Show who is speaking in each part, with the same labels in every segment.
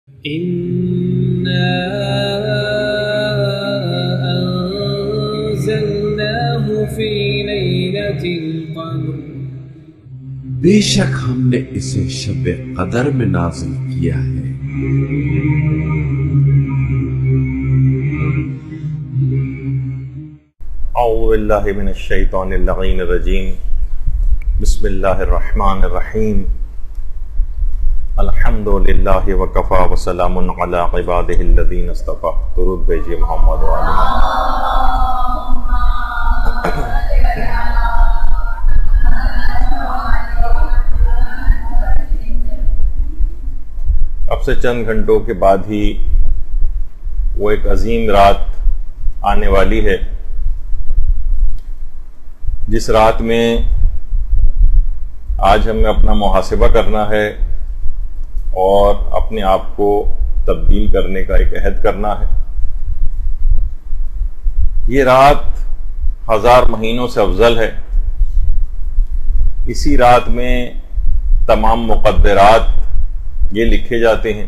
Speaker 1: إنا أنزلناه في ليلة القدر
Speaker 2: بے شک ہم نے اسے شب قدر میں نازل کیا ہے۔
Speaker 3: اعوذ باللہ من الشیطان اللعین الرجیم، بسم اللہ الرحمن الرحیم، الحمد للہ وکفا وسلام علی عبادہ الذین اصطفیٰ۔ درود بھیجیے محمد وعلی۔ اب سے چند گھنٹوں کے بعد ہی وہ ایک عظیم رات آنے والی ہے، جس رات میں آج ہمیں اپنا محاسبہ کرنا ہے اور اپنے آپ کو تبدیل کرنے کا ایک عہد کرنا ہے۔ یہ رات 1000 مہینوں سے افضل ہے۔ اسی رات میں تمام مقدرات یہ لکھے جاتے ہیں،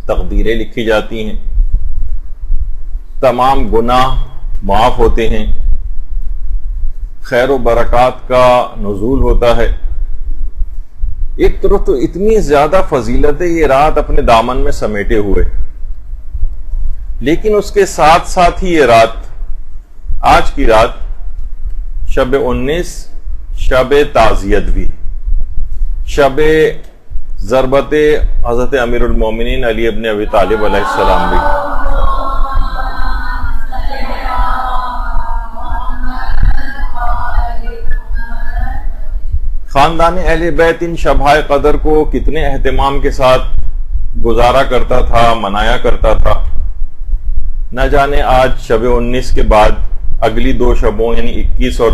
Speaker 3: تقدیریں لکھی جاتی ہیں، تمام گناہ معاف ہوتے ہیں، خیر و برکات کا نزول ہوتا ہے۔ ایک طرف تو اتنی زیادہ فضیلت ہے یہ رات اپنے دامن میں سمیٹے ہوئے، لیکن اس کے ساتھ ساتھ ہی یہ رات، آج کی رات شب 19 شب تعزیت بھی، شب ضربت حضرت امیر المومنین علی ابن ابی طالب علیہ السلام بھی۔ خاندان اہل بیت ان شبائے قدر کو کتنے اہتمام کے ساتھ گزارا کرتا تھا، منایا کرتا تھا۔ نہ جانے آج شب 19 کے بعد اگلی 2 شبوں یعنی 21 اور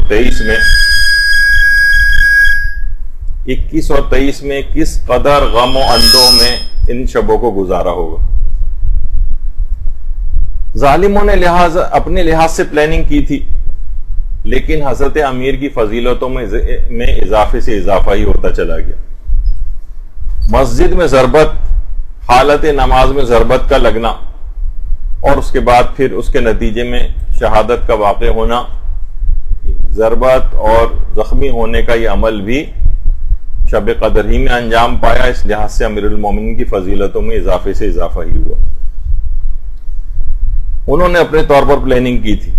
Speaker 3: 23 میں کس قدر غم و اندوہ میں ان شبوں کو گزارا ہوگا۔ ظالموں نے اپنے لحاظ سے پلاننگ کی تھی، لیکن حضرت امیر کی فضیلتوں میں اضافے سے اضافہ ہی ہوتا چلا گیا۔ مسجد میں ضربت، حالت نماز میں ضربت کا لگنا، اور اس کے بعد پھر اس کے نتیجے میں شہادت کا واقع ہونا، ضربت اور زخمی ہونے کا یہ عمل بھی شب قدر ہی میں انجام پایا۔ اس لحاظ سے امیر المومنین کی فضیلتوں میں اضافے سے اضافہ ہی ہوا۔ انہوں نے اپنے طور پر پلاننگ کی تھی،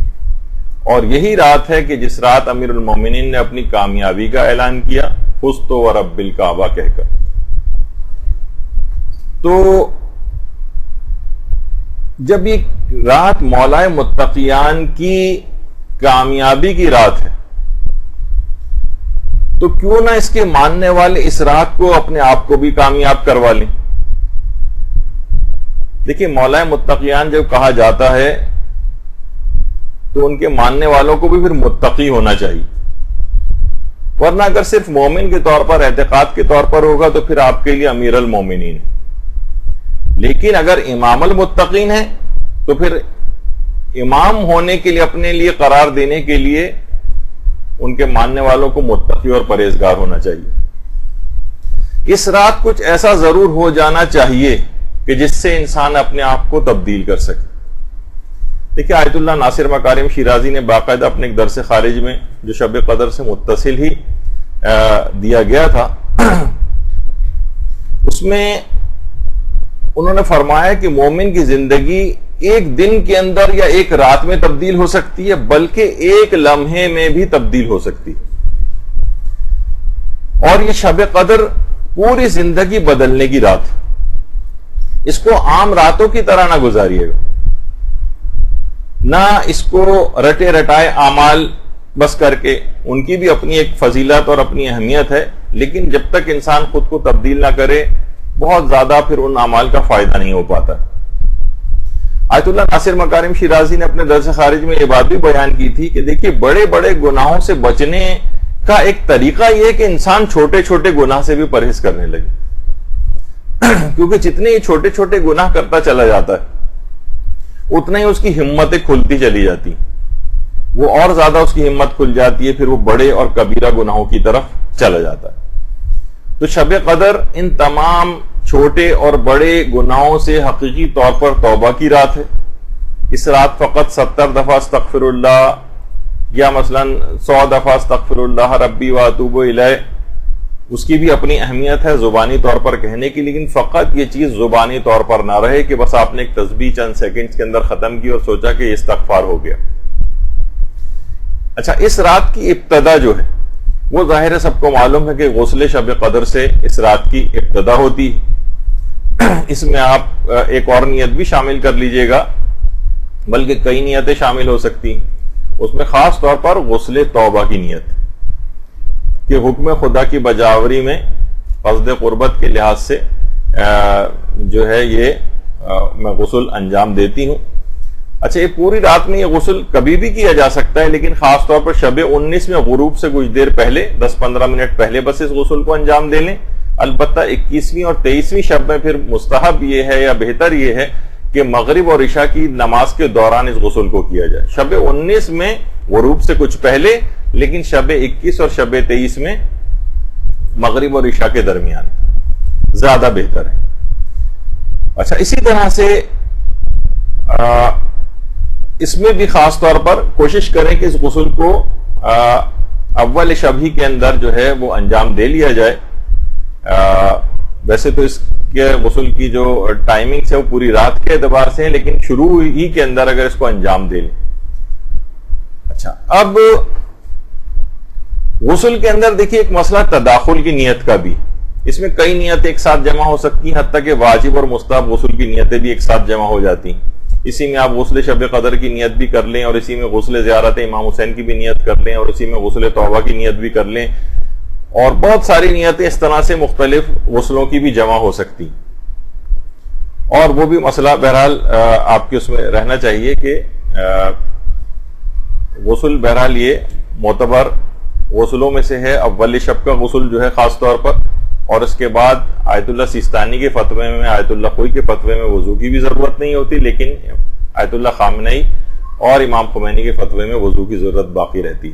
Speaker 3: اور یہی رات ہے کہ جس رات امیر المومنین نے اپنی کامیابی کا اعلان کیا، فزت ورب الکعبہ کہہ کر۔ تو جب یہ رات مولائے متقیان کی کامیابی کی رات ہے، تو کیوں نہ اس کے ماننے والے اس رات کو اپنے آپ کو بھی کامیاب کروا لیں۔ دیکھیے، مولائے متقیان جب کہا جاتا ہے تو ان کے ماننے والوں کو بھی پھر متقی ہونا چاہیے، ورنہ اگر صرف مومن کے طور پر، اعتقاد کے طور پر ہوگا تو پھر آپ کے لیے امیر المومنین ہے۔ لیکن اگر امام المتقین ہے تو پھر امام ہونے کے لیے، اپنے لیے قرار دینے کے لیے ان کے ماننے والوں کو متقی اور پرہیزگار ہونا چاہیے۔ اس رات کچھ ایسا ضرور ہو جانا چاہیے کہ جس سے انسان اپنے آپ کو تبدیل کر سکے۔ دیکھیے، آیت اللہ ناصر مکارم شیرازی نے باقاعدہ اپنے ایک درس خارج میں، جو شب قدر سے متصل ہی دیا گیا تھا، اس میں انہوں نے فرمایا کہ مومن کی زندگی ایک دن کے اندر یا ایک رات میں تبدیل ہو سکتی ہے، بلکہ ایک لمحے میں بھی تبدیل ہو سکتی ہے۔ اور یہ شب قدر پوری زندگی بدلنے کی رات، اس کو عام راتوں کی طرح نہ گزاریے گا، نہ اس کو رٹے رٹائے اعمال بس کر کے۔ ان کی بھی اپنی ایک فضیلت اور اپنی اہمیت ہے، لیکن جب تک انسان خود کو تبدیل نہ کرے، بہت زیادہ پھر ان اعمال کا فائدہ نہیں ہو پاتا۔ آیت اللہ ناصر مکارم شیرازی نے اپنے درس خارج میں یہ بات بھی بیان کی تھی کہ دیکھیے، بڑے بڑے گناہوں سے بچنے کا ایک طریقہ یہ ہے کہ انسان چھوٹے چھوٹے گناہ سے بھی پرہیز کرنے لگے، کیونکہ جتنے یہ چھوٹے چھوٹے گناہ کرتا چلا جاتا ہے، اتنا ہی اس کی ہمتیں کھلتی چلی جاتی، وہ اور زیادہ اس کی ہمت کھل جاتی ہے، پھر وہ بڑے اور کبیرہ گناہوں کی طرف چلا جاتا ہے۔ تو شب قدر ان تمام چھوٹے اور بڑے گناہوں سے حقیقی طور پر توبہ کی رات ہے. اس رات فقط 70 دفعہ استغفر اللہ یا مثلا 100 دفعہ استغفر اللہ ربی واتوب الیہ، اس کی بھی اپنی اہمیت ہے زبانی طور پر کہنے کی، لیکن فقط یہ چیز زبانی طور پر نہ رہے کہ بس آپ نے ایک تسبیح چند سیکنڈز کے اندر ختم کی اور سوچا کہ یہ استغفار ہو گیا. اچھا، اس رات کی ابتدا جو ہے وہ ظاہر ہے سب کو معلوم ہے کہ غسل شب قدر سے اس رات کی ابتدا ہوتی ہے. اس میں آپ ایک اور نیت بھی شامل کر لیجئے گا، بلکہ کئی نیتیں شامل ہو سکتی ہیں. اس میں خاص طور پر غسل توبہ کی نیت کہ حکم خدا کی بجاوری میں قصد قربت کے لحاظ سے جو ہے یہ میں غسل انجام دیتی ہوں. اچھا، یہ پوری رات میں یہ غسل کبھی بھی کیا جا سکتا ہے، لیکن خاص طور پر شب 19 میں غروب سے کچھ دیر پہلے 10-15 منٹ پہلے بس اس غسل کو انجام دے لیں. البتہ 21ویں اور 23ویں شب میں پھر مستحب یہ ہے یا بہتر یہ ہے کہ مغرب اور عشاء کی نماز کے دوران اس غسل کو کیا جائے. شب 19 میں غروب سے کچھ پہلے، لیکن شب 21 اور شب 23 میں مغرب اور عشاء کے درمیان زیادہ بہتر ہے. اچھا، اسی طرح سے اس میں بھی خاص طور پر کوشش کریں کہ اس غسل کو اول شب ہی کے اندر جو ہے وہ انجام دے لیا جائے. ویسے تو اس کے غسل کی جو ٹائمنگ ہے وہ پوری رات کے اعتبار سے ہے، لیکن شروع ہی کے اندر اگر اس کو انجام دے لیں. اچھا، اب غسل کے اندر دیکھیے ایک مسئلہ تداخل کی نیت کا بھی. اس میں کئی نیتیں ایک ساتھ جمع ہو سکتی ہیں، حتیٰ کہ واجب اور مستحب غسل کی نیتیں بھی ایک ساتھ جمع ہو جاتی ہیں. اسی میں آپ غسل شب قدر کی نیت بھی کر لیں، اور اسی میں غسل زیارت امام حسین کی بھی نیت کر لیں، اور اسی میں غسل توبہ کی نیت بھی کر لیں، اور بہت ساری نیتیں اس طرح سے مختلف غسلوں کی بھی جمع ہو سکتی. اور وہ بھی مسئلہ بہرحال آپ کے اس میں رہنا چاہیے کہ غسل بہرحال یہ معتبر غسلوں میں سے ہے. اول شب کا غسل جو ہے خاص طور پر، اور اس کے بعد آیت اللہ سیستانی کے فتوے میں، آیت اللہ خوئی کے فتوے میں وضو کی بھی ضرورت نہیں ہوتی، لیکن آیت اللہ خامنئی اور امام خمینی کے فتوے میں وضو کی ضرورت باقی رہتی.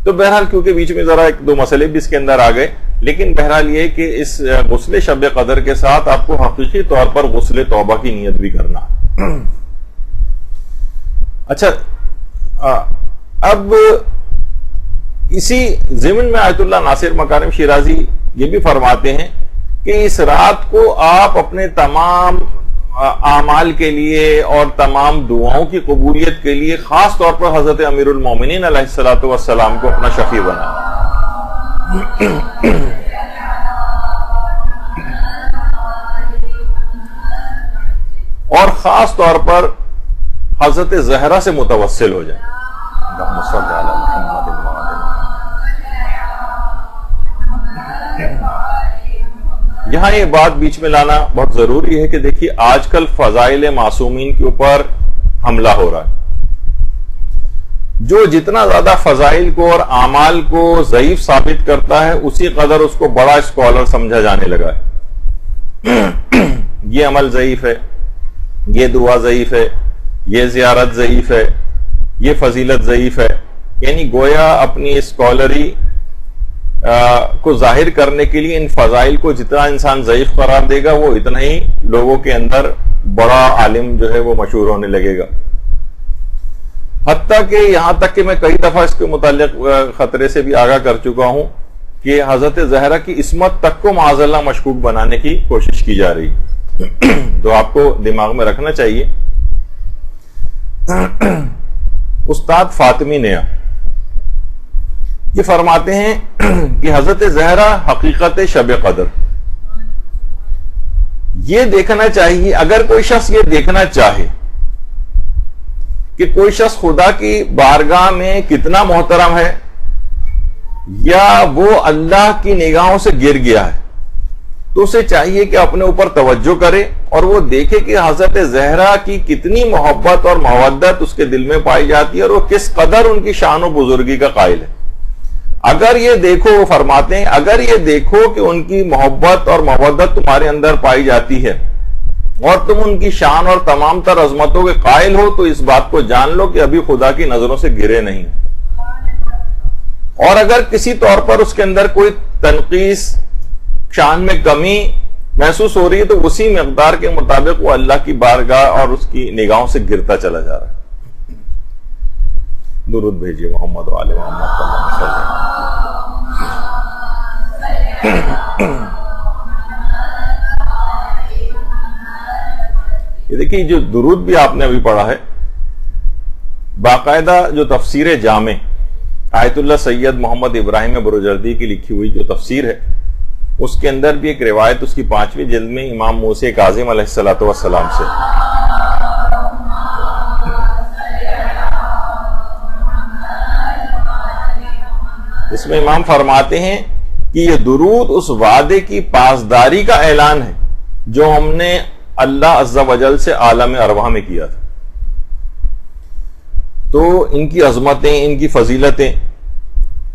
Speaker 3: تو بہرحال کیونکہ بیچ میں ذرا ایک دو مسئلے بھی اس کے اندر آ گئے، لیکن بہرحال یہ کہ اس غسل شب قدر کے ساتھ آپ کو حقیقی طور پر غسل توبہ کی نیت بھی کرنا. اچھا، اب اسی ضمن میں آیت اللہ ناصر مکارم شیرازی یہ بھی فرماتے ہیں کہ اس رات کو آپ اپنے تمام اعمال کے لیے اور تمام دعاؤں کی قبولیت کے لیے خاص طور پر حضرت امیر المومنین علیہ الصلوۃ والسلام کو اپنا شفیع بنائیں. اور خاص طور پر حضرت زہرا سے متوسل ہو جائیں. اللہم صل علی محمد وعلی یہاں یہ بات بیچ میں لانا بہت ضروری ہے کہ دیکھیے آج کل فضائل معصومین کے اوپر حملہ ہو رہا ہے. جو جتنا زیادہ فضائل کو اور اعمال کو ضعیف ثابت کرتا ہے اسی قدر اس کو بڑا اسکالر سمجھا جانے لگا ہے. یہ عمل ضعیف ہے، یہ دعا ضعیف ہے، یہ زیارت ضعیف ہے، یہ فضیلت ضعیف ہے. یعنی گویا اپنی اسکالری کو ظاہر کرنے کے لیے ان فضائل کو جتنا انسان ضعیف قرار دے گا وہ اتنا ہی لوگوں کے اندر بڑا عالم جو ہے وہ مشہور ہونے لگے گا. حتیٰ کہ یہاں تک کہ میں کئی دفعہ اس کے متعلق خطرے سے بھی آگاہ کر چکا ہوں کہ حضرت زہرا کی عصمت تک کو معاذ اللہ مشکوک بنانے کی کوشش کی جا رہی. تو آپ کو دماغ میں رکھنا چاہیے. استاد فاطمی نیا یہ فرماتے ہیں کہ حضرت زہرا حقیقت شب قدر. یہ دیکھنا چاہیے اگر کوئی شخص یہ دیکھنا چاہے کہ کوئی شخص خدا کی بارگاہ میں کتنا محترم ہے یا وہ اللہ کی نگاہوں سے گر گیا ہے، تو اسے چاہیے کہ اپنے اوپر توجہ کرے اور وہ دیکھے کہ حضرت زہرا کی کتنی محبت اور مودت اس کے دل میں پائی جاتی ہے اور وہ کس قدر ان کی شان و بزرگی کا قائل ہے. اگر یہ دیکھو، وہ فرماتے ہیں اگر یہ دیکھو کہ ان کی محبت اور مودت تمہارے اندر پائی جاتی ہے اور تم ان کی شان اور تمام تر عظمتوں کے قائل ہو، تو اس بات کو جان لو کہ ابھی خدا کی نظروں سے گرے نہیں. اور اگر کسی طور پر اس کے اندر کوئی تنقیص، شان میں کمی محسوس ہو رہی ہے تو اسی مقدار کے مطابق وہ اللہ کی بارگاہ اور اس کی نگاہوں سے گرتا چلا جا رہا ہے. درود بھیجیے محمد و آل محمد صلی اللہ علیہ وسلم. یہ دیکھیے جو درود بھی آپ نے ابھی پڑھا ہے، باقاعدہ جو تفسیر جامع آیت اللہ سید محمد ابراہیم بروجردی کی لکھی ہوئی جو تفسیر ہے، اس کے اندر بھی ایک روایت اس کی 5ویں جلد میں امام موسی کاظم علیہ السلام سے، اس میں امام فرماتے ہیں کہ یہ درود اس وعدے کی پاسداری کا اعلان ہے جو ہم نے اللہ عز و جل سے عالم ارواح میں کیا تھا. تو ان کی عظمتیں، ان کی فضیلتیں،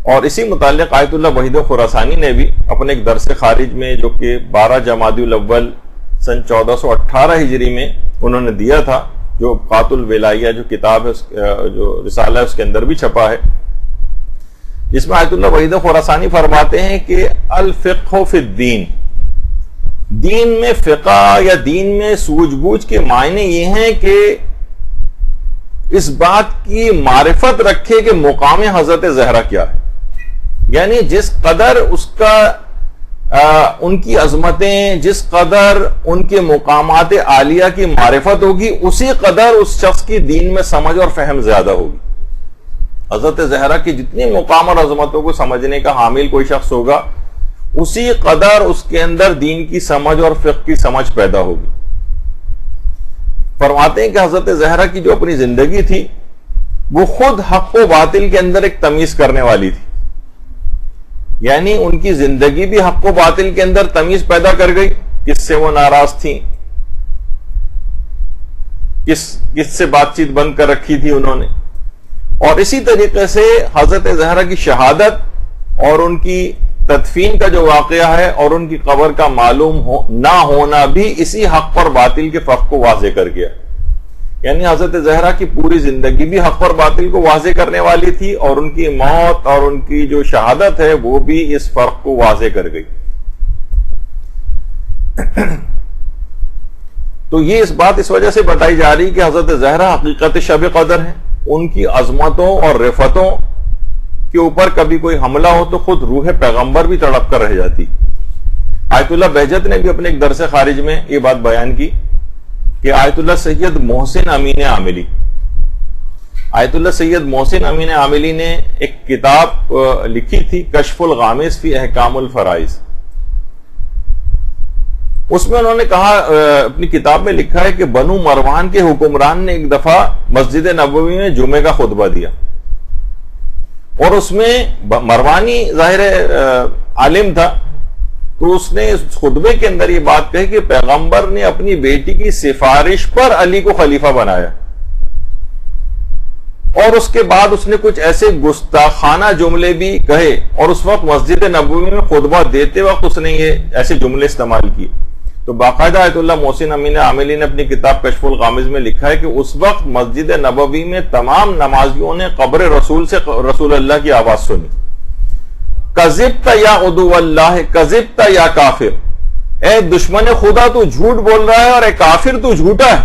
Speaker 3: اور اسی متعلق آیت اللہ وحید خراسانی نے بھی اپنے ایک درس خارج میں جو کہ 12 جمادی الاول سن 1418 ہجری میں انہوں نے دیا تھا، جو قات الولائیہ جو کتاب ہے، جو رسالہ ہے، اس کے اندر بھی چھپا ہے، جس میں آیت اللہ وحید خراسانی فرماتے ہیں کہ الفقہ فی الدین، دین میں فقہ یا دین میں سوجھ بوجھ کے معنی یہ ہیں کہ اس بات کی معرفت رکھے کہ مقام حضرت زہرا کیا ہے، یعنی جس قدر اس کا ان کی عظمتیں، جس قدر ان کے مقامات عالیہ کی معرفت ہوگی، اسی قدر اس شخص کی دین میں سمجھ اور فہم زیادہ ہوگی. حضرت زہرا کی جتنی مقام اور عظمتوں کو سمجھنے کا حامل کوئی شخص ہوگا، اسی قدر اس کے اندر دین کی سمجھ اور فقہ کی سمجھ پیدا ہوگی. فرماتے ہیں کہ حضرت زہرا کی جو اپنی زندگی تھی وہ خود حق و باطل کے اندر ایک تمیز کرنے والی تھی، یعنی ان کی زندگی بھی حق و باطل کے اندر تمیز پیدا کر گئی، کس سے وہ ناراض تھیں، کس سے بات چیت بند کر رکھی تھی انہوں نے. اور اسی طریقے سے حضرت زہرا کی شہادت اور ان کی تدفین کا جو واقعہ ہے اور ان کی قبر کا معلوم نہ ہونا بھی اسی حق اور باطل کے فرق کو واضح کر گیا. یعنی حضرت زہرا کی پوری زندگی بھی حق اور باطل کو واضح کرنے والی تھی، اور ان کی موت اور ان کی جو شہادت ہے وہ بھی اس فرق کو واضح کر گئی. تو یہ اس بات اس وجہ سے بتائی جا رہی کہ حضرت زہرا حقیقت شب قدر ہے. ان کی عظمتوں اور رفتوں کے اوپر کبھی کوئی حملہ ہو تو خود روح پیغمبر بھی تڑپ کر رہ جاتی. آیت اللہ بہجت نے بھی اپنے ایک درس خارج میں یہ بات بیان کی کہ آیت اللہ سید محسن امین عاملی، آیت اللہ سید محسن امین عاملی نے ایک کتاب لکھی تھی، کشف الغامض فی احکام الفرائض. اس میں انہوں نے کہا، اپنی کتاب میں لکھا ہے کہ بنو مروان کے حکمران نے ایک دفعہ مسجد نبوی میں جمعے کا خطبہ دیا، اور اس میں مروانی ظاہر عالم تھا، تو اس نے اس خطبے کے اندر یہ بات کہی کہ پیغمبر نے اپنی بیٹی کی سفارش پر علی کو خلیفہ بنایا، اور اس کے بعد اس نے کچھ ایسے گستاخانہ جملے بھی کہے، اور اس وقت مسجد نبوی میں خطبہ دیتے وقت اس نے یہ ایسے جملے استعمال کیے. تو باقاعدہ آیت اللہ محسن امین عاملی نے اپنی کتاب کشف الغامض میں لکھا ہے کہ اس وقت مسجد نبوی میں تمام نمازیوں نے قبر رسول سے رسول اللہ کی آواز سنی، کذبت یا عدو اللہ، کذبت یا کافر، اے دشمن خدا تو جھوٹ بول رہا ہے اور اے کافر تو جھوٹا ہے.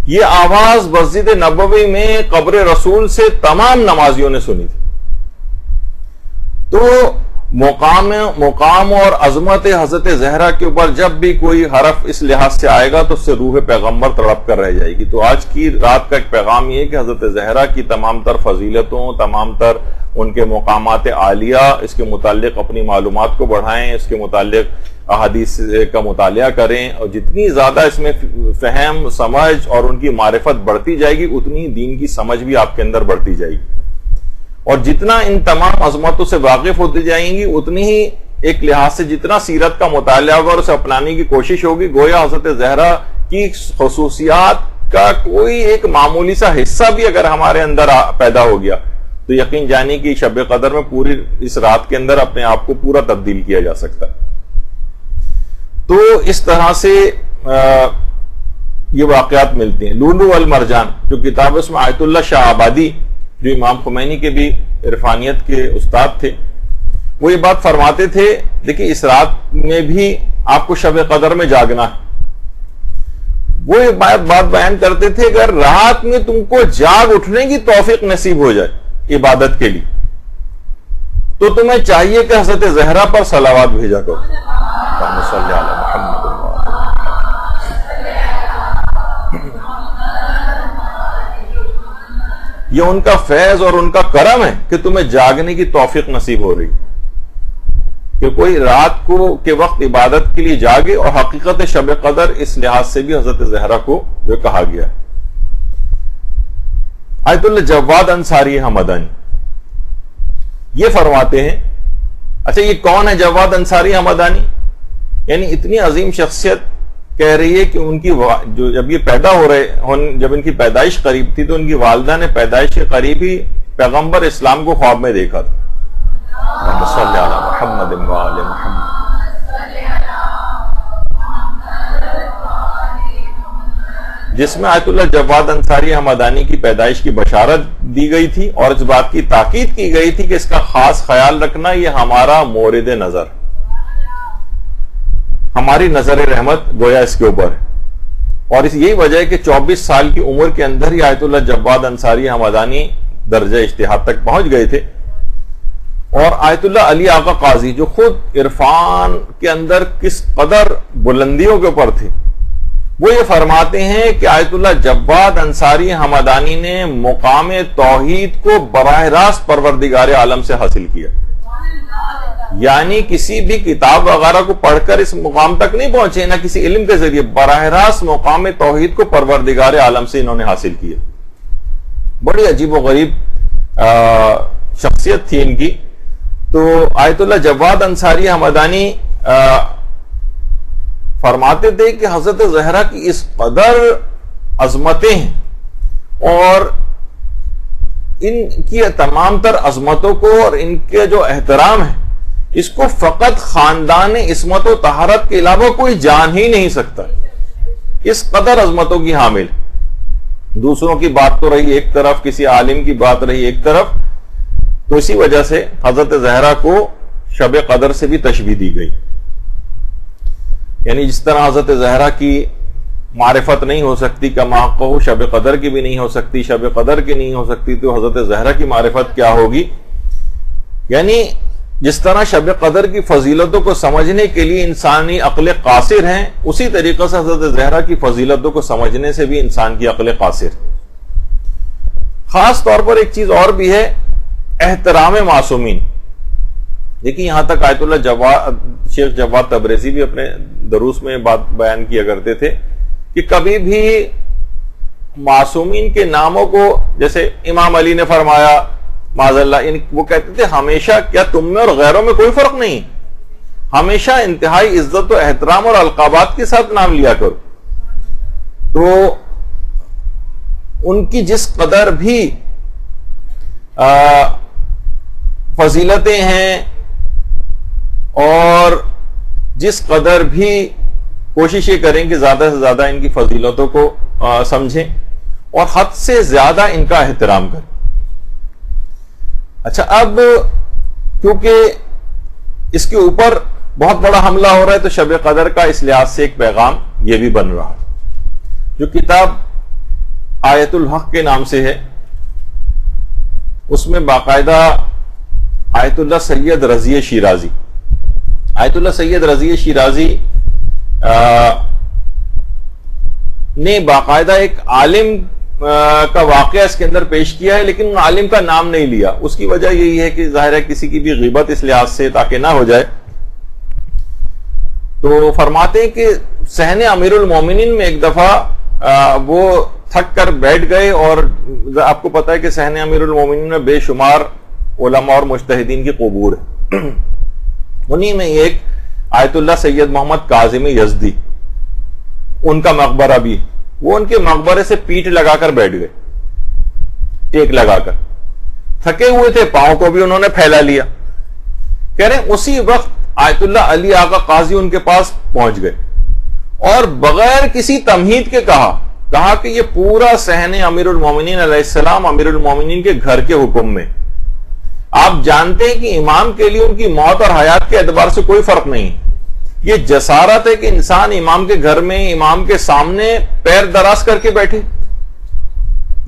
Speaker 3: یہ آواز مسجد نبوی میں قبر رسول سے تمام نمازیوں نے سنی تھی. تو مقام اور عظمت حضرت زہرا کے اوپر جب بھی کوئی حرف اس لحاظ سے آئے گا تو اس سے روح پیغمبر تڑپ کر رہ جائے گی. تو آج کی رات کا ایک پیغام یہ ہے کہ حضرت زہرا کی تمام تر فضیلتوں، تمام تر ان کے مقامات عالیہ، اس کے متعلق اپنی معلومات کو بڑھائیں، اس کے متعلق احادیث کا مطالعہ کریں، اور جتنی زیادہ اس میں فہم، سمجھ اور ان کی معرفت بڑھتی جائے گی، اتنی دین کی سمجھ بھی آپ کے اندر بڑھتی جائے گی. اور جتنا ان تمام عظمتوں سے واقف ہوتی جائیں گی، اتنی ہی ایک لحاظ سے جتنا سیرت کا مطالعہ ہوگا اور اسے اپنانے کی کوشش ہوگی، گویا حضرت زہرا کی خصوصیات کا کوئی ایک معمولی سا حصہ بھی اگر ہمارے اندر پیدا ہو گیا تو یقین جانی کہ شب قدر میں پوری اس رات کے اندر اپنے آپ کو پورا تبدیل کیا جا سکتا ہے. تو اس طرح سے یہ واقعات ملتے ہیں. لولو والمرجان جو کتاب ہے، اس میں آیت اللہ شاہ آبادی جو امام خمینی کے بھی عرفانیت کے استاد تھے، وہ یہ بات فرماتے تھے، دیکھیں اس رات میں بھی آپ کو شب قدر میں جاگنا ہے. وہ ایک بات بیان کرتے تھے اگر رات میں تم کو جاگ اٹھنے کی توفیق نصیب ہو جائے عبادت کے لیے تو تمہیں چاہیے کہ حضرت زہرا پر صلوات بھیجا کرو. اللہم صلی علی محمد. یہ ان کا فیض اور ان کا کرم ہے کہ تمہیں جاگنے کی توفیق نصیب ہو رہی کہ کوئی رات کو کے وقت عبادت کے لیے جاگے. اور حقیقت شب قدر اس لحاظ سے بھی حضرت زہرا کو جو کہا گیا ہے. آیت اللہ جواد انصاری حمدانی یہ فرماتے ہیں, اچھا یہ کون ہے جواد انصاری حمدانی؟ یعنی اتنی عظیم شخصیت کہہ رہی ہے کہ ان کی جو جب یہ پیدا ہو رہے جب ان کی پیدائش قریب تھی تو ان کی والدہ نے پیدائش کے قریب ہی پیغمبر اسلام کو خواب میں دیکھا تھا. اللہم صلی علی محمد وآل محمد. جس میں آیت اللہ جواد انصاری حمدانی کی پیدائش کی بشارت دی گئی تھی اور اس بات کی تاکید کی گئی تھی کہ اس کا خاص خیال رکھنا یہ ہمارا مورد نظر, ہماری نظر رحمت گویا اس کے اوپر ہے. اور اس یہی وجہ ہے کہ 24 سال کی عمر کے اندر ہی آیت اللہ جواد انصاری حمدانی درجہ اجتہاد تک پہنچ گئے تھے. اور آیت اللہ علی آقا قاضی جو خود عرفان کے اندر کس قدر بلندیوں کے اوپر تھے, وہ یہ فرماتے ہیں کہ آیت اللہ جواد انصاری حمدانی نے مقام توحید کو براہ راست پروردگار عالم سے حاصل کیا. یعنی کسی بھی کتاب وغیرہ کو پڑھ کر اس مقام تک نہیں پہنچے, نہ کسی علم کے ذریعے, براہ راست مقام توحید کو پروردگار عالم سے انہوں نے حاصل کیا. بڑی عجیب و غریب شخصیت تھی ان کی. تو آیت اللہ جواد انصاری حمدانی فرماتے تھے کہ حضرت زہرا کی اس قدر عظمتیں ہیں اور ان کی تمام تر عظمتوں کو اور ان کے جو احترام ہے اس کو فقط خاندان عصمت و طہارت کے علاوہ کوئی جان ہی نہیں سکتا. اس قدر عظمتوں کی حامل. دوسروں کی بات تو رہی ایک طرف, کسی عالم کی بات رہی ایک طرف, تو اسی وجہ سے حضرت زہرا کو شب قدر سے بھی تشبیہ دی گئی. یعنی جس طرح حضرت زہرا کی معرفت نہیں ہو سکتی کما حقہ شب قدر کی بھی نہیں ہو سکتی, شب قدر کی نہیں ہو سکتی, تو حضرت زہرا کی معرفت کیا ہوگی. یعنی جس طرح شب قدر کی فضیلتوں کو سمجھنے کے لیے انسانی عقل قاصر ہیں, اسی طریقے سے حضرت زہرا کی فضیلتوں کو سمجھنے سے بھی انسان کی عقل قاصر. خاص طور پر ایک چیز اور بھی ہے, احترام معصومین. دیکھیں یہاں تک آیت اللہ شیخ جواد تبریزی بھی اپنے دروس میں بات بیان کیا کرتے تھے کہ کبھی بھی معصومین کے ناموں کو, جیسے امام علی نے فرمایا معاذ اللہ, یعنی وہ کہتے تھے ہمیشہ کیا تم میں اور غیروں میں کوئی فرق نہیں, ہمیشہ انتہائی عزت و احترام اور القابات کے ساتھ نام لیا کرو. تو ان کی جس قدر بھی فضیلتیں ہیں اور جس قدر بھی کوشش یہ کریں کہ زیادہ سے زیادہ ان کی فضیلتوں کو سمجھیں اور حد سے زیادہ ان کا احترام کریں. اچھا, اب کیونکہ اس کے اوپر بہت بڑا حملہ ہو رہا ہے تو شب قدر کا اس لحاظ سے ایک پیغام یہ بھی بن رہا ہے. جو کتاب آیت الحق کے نام سے ہے اس میں باقاعدہ آیت اللہ سید رضی شیرازی, آیت اللہ سید رضی شیرازی نے باقاعدہ ایک عالم کا واقعہ اس کے اندر پیش کیا ہے, لیکن ان عالم کا نام نہیں لیا. اس کی وجہ یہی ہے کہ ظاہر ہے کسی کی بھی غیبت اس لحاظ سے تاکہ نہ ہو جائے. تو فرماتے ہیں کہ صحن امیر المومنین میں ایک دفعہ وہ تھک کر بیٹھ گئے, اور آپ کو پتا ہے کہ صحن امیر المومنین میں بے شمار علماء اور مجتہدین کی قبور ہے. انہی میں ایک آیت اللہ سید محمد کاظم یزدی, ان کا مقبرہ بھی, وہ ان کے مقبرے سے پیٹھ لگا کر بیٹھ گئے, ٹیک لگا کر. تھکے ہوئے تھے, پاؤں کو بھی انہوں نے پھیلا لیا. کہہ رہے اسی وقت آیت اللہ علی آقا قاضی ان کے پاس پہنچ گئے اور بغیر کسی تمہید کے کہا کہ یہ پورا صحن امیر المومنین علیہ السلام امیر المومنین کے گھر کے حکم میں. آپ جانتے ہیں کہ امام کے لیے ان کی موت اور حیات کے اعتبار سے کوئی فرق نہیں. یہ جسارت ہے کہ انسان امام کے گھر میں امام کے سامنے پیر دراز کر کے بیٹھے.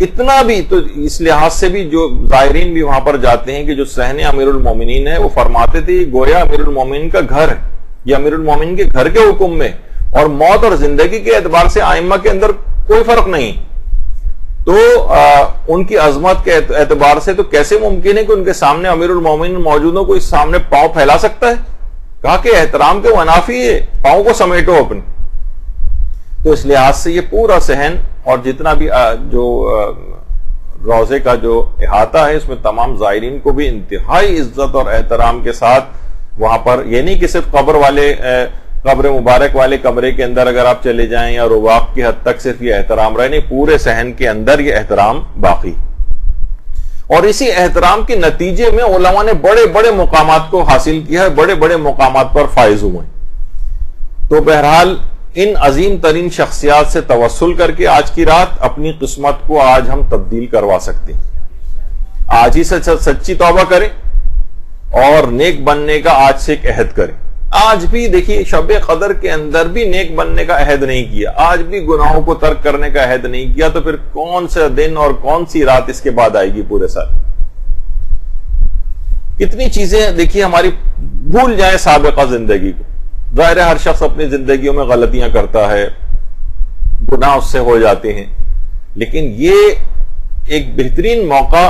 Speaker 3: اتنا بھی تو اس لحاظ سے بھی جو زائرین بھی وہاں پر جاتے ہیں کہ جو صحن امیر المومنین ہے وہ فرماتے تھے گویا امیر المومنین کا گھر ہے، یہ امیر المومنین کے گھر کے حکم میں، اور موت اور زندگی کے اعتبار سے ائمہ کے اندر کوئی فرق نہیں. تو ان کی عظمت کے اعتبار سے تو کیسے ممکن ہے کہ ان کے سامنے امیر المومنین موجود ہو، کوئی سامنے پاؤں پھیلا سکتا ہے؟ کہا کہ احترام کے منافی ہے، پاؤں کو سمیٹو اپنے. تو اس لحاظ سے یہ پورا صحن اور جتنا بھی جو روضے کا جو احاطہ ہے اس میں تمام زائرین کو بھی انتہائی عزت اور احترام کے ساتھ وہاں پر، یہ نہیں کہ صرف قبر مبارک والے کمرے کے اندر اگر آپ چلے جائیں یا رواق کی حد تک صرف یہ احترام رہے، نہیں، پورے صحن کے اندر یہ احترام باقی. اور اسی احترام کے نتیجے میں علماء نے بڑے بڑے مقامات کو حاصل کیا ہے، بڑے بڑے مقامات پر فائز ہوئے. تو بہرحال ان عظیم ترین شخصیات سے توسل کر کے آج کی رات اپنی قسمت کو آج ہم تبدیل کروا سکتے ہیں. آج ہی سے سچی توبہ کریں اور نیک بننے کا آج سے ایک عہد کریں. آج بھی دیکھیے شب قدر کے اندر بھی نیک بننے کا عہد نہیں کیا، آج بھی گناہوں کو ترک کرنے کا عہد نہیں کیا، تو پھر کون سا دن اور کون سی رات اس کے بعد آئے گی پورے سال؟ کتنی چیزیں دیکھیے ہماری بھول جائیں سابقہ زندگی کو. ظاہر ہے ہر شخص اپنی زندگیوں میں غلطیاں کرتا ہے، گناہ اس سے ہو جاتے ہیں، لیکن یہ ایک بہترین موقع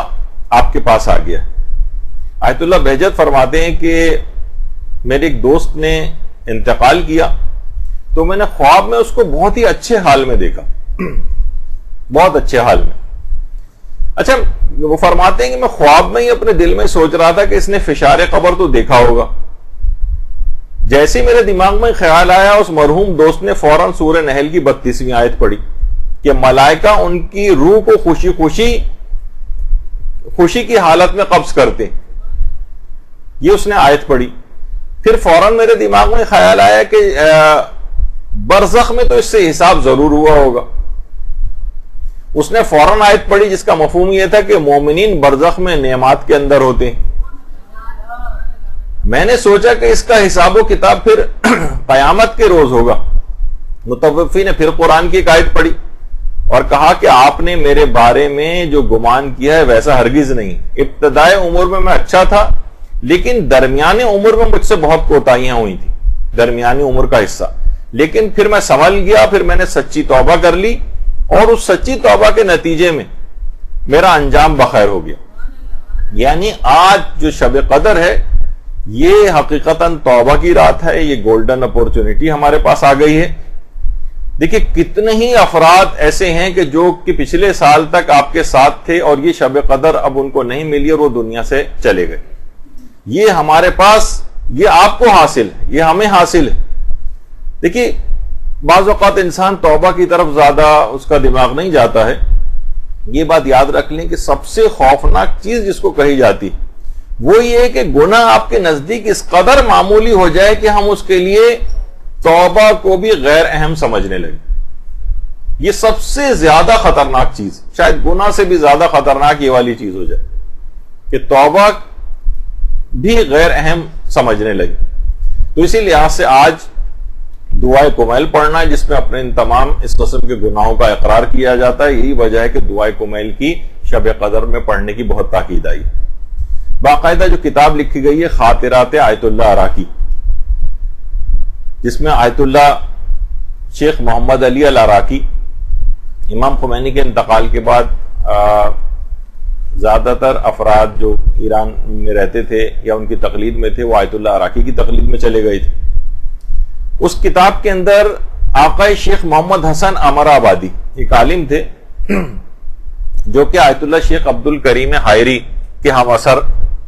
Speaker 3: آپ کے پاس آ گیا. آیت اللہ بہجت فرماتے ہیں کہ میرے ایک دوست نے انتقال کیا تو میں نے خواب میں اس کو بہت ہی اچھے حال میں دیکھا، بہت اچھے حال میں. اچھا، وہ فرماتے ہیں کہ میں خواب میں ہی اپنے دل میں سوچ رہا تھا کہ اس نے فشار قبر تو دیکھا ہوگا. جیسے میرے دماغ میں خیال آیا اس مرحوم دوست نے فوراً سورہ نحل کی 32ویں آیت پڑھی کہ ملائکہ ان کی روح کو خوشی کی حالت میں قبض کرتے. یہ اس نے آیت پڑھی. پھر فوراً میرے دماغ میں خیال آیا کہ برزخ میں تو اس سے حساب ضرور ہوا ہوگا. اس نے فوراً آیت پڑھی جس کا مفہوم یہ تھا کہ مومنین برزخ میں نعمات کے اندر ہوتے ہیں. میں نے سوچا کہ اس کا حساب و کتاب پھر قیامت کے روز ہوگا. متوفی نے پھر قرآن کی ایک آیت پڑھی اور کہا کہ آپ نے میرے بارے میں جو گمان کیا ہے ویسا ہرگز نہیں. ابتدائے عمر میں اچھا تھا لیکن درمیانی عمر میں مجھ سے بہت کوتاہیاں ہوئی تھی، درمیانی عمر کا حصہ. لیکن پھر میں سنبھل گیا، پھر میں نے سچی توبہ کر لی اور اس سچی توبہ کے نتیجے میں میرا انجام بخیر ہو گیا. یعنی آج جو شب قدر ہے یہ حقیقتاً توبہ کی رات ہے، یہ گولڈن اپورچونٹی ہمارے پاس آ گئی ہے. دیکھیں کتنے ہی افراد ایسے ہیں کہ جو کہ پچھلے سال تک آپ کے ساتھ تھے اور یہ شب قدر اب ان کو نہیں ملی اور وہ دنیا سے چلے گئے. یہ ہمارے پاس، یہ آپ کو حاصل ہے، یہ ہمیں حاصل ہے. دیکھیے بعض اوقات انسان توبہ کی طرف زیادہ اس کا دماغ نہیں جاتا ہے. یہ بات یاد رکھ لیں کہ سب سے خوفناک چیز جس کو کہی جاتی وہ یہ ہے کہ گناہ آپ کے نزدیک اس قدر معمولی ہو جائے کہ ہم اس کے لیے توبہ کو بھی غیر اہم سمجھنے لگے. یہ سب سے زیادہ خطرناک چیز، شاید گناہ سے بھی زیادہ خطرناک یہ والی چیز ہو جائے کہ توبہ بھی غیر اہم سمجھنے لگے. تو اسی لحاظ سے آج دعائے کمیل پڑھنا ہے جس میں اپنے ان تمام اس قسم کے گناہوں کا اقرار کیا جاتا ہے. یہی وجہ ہے کہ دعائے کمیل کی شب قدر میں پڑھنے کی بہت تاکید آئی. باقاعدہ جو کتاب لکھی گئی ہے خاطرات آیت اللہ اراکی، جس میں آیت اللہ شیخ محمد علی الاراکی امام خمینی کے انتقال کے بعد زیادہ تر افراد جو ایران میں رہتے تھے یا ان کی تقلید میں تھے وہ آیت اللہ اراکی کی تقلید میں چلے گئے تھے. اس کتاب کے اندر آقا شیخ محمد حسن امر آبادی ایک عالم تھے جو کہ آیت اللہ شیخ عبد الکریم حائری کے ہم اثر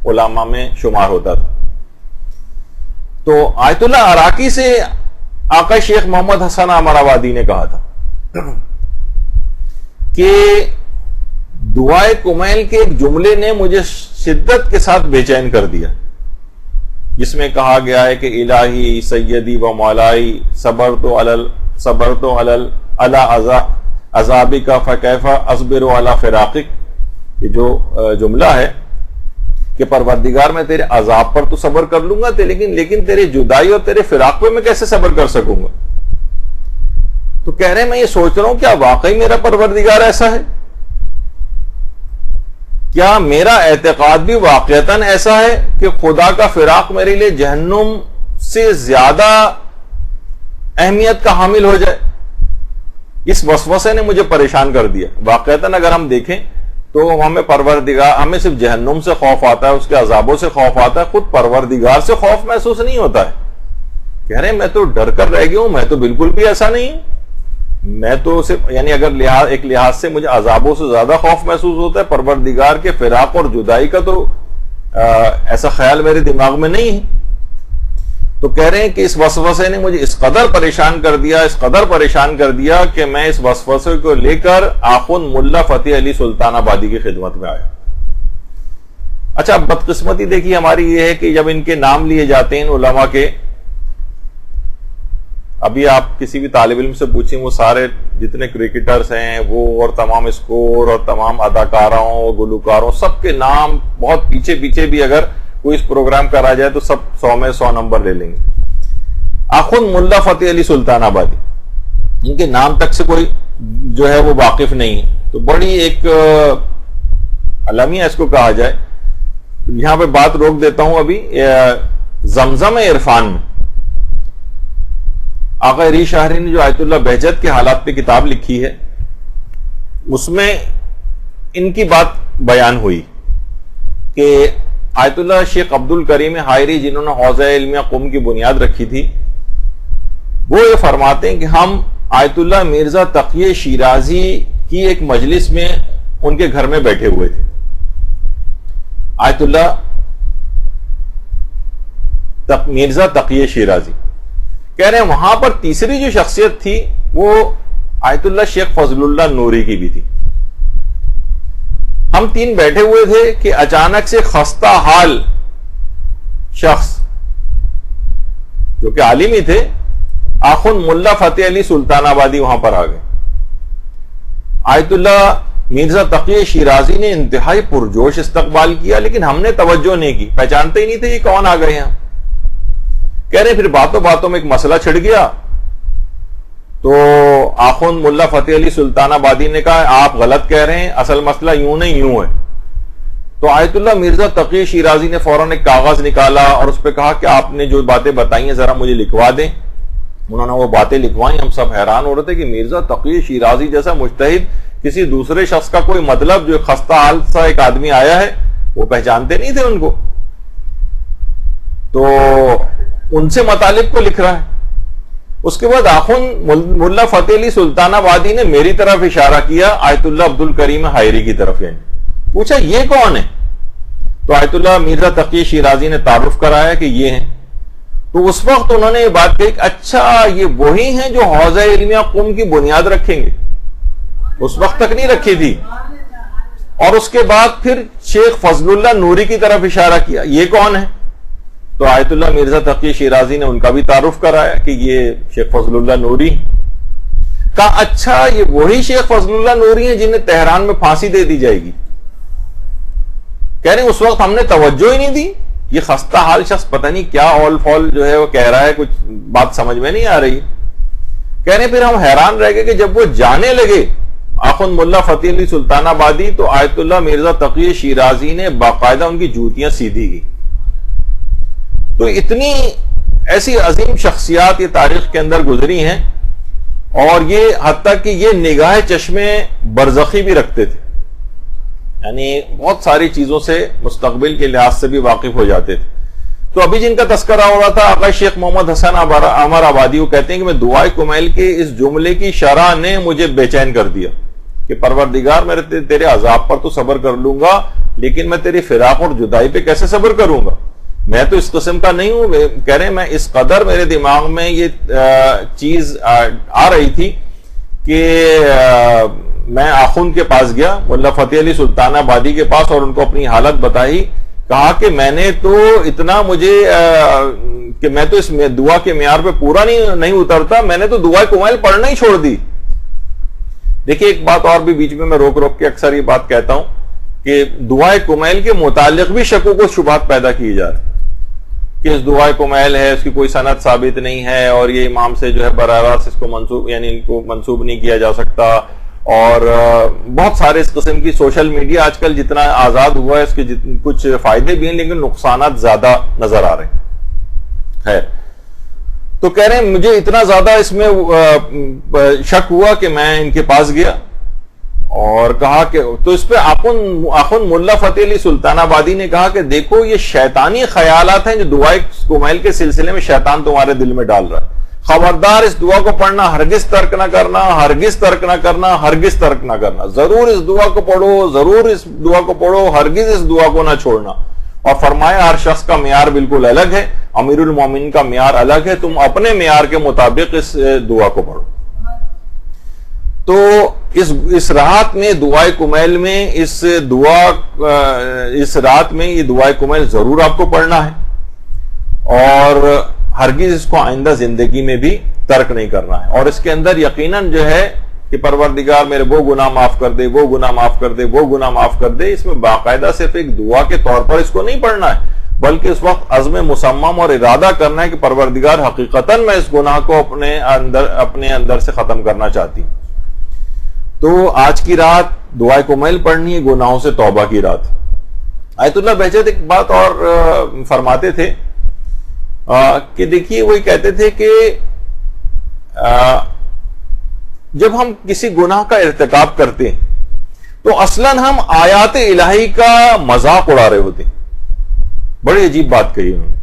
Speaker 3: علماء میں شمار ہوتا تھا. تو آیت اللہ اراکی سے آقا شیخ محمد حسن امر آبادی نے کہا تھا کہ دعائے کمیل کے ایک جملے نے مجھے شدت کے ساتھ بے چین کر دیا، جس میں کہا گیا ہے کہ الہی سیدی و مولائی صبرت علی عذابک فکیف اصبر علی فراقک. یہ جو جملہ ہے کہ پروردگار میں تیرے عذاب پر تو صبر کر لوں گا لیکن تیرے جدائی اور تیرے فراق پہ میں کیسے صبر کر سکوں گا؟ تو کہہ رہے ہیں میں یہ سوچ رہا ہوں کیا واقعی میرا پروردگار ایسا ہے؟ کیا میرا اعتقاد بھی واقعتاً ایسا ہے کہ خدا کا فراق میرے لیے جہنم سے زیادہ اہمیت کا حامل ہو جائے؟ اس وسوسے نے مجھے پریشان کر دیا. واقعتاً اگر ہم دیکھیں تو ہمیں صرف جہنم سے خوف آتا ہے, اس کے عذابوں سے خوف آتا ہے, خود پروردگار سے خوف محسوس نہیں ہوتا ہے. کہہ رہے ہیں میں تو ڈر کر رہ گیا ہوں, میں تو بالکل بھی ایسا نہیں ہوں. میں تو صرف یعنی اگر ایک لحاظ سے مجھے عذابوں سے زیادہ خوف محسوس ہوتا ہے, پروردگار کے فراق اور جدائی کا تو ایسا خیال میرے دماغ میں نہیں ہے. تو کہہ رہے ہیں کہ اس وسوسے نے مجھے اس قدر پریشان کر دیا کہ میں اس وسوسے کو لے کر آخوند ملا فتح علی سلطان آبادی کی خدمت میں آیا. اچھا, بدقسمتی دیکھیے ہماری یہ ہے کہ جب ان کے نام لیے جاتے ہیں ان علماء کے, ابھی آپ کسی بھی طالب علم سے پوچھیں, وہ سارے جتنے کرکٹرز ہیں وہ اور تمام اسکور اور تمام اداکاروں اور گلوکاروں سب کے نام بہت پیچھے بھی اگر کوئی اس پروگرام کرا جائے تو سب 100 میں 100 نمبر لے لیں گے. آخوند ملا فتح علی سلطان آبادی, ان کے نام تک سے کوئی جو ہے وہ واقف نہیں ہے. تو بڑی ایک المیہ اس کو کہا جائے. یہاں پہ بات روک دیتا ہوں ابھی. زمزم عرفان میں آقا ری شاہری نے جو آیت اللہ بہجت کے حالات پہ کتاب لکھی ہے, اس میں ان کی بات بیان ہوئی کہ آیت اللہ شیخ عبد الکریم حائری, جنہوں نے حوزہ علمیہ قم کی بنیاد رکھی تھی, وہ یہ فرماتے ہیں کہ ہم آیت اللہ مرزا تقی شیرازی کی ایک مجلس میں ان کے گھر میں بیٹھے ہوئے تھے. آیت اللہ مرزا تقی شیرازی کہہ رہے ہیں وہاں پر تیسری جو شخصیت تھی وہ آیت اللہ شیخ فضل اللہ نوری کی بھی تھی. ہم تین بیٹھے ہوئے تھے کہ اچانک سے خستہ حال شخص جو کہ عالم ہی تھے, آخوند ملا فتح علی سلطان آبادی وہاں پر آ گئے. آیت اللہ مرزا تقی شیرازی نے انتہائی پرجوش استقبال کیا, لیکن ہم نے توجہ نہیں کی, پہچانتے ہی نہیں تھے یہ کون آ گئے ہیں. کہہ رہے پھر باتوں میں ایک مسئلہ چھڑ گیا. تو آخوند ملا فتح علی سلطان آبادی نے کہا آپ غلط کہہ رہے ہیں, اصل مسئلہ یوں نہیں یوں ہے. تو آیت اللہ مرزا تقی شیرازی نے فوراً ایک کاغذ نکالا اور اس پہ کہا کہ آپ نے جو باتیں بتائی ہیں ذرا مجھے لکھوا دیں. انہوں نے وہ باتیں لکھوائی. ہم سب حیران ہو رہے تھے کہ مرزا تقی شیرازی جیسا مجتہد کسی دوسرے شخص کا کوئی مطلب, جو خستہ حال سا ایک آدمی آیا ہے, وہ پہچانتے نہیں تھے ان کو. تو ان سے مطالب کو لکھ رہا ہے. اس کے بعد آخوند ملا فتح علی سلطان آبادی نے میری طرف اشارہ کیا, آیت اللہ عبد الکریم حائری کی طرف, یعنی پوچھا یہ کون ہے؟ تو آیت اللہ مرزا تقی شیرازی نے تعارف کرایا کہ یہ ہیں. تو اس وقت انہوں نے یہ بات کہی کہ اچھا یہ وہی ہیں جو حوزہ علمیہ قم کی بنیاد رکھیں گے. اس وقت تک نہیں رکھی تھی. اور اس کے بعد پھر شیخ فضل اللہ نوری کی طرف اشارہ کیا, یہ کون ہے؟ تو آیت اللہ مرزا تقی شیرازی نے ان کا بھی تعارف کرایا کہ یہ شیخ فضل اللہ نوری. کہا اچھا یہ وہی شیخ فضل اللہ نوری ہیں جنہیں تہران میں پھانسی دے دی جائے گی. کہہ رہے ہیں اس وقت ہم نے توجہ ہی نہیں دی. یہ خستہ حال شخص پتہ نہیں کیا اول فول جو ہے وہ کہہ رہا ہے, کچھ بات سمجھ میں نہیں آ رہی. کہہ رہے ہیں پھر ہم حیران رہ گئے کہ جب وہ جانے لگے آخوند ملا فتح علی سلطان آبادی, تو آیت اللہ مرزا تقی شیرازی نے باقاعدہ ان کی جوتیاں سیدھی کی. تو اتنی ایسی عظیم شخصیات یہ تاریخ کے اندر گزری ہیں, اور یہ حتیٰ کہ یہ نگاہ چشمے برزخی بھی رکھتے تھے, یعنی بہت ساری چیزوں سے مستقبل کے لحاظ سے بھی واقف ہو جاتے تھے. تو ابھی جن کا تذکرہ ہو رہا تھا آقا شیخ محمد حسن عمر آبادی, وہ کہتے ہیں کہ میں دعائے کمیل کے اس جملے کی شرح نے مجھے بے چین کر دیا کہ پروردگار میں تیرے عذاب پر تو صبر کر لوں گا, لیکن میں تیری فراق اور جدائی پہ کیسے صبر کروں گا؟ میں تو اس قسم کا نہیں ہوں. کہہ رہے ہیں میں اس قدر میرے دماغ میں یہ چیز آ رہی تھی کہ میں آخوند کے پاس گیا, ملا فتح علی سلطان آبادی کے پاس, اور ان کو اپنی حالت بتائی. کہا کہ میں نے تو اتنا مجھے کہ میں تو اس دعا کے معیار پہ پورا نہیں اترتا, میں نے تو دعائے کمیل پڑھنا ہی چھوڑ دی. دیکھیے ایک بات اور بھی بیچ میں روک کے اکثر یہ بات کہتا ہوں کہ دعائے کمیل کے متعلق بھی شکوک و شبہات پیدا کیے جا رہے کہ اس دعائے کمیل ہے، اس کی کوئی سند ثابت نہیں ہے، اور یہ امام سے جو ہے براہ راست اس کو منسوب، یعنی ان کو منسوب نہیں کیا جا سکتا، اور بہت سارے اس قسم کی سوشل میڈیا آج کل جتنا آزاد ہوا ہے اس کے کچھ فائدے بھی ہیں لیکن نقصانات زیادہ نظر آ رہے ہیں. خیر، تو کہہ رہے ہیں مجھے اتنا زیادہ اس میں شک ہوا کہ میں ان کے پاس گیا اور کہا کہ تو اس پہ آخوند ملا فتح علی سلطان آبادی نے کہا کہ دیکھو یہ شیطانی خیالات ہیں جو دعائے کمیل کے سلسلے میں شیطان تمہارے دل میں ڈال رہا ہے. خبردار اس دعا کو پڑھنا ہرگز ترک نہ کرنا، ہرگز ترک نہ کرنا، ہرگز ترک نہ کرنا. ضرور اس دعا کو پڑھو، ضرور اس دعا کو پڑھو، ہرگز اس دعا کو نہ چھوڑنا. اور فرمایا ہر شخص کا معیار بالکل الگ ہے، امیر المومنین کا معیار الگ ہے، تم اپنے معیار کے مطابق اس دعا کو پڑھو. تو اس رات میں دعائے کمیل میں اس رات میں یہ دعائے کمیل ضرور آپ کو پڑھنا ہے، اور ہرگز اس کو آئندہ زندگی میں بھی ترک نہیں کرنا ہے. اور اس کے اندر یقیناً جو ہے کہ پروردگار میرے وہ گناہ معاف کر دے، وہ گناہ معاف کر دے، وہ گناہ معاف کر دے. اس میں باقاعدہ صرف ایک دعا کے طور پر اس کو نہیں پڑھنا ہے، بلکہ اس وقت عزم مصمم اور ارادہ کرنا ہے کہ پروردگار حقیقتاً میں اس گناہ کو اپنے اندر سے ختم کرنا چاہتی ہوں. تو آج کی رات دعائے کمیل پڑھنی ہے، گناہوں سے توبہ کی رات. آیت اللہ بہجت ایک بات اور فرماتے تھے کہ دیکھیے وہ کہتے تھے کہ جب ہم کسی گناہ کا ارتکاب کرتے ہیں تو اصلاً ہم آیات الہی کا مذاق اڑا رہے ہوتے ہیں. بڑی عجیب بات کہی انہوں نے،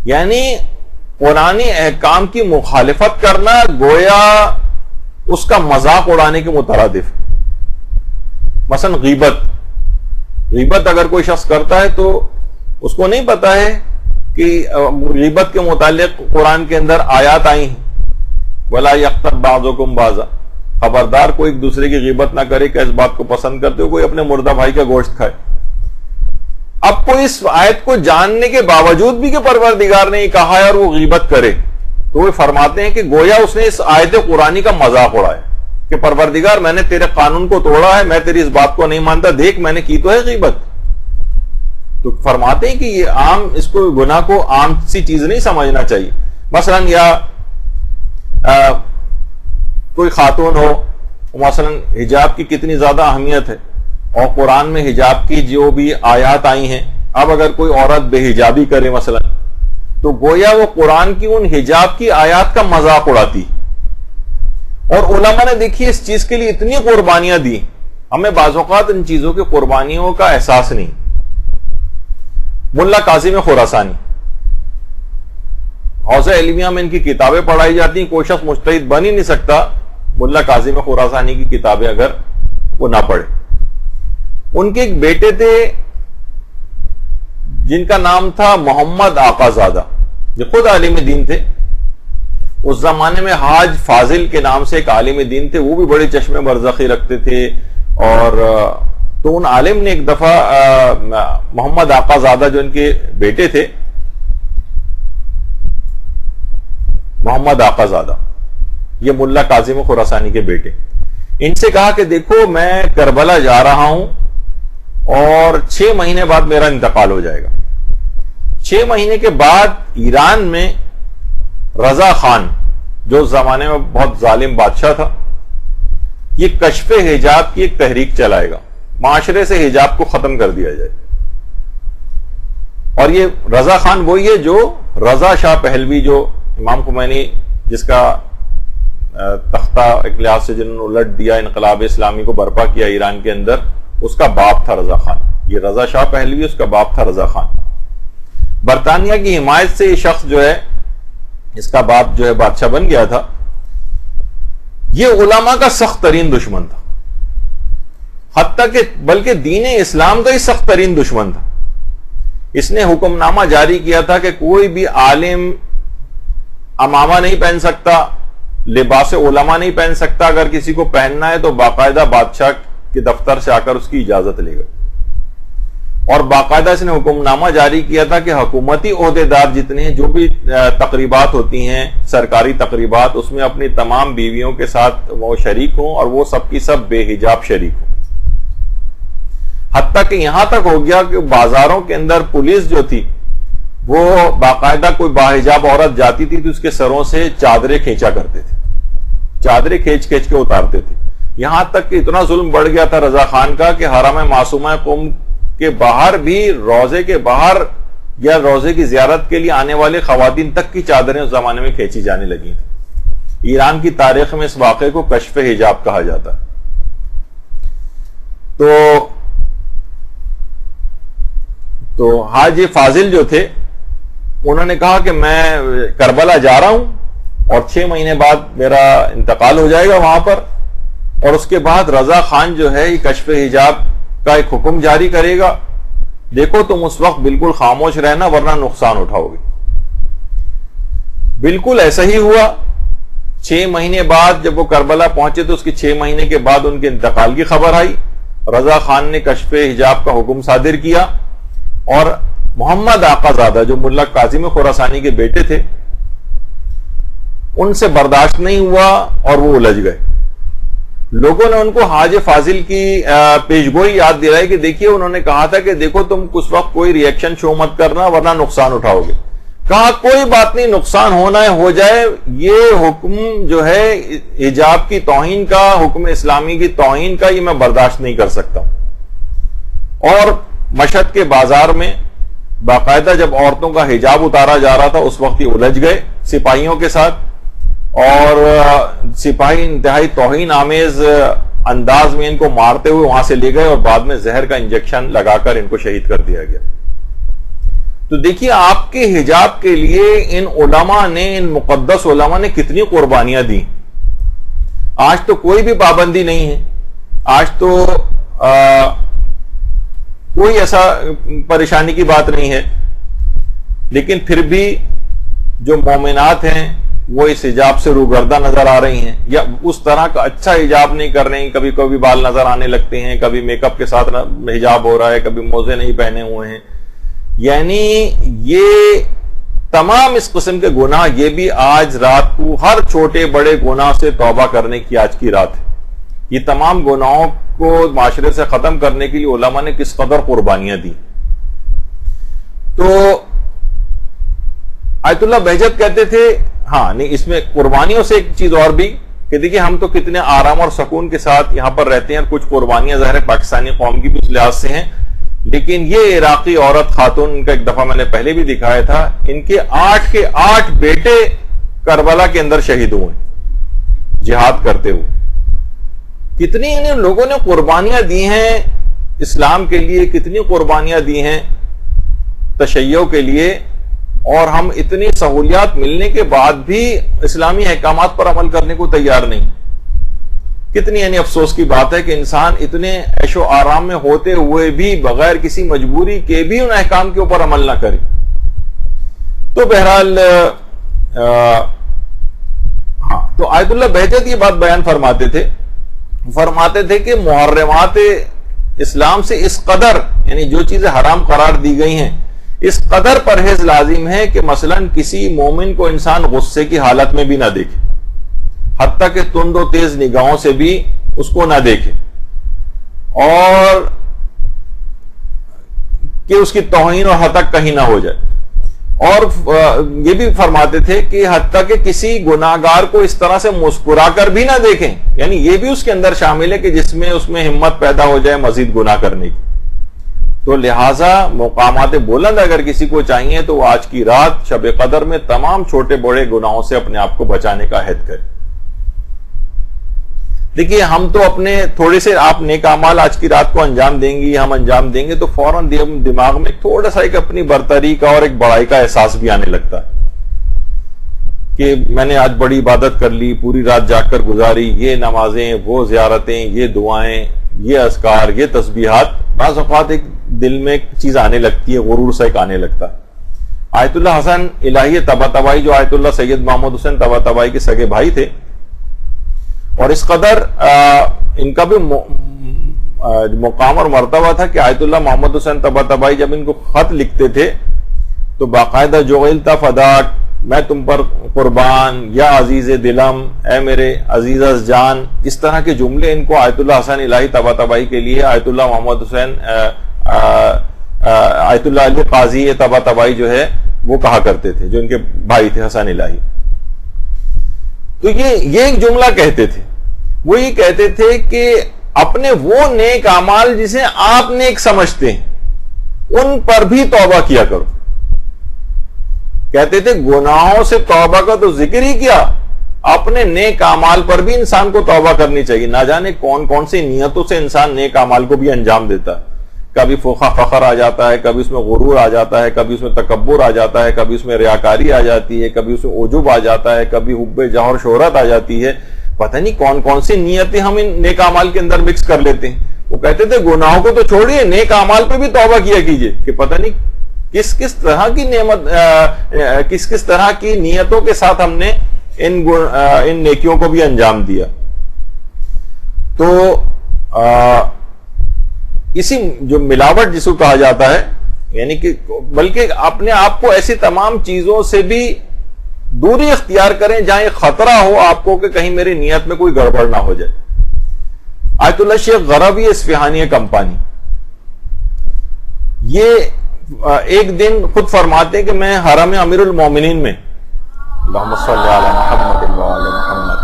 Speaker 3: یعنی قرآنی احکام کی مخالفت کرنا گویا اس کا مذاق اڑانے کے مترادف. مثلا غیبت اگر کوئی شخص کرتا ہے تو اس کو نہیں پتا ہے کہ غیبت کے متعلق قرآن کے اندر آیات آئی ہیں، وَلَا يَغْتَبْ بَعْضُكُمْ بَعْضًا، خبردار کوئی ایک دوسرے کی غیبت نہ کرے کہ اس بات کو پسند کرتے ہو کوئی اپنے مردہ بھائی کا گوشت کھائے. اب کوئی اس آیت کو جاننے کے باوجود بھی کہ پروردگار نے یہ کہا ہے اور وہ غیبت کرے، تو وہ فرماتے ہیں کہ گویا اس نے اس آیت قرآنی کا مذاق اڑایا کہ پروردگار میں نے تیرے قانون کو توڑا ہے، میں تیری اس بات کو نہیں مانتا، دیکھ میں نے کی تو ہے غیبت. تو فرماتے ہیں کہ یہ عام، اس کو گناہ کو عام سی چیز نہیں سمجھنا چاہیے. مثلا یا کوئی خاتون ہو، مثلا حجاب کی کتنی زیادہ اہمیت ہے اور قرآن میں حجاب کی جو بھی آیات آئی ہیں، اب اگر کوئی عورت بے حجابی کرے مثلا تو گویا وہ قرآن کی ان حجاب کی آیات کا مذاق اڑاتی. اور علماء نے دیکھیے اس چیز کے لیے اتنی قربانیاں دی، ہمیں بعض اوقات ان چیزوں کی قربانیوں کا احساس نہیں. ملا کاظم خراسانی، حوزہ علمیہ میں ان کی کتابیں پڑھائی جاتی ہیں، کوئی شخص مجتہد بن ہی نہیں سکتا ملا کاظم خراسانی کی کتابیں اگر وہ نہ پڑھے. ان کے ایک بیٹے تھے جن کا نام تھا محمد آقا زادہ، جو خود عالم دین تھے. اس زمانے میں حاج فاضل کے نام سے ایک عالم دین تھے، وہ بھی بڑے چشمے برزخی رکھتے تھے. اور تو ان عالم نے ایک دفعہ محمد آقا زادہ جو ان کے بیٹے تھے، محمد آقا زادہ یہ ملا کاظم خراسانی کے بیٹے، ان سے کہا کہ دیکھو میں کربلا جا رہا ہوں اور 6 مہینے بعد میرا انتقال ہو جائے گا. 6 مہینے کے بعد ایران میں رضا خان جو اس زمانے میں بہت ظالم بادشاہ تھا، یہ کشف حجاب کی ایک تحریک چلائے گا، معاشرے سے حجاب کو ختم کر دیا جائے. اور یہ رضا خان وہی ہے جو رضا شاہ پہلوی، جو امام خمینی جس کا تختہ ایک لحاظ سے جنہوں نے الٹ دیا، انقلاب اسلامی کو برپا کیا ایران کے اندر، اس کا باپ تھا رضا خان. یہ رضا شاہ پہلوی، اس کا باپ تھا رضا خان. برطانیہ کی حمایت سے یہ شخص جو ہے، اس کا باپ جو ہے بادشاہ بن گیا تھا. یہ علماء کا سخت ترین دشمن تھا، حتیٰ کہ بلکہ دین اسلام کا ہی سخت ترین دشمن تھا. اس نے حکم نامہ جاری کیا تھا کہ کوئی بھی عالم امامہ نہیں پہن سکتا، لباس علماء نہیں پہن سکتا، اگر کسی کو پہننا ہے تو باقاعدہ بادشاہ کے دفتر سے آ کر اس کی اجازت لے گا. اور باقاعدہ اس نے حکم نامہ جاری کیا تھا کہ حکومتی عہدیدار جتنے جو بھی تقریبات ہوتی ہیں، سرکاری تقریبات، اس میں اپنی تمام بیویوں کے ساتھ وہ شریک ہوں اور وہ سب کی سب بے حجاب شریک ہوں. حتیٰ کہ یہاں تک ہو گیا کہ بازاروں کے اندر پولیس جو تھی وہ باقاعدہ کوئی باحجاب عورت جاتی تھی تو اس کے سروں سے چادریں کھینچا کرتے تھے، چادریں کھینچ کھینچ کے اتارتے تھے. یہاں تک کہ اتنا ظلم بڑھ گیا تھا رضا خان کا کہ حرم معصومہ قم کے باہر بھی، روضے کے باہر یا روضے کی زیارت کے لیے آنے والے خواتین تک کی چادریں اس زمانے میں کھینچی جانے لگی تھیں. ایران کی تاریخ میں اس واقعے کو کشف حجاب کہا جاتا ہے. تو حاجی فاضل جو تھے انہوں نے کہا کہ میں کربلا جا رہا ہوں اور 6 مہینے بعد میرا انتقال ہو جائے گا وہاں پر، اور اس کے بعد رضا خان جو ہے یہ کشف حجاب کا ایک حکم جاری کرے گا، دیکھو تم اس وقت بالکل خاموش رہنا ورنہ نقصان اٹھاؤ گے. بالکل ایسا ہی ہوا. 6 مہینے بعد جب وہ کربلا پہنچے تو اس کی 6 مہینے کے بعد ان کے انتقال کی خبر آئی. رضا خان نے کشف حجاب کا حکم صادر کیا اور محمد آقا زادہ جو ملا کاظم خراسانی کے بیٹے تھے ان سے برداشت نہیں ہوا اور وہ الجھ گئے. لوگوں نے ان کو حاج فاضل کی پیشگوئی یاد دلائی کہ دیکھیے انہوں نے کہا تھا کہ دیکھو تم اس وقت کوئی ری ایکشن شو مت کرنا ورنہ نقصان اٹھاؤ گے. کہا کوئی بات نہیں، نقصان ہونا ہے ہو جائے، یہ حکم جو ہے حجاب کی توہین کا، حکم اسلامی کی توہین کا، یہ میں برداشت نہیں کر سکتا ہوں. اور مشہد کے بازار میں باقاعدہ جب عورتوں کا حجاب اتارا جا رہا تھا اس وقت یہ الجھ گئے سپاہیوں کے ساتھ، اور سپاہی انتہائی توہین آمیز انداز میں ان کو مارتے ہوئے وہاں سے لے گئے اور بعد میں زہر کا انجیکشن لگا کر ان کو شہید کر دیا گیا. تو دیکھیے آپ کے حجاب کے لیے ان علماء نے، ان مقدس علماء نے کتنی قربانیاں دی. آج تو کوئی بھی پابندی نہیں ہے، آج تو کوئی ایسا پریشانی کی بات نہیں ہے، لیکن پھر بھی جو مومنات ہیں وہ اس حجاب سے روگردہ نظر آ رہی ہیں، یا اس طرح کا اچھا حجاب نہیں کر رہی. کبھی کبھی بال نظر آنے لگتے ہیں، کبھی میک اپ کے ساتھ حجاب ہو رہا ہے، کبھی موزے نہیں پہنے ہوئے ہیں. یعنی یہ تمام اس قسم کے گناہ، یہ بھی آج رات کو ہر چھوٹے بڑے گناہ سے توبہ کرنے کی آج کی رات ہے. یہ تمام گناہوں کو معاشرے سے ختم کرنے کے لیے علماء نے کس قدر قربانیاں دی. تو آیت اللہ بہجت کہتے تھے ہاں نہیں، اس میں قربانیوں سے ایک چیز اور بھی کہ دیکھیے ہم تو کتنے آرام اور سکون کے ساتھ یہاں پر رہتے ہیں، اور کچھ قربانیاں ظاہر پاکستانی قوم کی بھی اس لحاظ سے ہیں، لیکن یہ عراقی عورت خاتون، ان کا ایک دفعہ میں نے پہلے بھی دکھایا تھا، ان کے 8 بیٹے کربلا کے اندر شہید ہوئے جہاد کرتے ہوئے. کتنی ان لوگوں نے قربانیاں دی ہیں اسلام کے لیے، کتنی قربانیاں دی ہیں تشیع کے لیے، اور ہم اتنی سہولیات ملنے کے بعد بھی اسلامی احکامات پر عمل کرنے کو تیار نہیں. کتنی یعنی افسوس کی بات ہے کہ انسان اتنے عیش و آرام میں ہوتے ہوئے بھی بغیر کسی مجبوری کے بھی ان احکام کے اوپر عمل نہ کرے. تو بہرحال ہاں، تو آیت اللہ بہجت یہ بات بیان فرماتے تھے کہ محرمات اسلام سے اس قدر، یعنی جو چیزیں حرام قرار دی گئی ہیں، اس قدر پرہیز لازم ہے کہ مثلا کسی مومن کو انسان غصے کی حالت میں بھی نہ دیکھے، حتیٰ کہ تند و تیز نگاہوں سے بھی اس کو نہ دیکھے، اور کہ اس کی توہین اور حتک کہیں نہ ہو جائے. اور یہ بھی فرماتے تھے کہ حتیٰ کہ کسی گناہگار کو اس طرح سے مسکرا کر بھی نہ دیکھیں، یعنی یہ بھی اس کے اندر شامل ہے کہ جس میں اس میں ہمت پیدا ہو جائے مزید گناہ کرنے کی. تو لہٰذا مقامات بلند اگر کسی کو چاہیے تو وہ آج کی رات شب قدر میں تمام چھوٹے بڑے گناہوں سے اپنے آپ کو بچانے کا عہد کرے. دیکھیے ہم تو اپنے تھوڑے سے آپ نیک اعمال آج کی رات کو انجام دیں گی، ہم انجام دیں گے تو فوراً دماغ میں تھوڑا سا ایک اپنی برتری کا اور ایک بڑائی کا احساس بھی آنے لگتا ہے کہ میں نے آج بڑی عبادت کر لی، پوری رات جاگ کر گزاری، یہ نمازیں، وہ زیارتیں، یہ دعائیں، یہ اذکار، یہ تسبیحات. بعض اوقات ایک دل میں ایک چیز آنے لگتی ہے، غرور سا ایک آنے لگتا ہے. آیت اللہ حسن الہی طباطبائی جو آیت اللہ سید محمد حسین طباطبائی کے سگے بھائی تھے، اور اس قدر ان کا بھی مقام اور مرتبہ تھا کہ آیت اللہ محمد حسین طباطبائی جب ان کو خط لکھتے تھے تو باقاعدہ جعلت فداک، میں تم پر قربان یا عزیز دلم، اے میرے عزیز جان، اس طرح کے جملے ان کو آیت اللہ حسن الہی طباطبائی کے لیے آیت اللہ محمد حسین آیت اللہ علی قاضی طباطبائی جو ہے وہ کہا کرتے تھے، جو ان کے بھائی تھے حسن الہی. تو یہ ایک جملہ کہتے تھے، وہ یہ کہتے تھے کہ اپنے وہ نیک اعمال جسے آپ نیک سمجھتے ہیں ان پر بھی توبہ کیا کرو. کہتے تھے گناہوں سے توبہ کا تو ذکر ہی کیا، اپنے نیک اعمال پر بھی انسان کو توبہ کرنی چاہیے. نہ جانے کون کون سی نیتوں سے انسان نیک اعمال کو بھی انجام دیتا ہے. کبھی فخر آ جاتا ہے، کبھی اس میں غرور آ جاتا ہے، کبھی اس میں تکبر آ جاتا ہے، کبھی اس میں ریاکاری آ جاتی ہے، کبھی اس میں عجب آ جاتا ہے، کبھی حب جاہ اور شہرت آ جاتی ہے. پتہ نہیں کون کون سی نیتیں ہم ان نیک اعمال کے اندر مکس کر لیتے ہیں. وہ کہتے تھے گناہوں کو تو چھوڑیے، نیک اعمال پہ بھی توبہ کیا کیجیے، کہ پتہ نہیں کس طرح کی نعمت، کس طرح کی نیتوں کے ساتھ ہم نے ان نیکیوں کو بھی انجام دیا. تو اسی جو ملاوٹ جس کو کہا جاتا ہے، یعنی کہ بلکہ اپنے آپ کو ایسی تمام چیزوں سے بھی دوری اختیار کریں جہاں یہ خطرہ ہو آپ کو کہ کہیں میری نیت میں کوئی گڑبڑ نہ ہو جائے. آیت اللہ شیخ غربی اصفہانی کمپانی یہ ایک دن خود فرماتے ہیں کہ میں حرم امیر المومنین میں، اللہم صلی علی محمد وعلی محمد،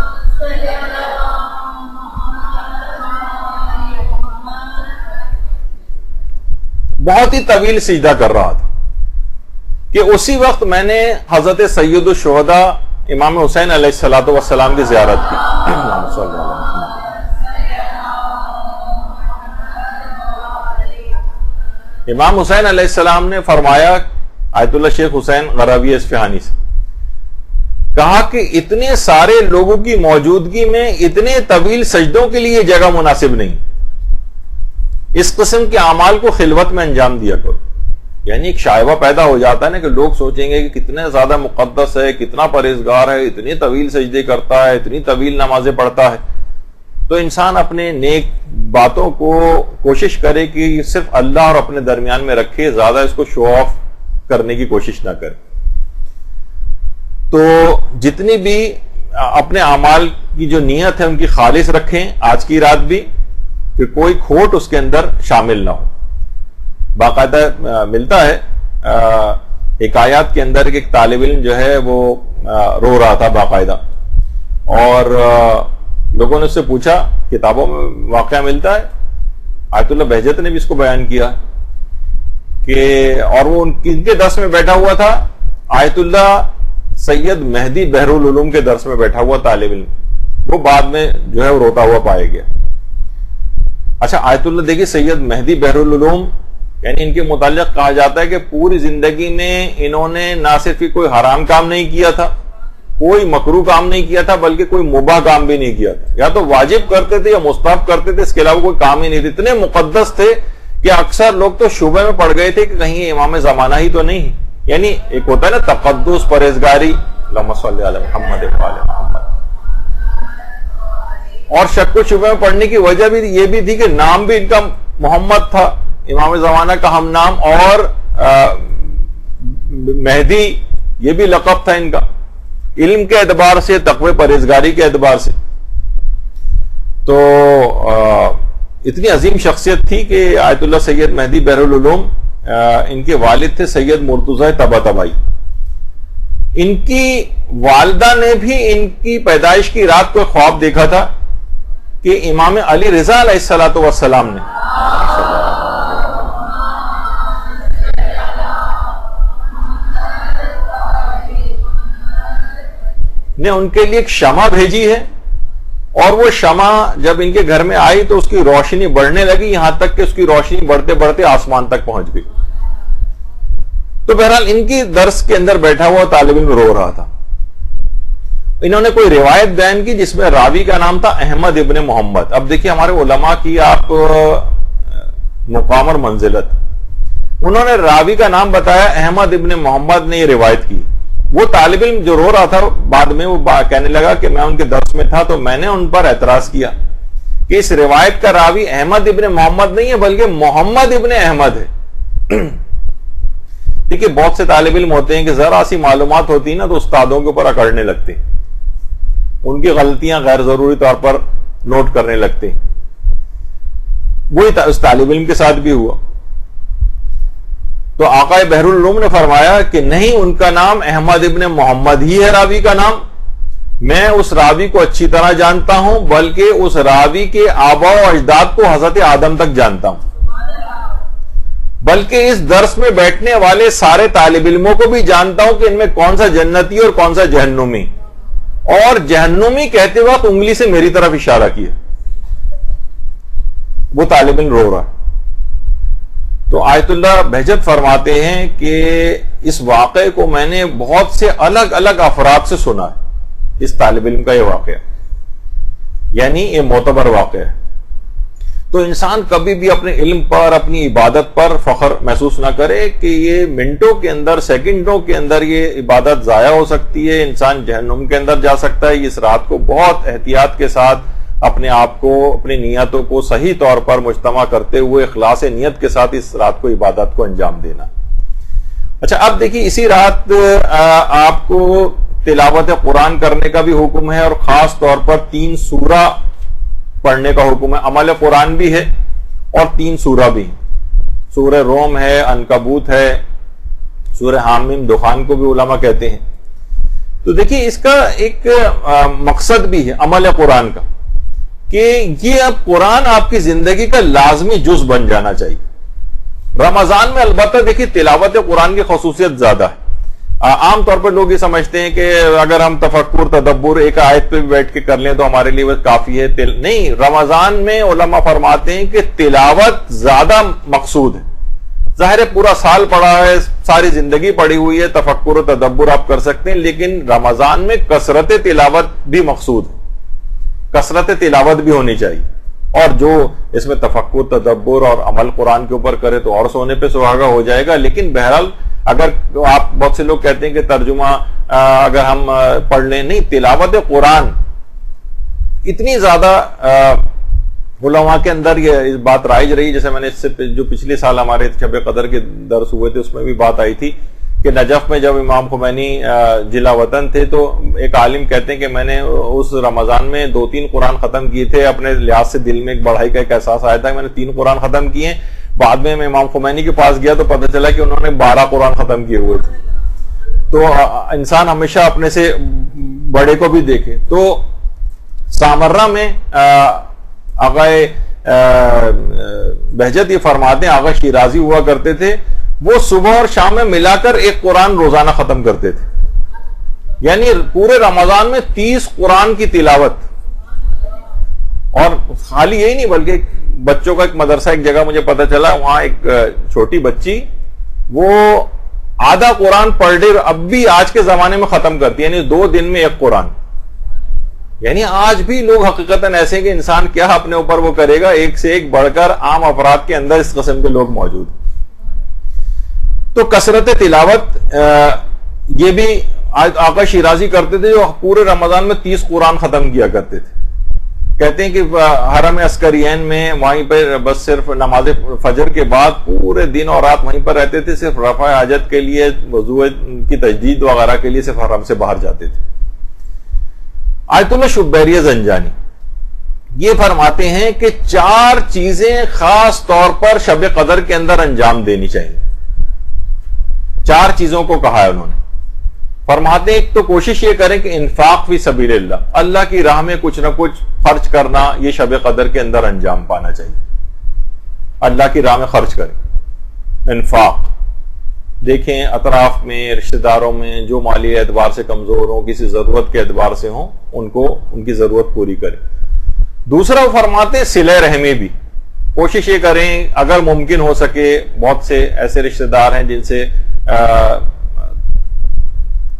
Speaker 3: بہت ہی طویل سجدہ کر رہا تھا کہ اسی وقت میں نے حضرت سید الشہداء امام حسین علیہ السلام کی زیارت کی. اللہم صلی علی محمد. امام حسین علیہ السلام نے فرمایا، آیت اللہ شیخ حسین غربی اصفہانی سے کہا کہ اتنے سارے لوگوں کی موجودگی میں اتنے طویل سجدوں کے لیے جگہ مناسب نہیں، اس قسم کے اعمال کو خلوت میں انجام دیا کرو. یعنی ایک شائبہ پیدا ہو جاتا ہے نا کہ لوگ سوچیں گے کہ کتنے زیادہ مقدس ہے، کتنا پرہیزگار ہے، اتنی طویل سجدے کرتا ہے، اتنی طویل نمازیں پڑھتا ہے. تو انسان اپنے نیک باتوں کو کوشش کرے کہ صرف اللہ اور اپنے درمیان میں رکھے، زیادہ اس کو شو آف کرنے کی کوشش نہ کرے. تو جتنی بھی اپنے اعمال کی جو نیت ہے ان کی خالص رکھیں آج کی رات بھی، کہ کوئی کھوٹ اس کے اندر شامل نہ ہو. باقاعدہ ملتا ہے حکایات کے اندر کہ ایک طالب علم جو ہے وہ رو رہا تھا باقاعدہ، اور لوگوں نے اس سے پوچھا، کتابوں میں واقعہ ملتا ہے، آیت اللہ بہجت نے بھی اس کو بیان کیا کہ، اور وہ ان کے درس میں بیٹھا ہوا تھا، آیت اللہ سید مہدی بحر العلوم کے درس میں بیٹھا ہوا طالب علم، وہ بعد میں جو ہے وہ روتا ہوا پایا گیا. اچھا آیت اللہ دیکھیے، سید مہدی بحر العلوم، یعنی ان کے متعلق کہا جاتا ہے کہ پوری زندگی میں انہوں نے نہ صرف کوئی حرام کام نہیں کیا تھا، کوئی مکروہ کام نہیں کیا تھا، بلکہ کوئی مباح کام بھی نہیں کیا تھا. یا تو واجب کرتے تھے یا مستحب کرتے تھے، اس کے علاوہ کوئی کام ہی نہیں تھے. اتنے مقدس تھے کہ اکثر لوگ تو شبہ میں پڑ گئے تھے کہ کہیں یہ امام زمانہ ہی تو نہیں. یعنی ایک ہوتا ہے نا تقدس، پرہیزگاری، اللہم صلی علی محمد وعلی محمد. اور شک و شبہ میں پڑنے کی وجہ بھی یہ بھی تھی کہ نام بھی ان کا محمد تھا، امام زمانہ کا ہم نام، اور مہدی یہ بھی لقب تھا ان کا، علم کے اعتبار سے، تقوی پرہیزگاری کے اعتبار سے. تو اتنی عظیم شخصیت تھی کہ آیت اللہ سید مہدی بحر العلوم، ان کے والد تھے سید مرتضی طباطبائی. ان کی والدہ نے بھی ان کی پیدائش کی رات کو خواب دیکھا تھا کہ امام علی رضا علیہ السلام نے ان کے لیے ایک شمع بھیجی ہے، اور وہ شمع جب ان کے گھر میں آئی تو اس کی روشنی بڑھنے لگی، یہاں تک کہ اس کی روشنی بڑھتے بڑھتے آسمان تک پہنچ گئی. تو بہرحال ان کی درس کے اندر بیٹھا ہوا طالب علم رو رہا تھا. انہوں نے کوئی روایت بیان کی جس میں راوی کا نام تھا احمد ابن محمد. اب دیکھیے ہمارے علماء کی آپ مقام اور منزلت، انہوں نے راوی کا نام بتایا، احمد ابن محمد نے یہ روایت کی. وہ طالب علم جو رو رہا تھا بعد میں وہ کہنے لگا کہ میں ان کے درس میں تھا تو میں نے ان پر اعتراض کیا کہ اس روایت کا راوی احمد ابن محمد نہیں ہے بلکہ محمد ابن احمد ہے. دیکھیے بہت سے طالب علم ہوتے ہیں کہ ذرا سی معلومات ہوتی نا تو استادوں کے اوپر اکڑنے لگتے ہیں، ان کی غلطیاں غیر ضروری طور پر نوٹ کرنے لگتے ہیں. وہی اس طالب علم کے ساتھ بھی ہوا. تو آقا بحر العلوم نے فرمایا کہ نہیں، ان کا نام احمد ابن محمد ہی ہے راوی کا نام، میں اس راوی کو اچھی طرح جانتا ہوں، بلکہ اس راوی کے آباء و اجداد کو حضرت آدم تک جانتا ہوں، بلکہ اس درس میں بیٹھنے والے سارے طالب علموں کو بھی جانتا ہوں کہ ان میں کون سا جنتی اور کون سا جہنمی، اور جہنمی کہتے وقت انگلی سے میری طرف اشارہ کیا. وہ طالب علم رو رہا. تو آیت اللہ بہجت فرماتے ہیں کہ اس واقعے کو میں نے بہت سے الگ الگ افراد سے سنا ہے. اس طالب علم کا یہ واقعہ یعنی یہ معتبر واقعہ ہے. تو انسان کبھی بھی اپنے علم پر، اپنی عبادت پر فخر محسوس نہ کرے کہ یہ منٹوں کے اندر، سیکنڈوں کے اندر یہ عبادت ضائع ہو سکتی ہے، انسان جہنم کے اندر جا سکتا ہے. اس رات کو بہت احتیاط کے ساتھ اپنے آپ کو، اپنی نیتوں کو صحیح طور پر مجتمع کرتے ہوئے اخلاص نیت کے ساتھ اس رات کو عبادت کو انجام دینا. اچھا، اب دیکھیے اسی رات آپ کو تلاوت قرآن کرنے کا بھی حکم ہے، اور خاص طور پر 3 سورہ پڑھنے کا حکم ہے. عمل قرآن بھی ہے اور 3 سورہ بھی ہیں. سورہ روم ہے، عنکبوت ہے، سورہ حامیم، دخان کو بھی علماء کہتے ہیں. تو دیکھیے اس کا ایک مقصد بھی ہے عمل قرآن کا، کہ یہ اب قرآن آپ کی زندگی کا لازمی جز بن جانا چاہیے. رمضان میں البتہ دیکھیے تلاوت قرآن کی خصوصیت زیادہ ہے. عام طور پر لوگ یہ سمجھتے ہیں کہ اگر ہم تفکر، تدبر ایک آیت پہ بیٹھ کے کر لیں تو ہمارے لیے وہ کافی ہے. نہیں، رمضان میں علماء فرماتے ہیں کہ تلاوت زیادہ مقصود ہے. ظاہر ہے پورا سال پڑھا ہے، ساری زندگی پڑھی ہوئی ہے، تفکر و تدبر آپ کر سکتے ہیں، لیکن رمضان میں کثرت تلاوت بھی مقصود ہے. کثرت تلاوت بھی ہونی چاہیے، اور جو اس میں تفکر، تدبر اور عمل قرآن کے اوپر کرے تو اور سونے پہ سہاگا ہو جائے گا. لیکن بہرحال اگر آپ، بہت سے لوگ کہتے ہیں کہ ترجمہ اگر ہم پڑھ لیں، نہیں، تلاوت قرآن اتنی زیادہ علماء کے اندر یہ بات رائج رہی. جیسے میں نے اس سے جو پچھلے سال ہمارے شب قدر کے درس ہوئے تھے اس میں بھی بات آئی تھی کہ نجف میں جب امام خمینی جلا وطن تھے تو ایک عالم کہتے ہیں کہ میں نے اس رمضان میں 2-3 قرآن ختم کیے تھے. اپنے لحاظ سے دل میں ایک بڑھائی کا ایک احساس آیا تھا، میں نے 3 قرآن ختم کیے. بعد میں امام خمینی کے پاس گیا تو پتہ چلا کہ انہوں نے 12 قرآن ختم کیے ہوئے تھے. تو انسان ہمیشہ اپنے سے بڑے کو بھی دیکھے. تو سامرہ میں آقا بہجت یہ فرماتے ہیں، آقا شیرازی ہوا کرتے تھے، وہ صبح اور شام میں ملا کر 1 قرآن روزانہ ختم کرتے تھے. یعنی پورے رمضان میں 30 قرآن کی تلاوت. اور خالی یہی نہیں بلکہ بچوں کا ایک مدرسہ ایک جگہ مجھے پتہ چلا، وہاں ایک چھوٹی بچی وہ آدھا قرآن پر ڈے اب بھی آج کے زمانے میں ختم کرتی ہے، یعنی 2 دن میں 1 قرآن. یعنی آج بھی لوگ حقیقتاً ایسے ہیں کہ انسان کیا اپنے اوپر وہ کرے گا، ایک سے ایک بڑھ کر عام افراد کے اندر اس قسم کے لوگ موجود ہیں. تو کثرت تلاوت یہ بھی آقا شیرازی کرتے تھے، جو پورے رمضان میں 30 قرآن ختم کیا کرتے تھے. کہتے ہیں کہ حرم عسکرین میں وہیں پہ بس صرف نماز فجر کے بعد پورے دن اور رات وہیں پر رہتے تھے، صرف رفع حاجت کے لیے، وضو کی تجدید وغیرہ کے لیے صرف حرم سے باہر جاتے تھے. آیت اللہ شبیری زنجانی یہ فرماتے ہیں کہ 4 چیزیں خاص طور پر شب قدر کے اندر انجام دینی چاہیے. 4 چیزوں کو کہا ہے انہوں نے. فرماتے ہیں ایک تو کوشش یہ کریں کہ انفاق فی سبیل اللہ، اللہ کی راہ میں کچھ نہ کچھ خرچ کرنا، یہ شب قدر کے اندر انجام پانا چاہیے. اللہ کی راہ میں خرچ کریں، انفاق. دیکھیں اطراف میں، رشتہ داروں میں جو مالی اعتبار سے کمزور ہوں، کسی ضرورت کے اعتبار سے ہوں، ان کی ضرورت پوری کریں. دوسرا وہ فرماتے ہیں صلہ رحمی بھی. کوشش یہ کریں اگر ممکن ہو سکے، بہت سے ایسے رشتہ دار ہیں جن سے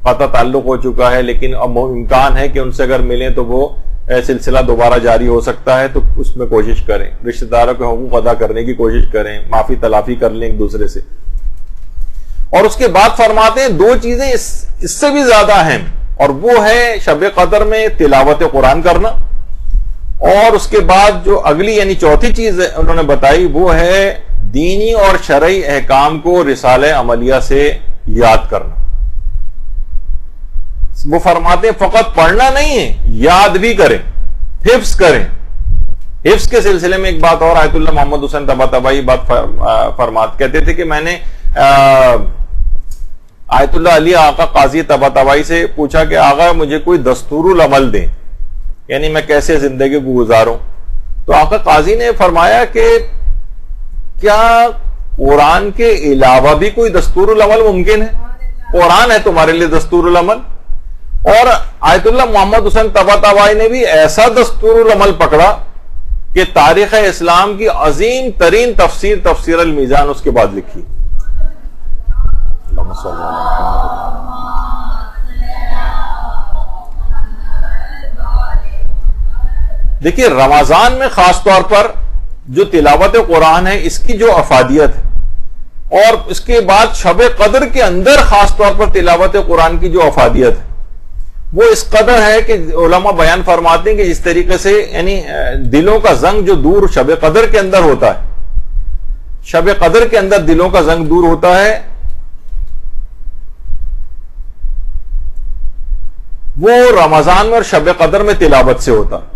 Speaker 3: قطع تعلق ہو چکا ہے، لیکن اب امکان ہے کہ ان سے اگر ملیں تو وہ سلسلہ دوبارہ جاری ہو سکتا ہے، تو اس میں کوشش کریں. رشتہ داروں کے حقوق ادا کرنے کی کوشش کریں، معافی تلافی کر لیں ایک دوسرے سے. اور اس کے بعد فرماتے ہیں 2 چیزیں اس سے بھی زیادہ اہم، اور وہ ہے شب قدر میں تلاوت قرآن کرنا، اور اس کے بعد جو اگلی یعنی چوتھی چیز انہوں نے بتائی وہ ہے دینی اور شرعی احکام کو رسالہ عملیہ سے یاد کرنا. وہ فرماتے ہیں فقط پڑھنا نہیں ہے، یاد بھی کریں، حفظ کریں. حفظ کے سلسلے میں ایک بات اور، آیت اللہ محمد حسین طباطبائی بات کہتے تھے کہ میں نے آیت اللہ علی آقا قاضی طباطبائی سے پوچھا کہ آقا مجھے کوئی دستور العمل دیں، یعنی میں کیسے زندگی کو گزاروں. تو آقا قاضی نے فرمایا کہ کیا قرآن کے علاوہ بھی کوئی دستور العمل ممکن ہے؟ قرآن ہے تمہارے لیے دستور العمل. اور آیت اللہ محمد حسین طباطبائی نے بھی ایسا دستور العمل پکڑا کہ تاریخ اسلام کی عظیم ترین تفسیر، تفسیر المیزان، اس کے بعد لکھی. اللہم صل علی محمد. دیکھیے رمضان میں خاص طور پر جو تلاوت قرآن ہے اس کی جو افادیت ہے، اور اس کے بعد شب قدر کے اندر خاص طور پر تلاوت قرآن کی جو افادیت ہے وہ اس قدر ہے کہ علماء بیان فرماتے ہیں کہ جس طریقے سے یعنی دلوں کا زنگ جو دور شب قدر کے اندر ہوتا ہے، شب قدر کے اندر دلوں کا زنگ دور ہوتا ہے، وہ رمضان میں اور شب قدر میں تلاوت سے ہوتا ہے.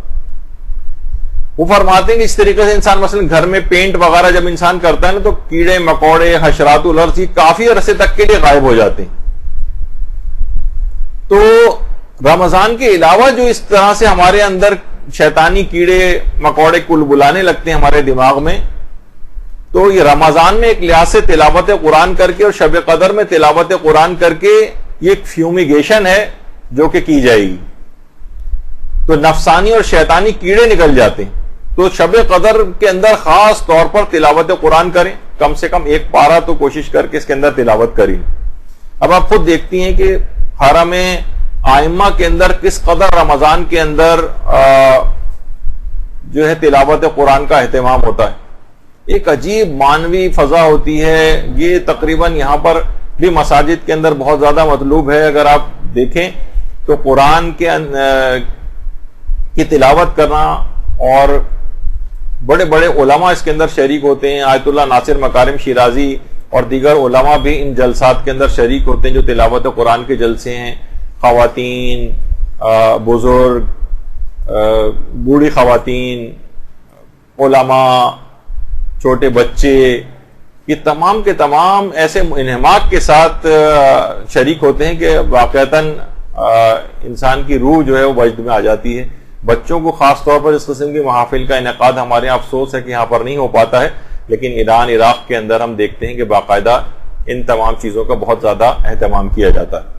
Speaker 3: وہ فرماتے ہیں کہ اس طریقے سے انسان مثلا گھر میں پینٹ وغیرہ جب انسان کرتا ہے نا تو کیڑے مکوڑے، حشرات الارض کافی عرصے تک کے لیے غائب ہو جاتے ہیں. تو رمضان کے علاوہ جو اس طرح سے ہمارے اندر شیطانی کیڑے مکوڑے کل بلانے لگتے ہیں ہمارے دماغ میں، تو یہ رمضان میں ایک لحاظ سے تلاوت قرآن کر کے اور شب قدر میں تلاوت قرآن کر کے یہ ایک فیومیگیشن ہے جو کہ کی جائے گی، تو نفسانی اور شیطانی کیڑے نکل جاتے ہیں. تو شب قدر کے اندر خاص طور پر تلاوت قرآن کریں، کم سے کم ایک پارہ تو کوشش کر کے اس کے اندر تلاوت کریں. اب آپ خود دیکھتی ہیں کہ حرم ائمہ کے اندر کس قدر رمضان کے اندر جو ہے تلاوت قرآن کا اہتمام ہوتا ہے. ایک عجیب معنوی فضا ہوتی ہے. یہ تقریباً یہاں پر بھی مساجد کے اندر بہت زیادہ مطلوب ہے. اگر آپ دیکھیں تو قرآن کی تلاوت کرنا، اور بڑے بڑے علماء اس کے اندر شریک ہوتے ہیں. آیت اللہ ناصر مکارم شیرازی اور دیگر علماء بھی ان جلسات کے اندر شریک ہوتے ہیں جو تلاوت قرآن کے جلسے ہیں. خواتین، بزرگ، بوڑھی خواتین، علماء، چھوٹے بچے، یہ تمام کے تمام ایسے انہماک کے ساتھ شریک ہوتے ہیں کہ واقعتاً انسان کی روح جو ہے وہ وجد میں آ جاتی ہے. بچوں کو خاص طور پر اس قسم کی محافل کا انعقاد ہمارے یہاں افسوس ہے کہ یہاں پر نہیں ہو پاتا ہے، لیکن ایران، عراق کے اندر ہم دیکھتے ہیں کہ باقاعدہ ان تمام چیزوں کا بہت زیادہ اہتمام کیا جاتا ہے.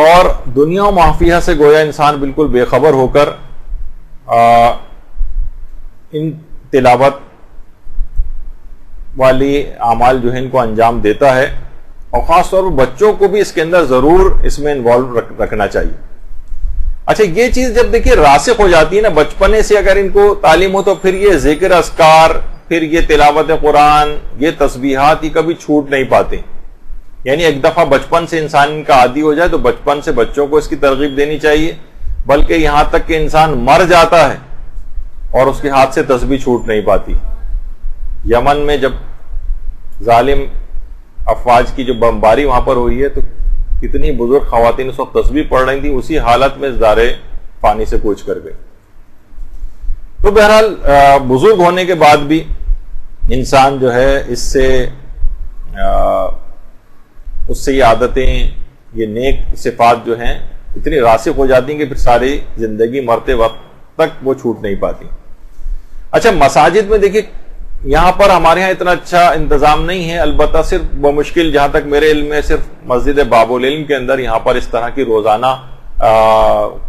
Speaker 3: اور دنیا و مافیہ سے گویا انسان بالکل بے خبر ہو کر ان تلاوت والی اعمال جو ہے ان کو انجام دیتا ہے، اور خاص طور پر بچوں کو بھی اس کے اندر ضرور اس میں انوالو رکھنا چاہیے. اچھا یہ چیز جب دیکھیے راسخ ہو جاتی ہے نا، بچپنے سے اگر ان کو تعلیم ہو تو پھر یہ ذکر اذکار، پھر یہ تلاوت قرآن، یہ تسبیحات یہ کبھی چھوٹ نہیں پاتے. یعنی ایک دفعہ بچپن سے انسان کا عادی ہو جائے تو بچپن سے بچوں کو اس کی ترغیب دینی چاہیے، بلکہ یہاں تک کہ انسان مر جاتا ہے اور اس کے ہاتھ سے تسبیح چھوٹ نہیں پاتی. یمن میں جب ظالم افواج کی جو بمباری وہاں پر ہوئی ہے تو کتنی بزرگ خواتین اس وقت تسبیح پڑھ رہی تھیں، اسی حالت میں زارے پانی سے کوچ کر گئے. تو بہرحال بزرگ ہونے کے بعد بھی انسان جو ہے اس سے یہ عادتیں، یہ نیک صفات جو ہیں اتنی راسخ ہو جاتی ہیں کہ پھر ساری زندگی مرتے وقت تک وہ چھوٹ نہیں پاتی. اچھا مساجد میں دیکھیے یہاں پر ہمارے ہاں اتنا اچھا انتظام نہیں ہے، البتہ صرف بمشکل جہاں تک میرے علم میں صرف مسجد باب العلم کے اندر یہاں پر اس طرح کی روزانہ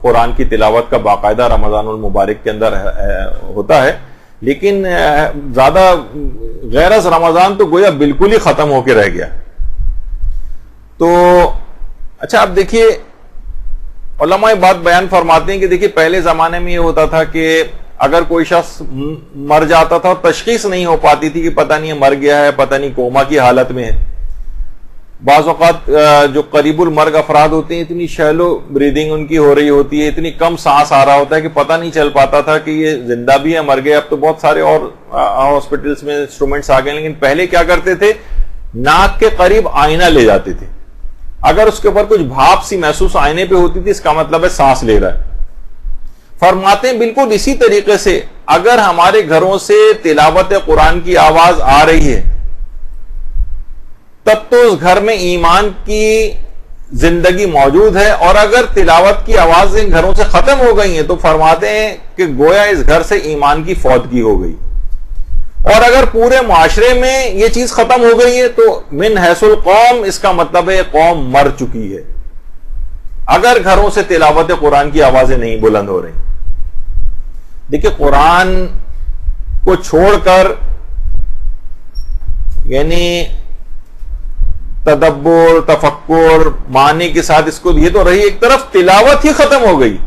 Speaker 3: قرآن کی تلاوت کا باقاعدہ رمضان المبارک کے اندر ہوتا ہے. لیکن زیادہ غیر از رمضان تو گویا بالکل ہی ختم ہو کے رہ گیا. تو اچھا اب دیکھیے علماء بات بیان فرماتے ہیں کہ دیکھیے پہلے زمانے میں یہ ہوتا تھا کہ اگر کوئی شخص مر جاتا تھا اور تشخیص نہیں ہو پاتی تھی کہ پتہ نہیں مر گیا ہے، پتہ نہیں کوما کی حالت میں ہے، بعض اوقات جو قریب المرگ افراد ہوتے ہیں اتنی شیلو بریدنگ ان کی ہو رہی ہوتی ہے, اتنی کم سانس آ رہا ہوتا ہے کہ پتہ نہیں چل پاتا تھا کہ یہ زندہ بھی ہے مر گئے. اب تو بہت سارے اور ہاسپٹلس میں انسٹرومنٹس آ گئے, لیکن پہلے کیا کرتے تھے, ناک کے قریب آئینہ لے جاتے تھے, اگر اس کے اوپر کچھ بھاپ سی محسوس آئینے پہ ہوتی تھی اس کا مطلب ہے سانس لے رہا ہے. فرماتے ہیں بالکل اسی طریقے سے اگر ہمارے گھروں سے تلاوت قرآن کی آواز آ رہی ہے تب تو اس گھر میں ایمان کی زندگی موجود ہے, اور اگر تلاوت کی آوازیں گھروں سے ختم ہو گئی ہیں تو فرماتے ہیں کہ گویا اس گھر سے ایمان کی فوتگی ہو گئی. اور اگر پورے معاشرے میں یہ چیز ختم ہو گئی ہے تو من حیث القوم اس کا مطلب ہے قوم مر چکی ہے, اگر گھروں سے تلاوت قرآن کی آوازیں نہیں بلند ہو رہی. دیکھیں قرآن کو چھوڑ کر یعنی تدبر تفکر معنی کے ساتھ اس کو یہ تو رہی, ایک طرف تلاوت ہی ختم ہو گئی.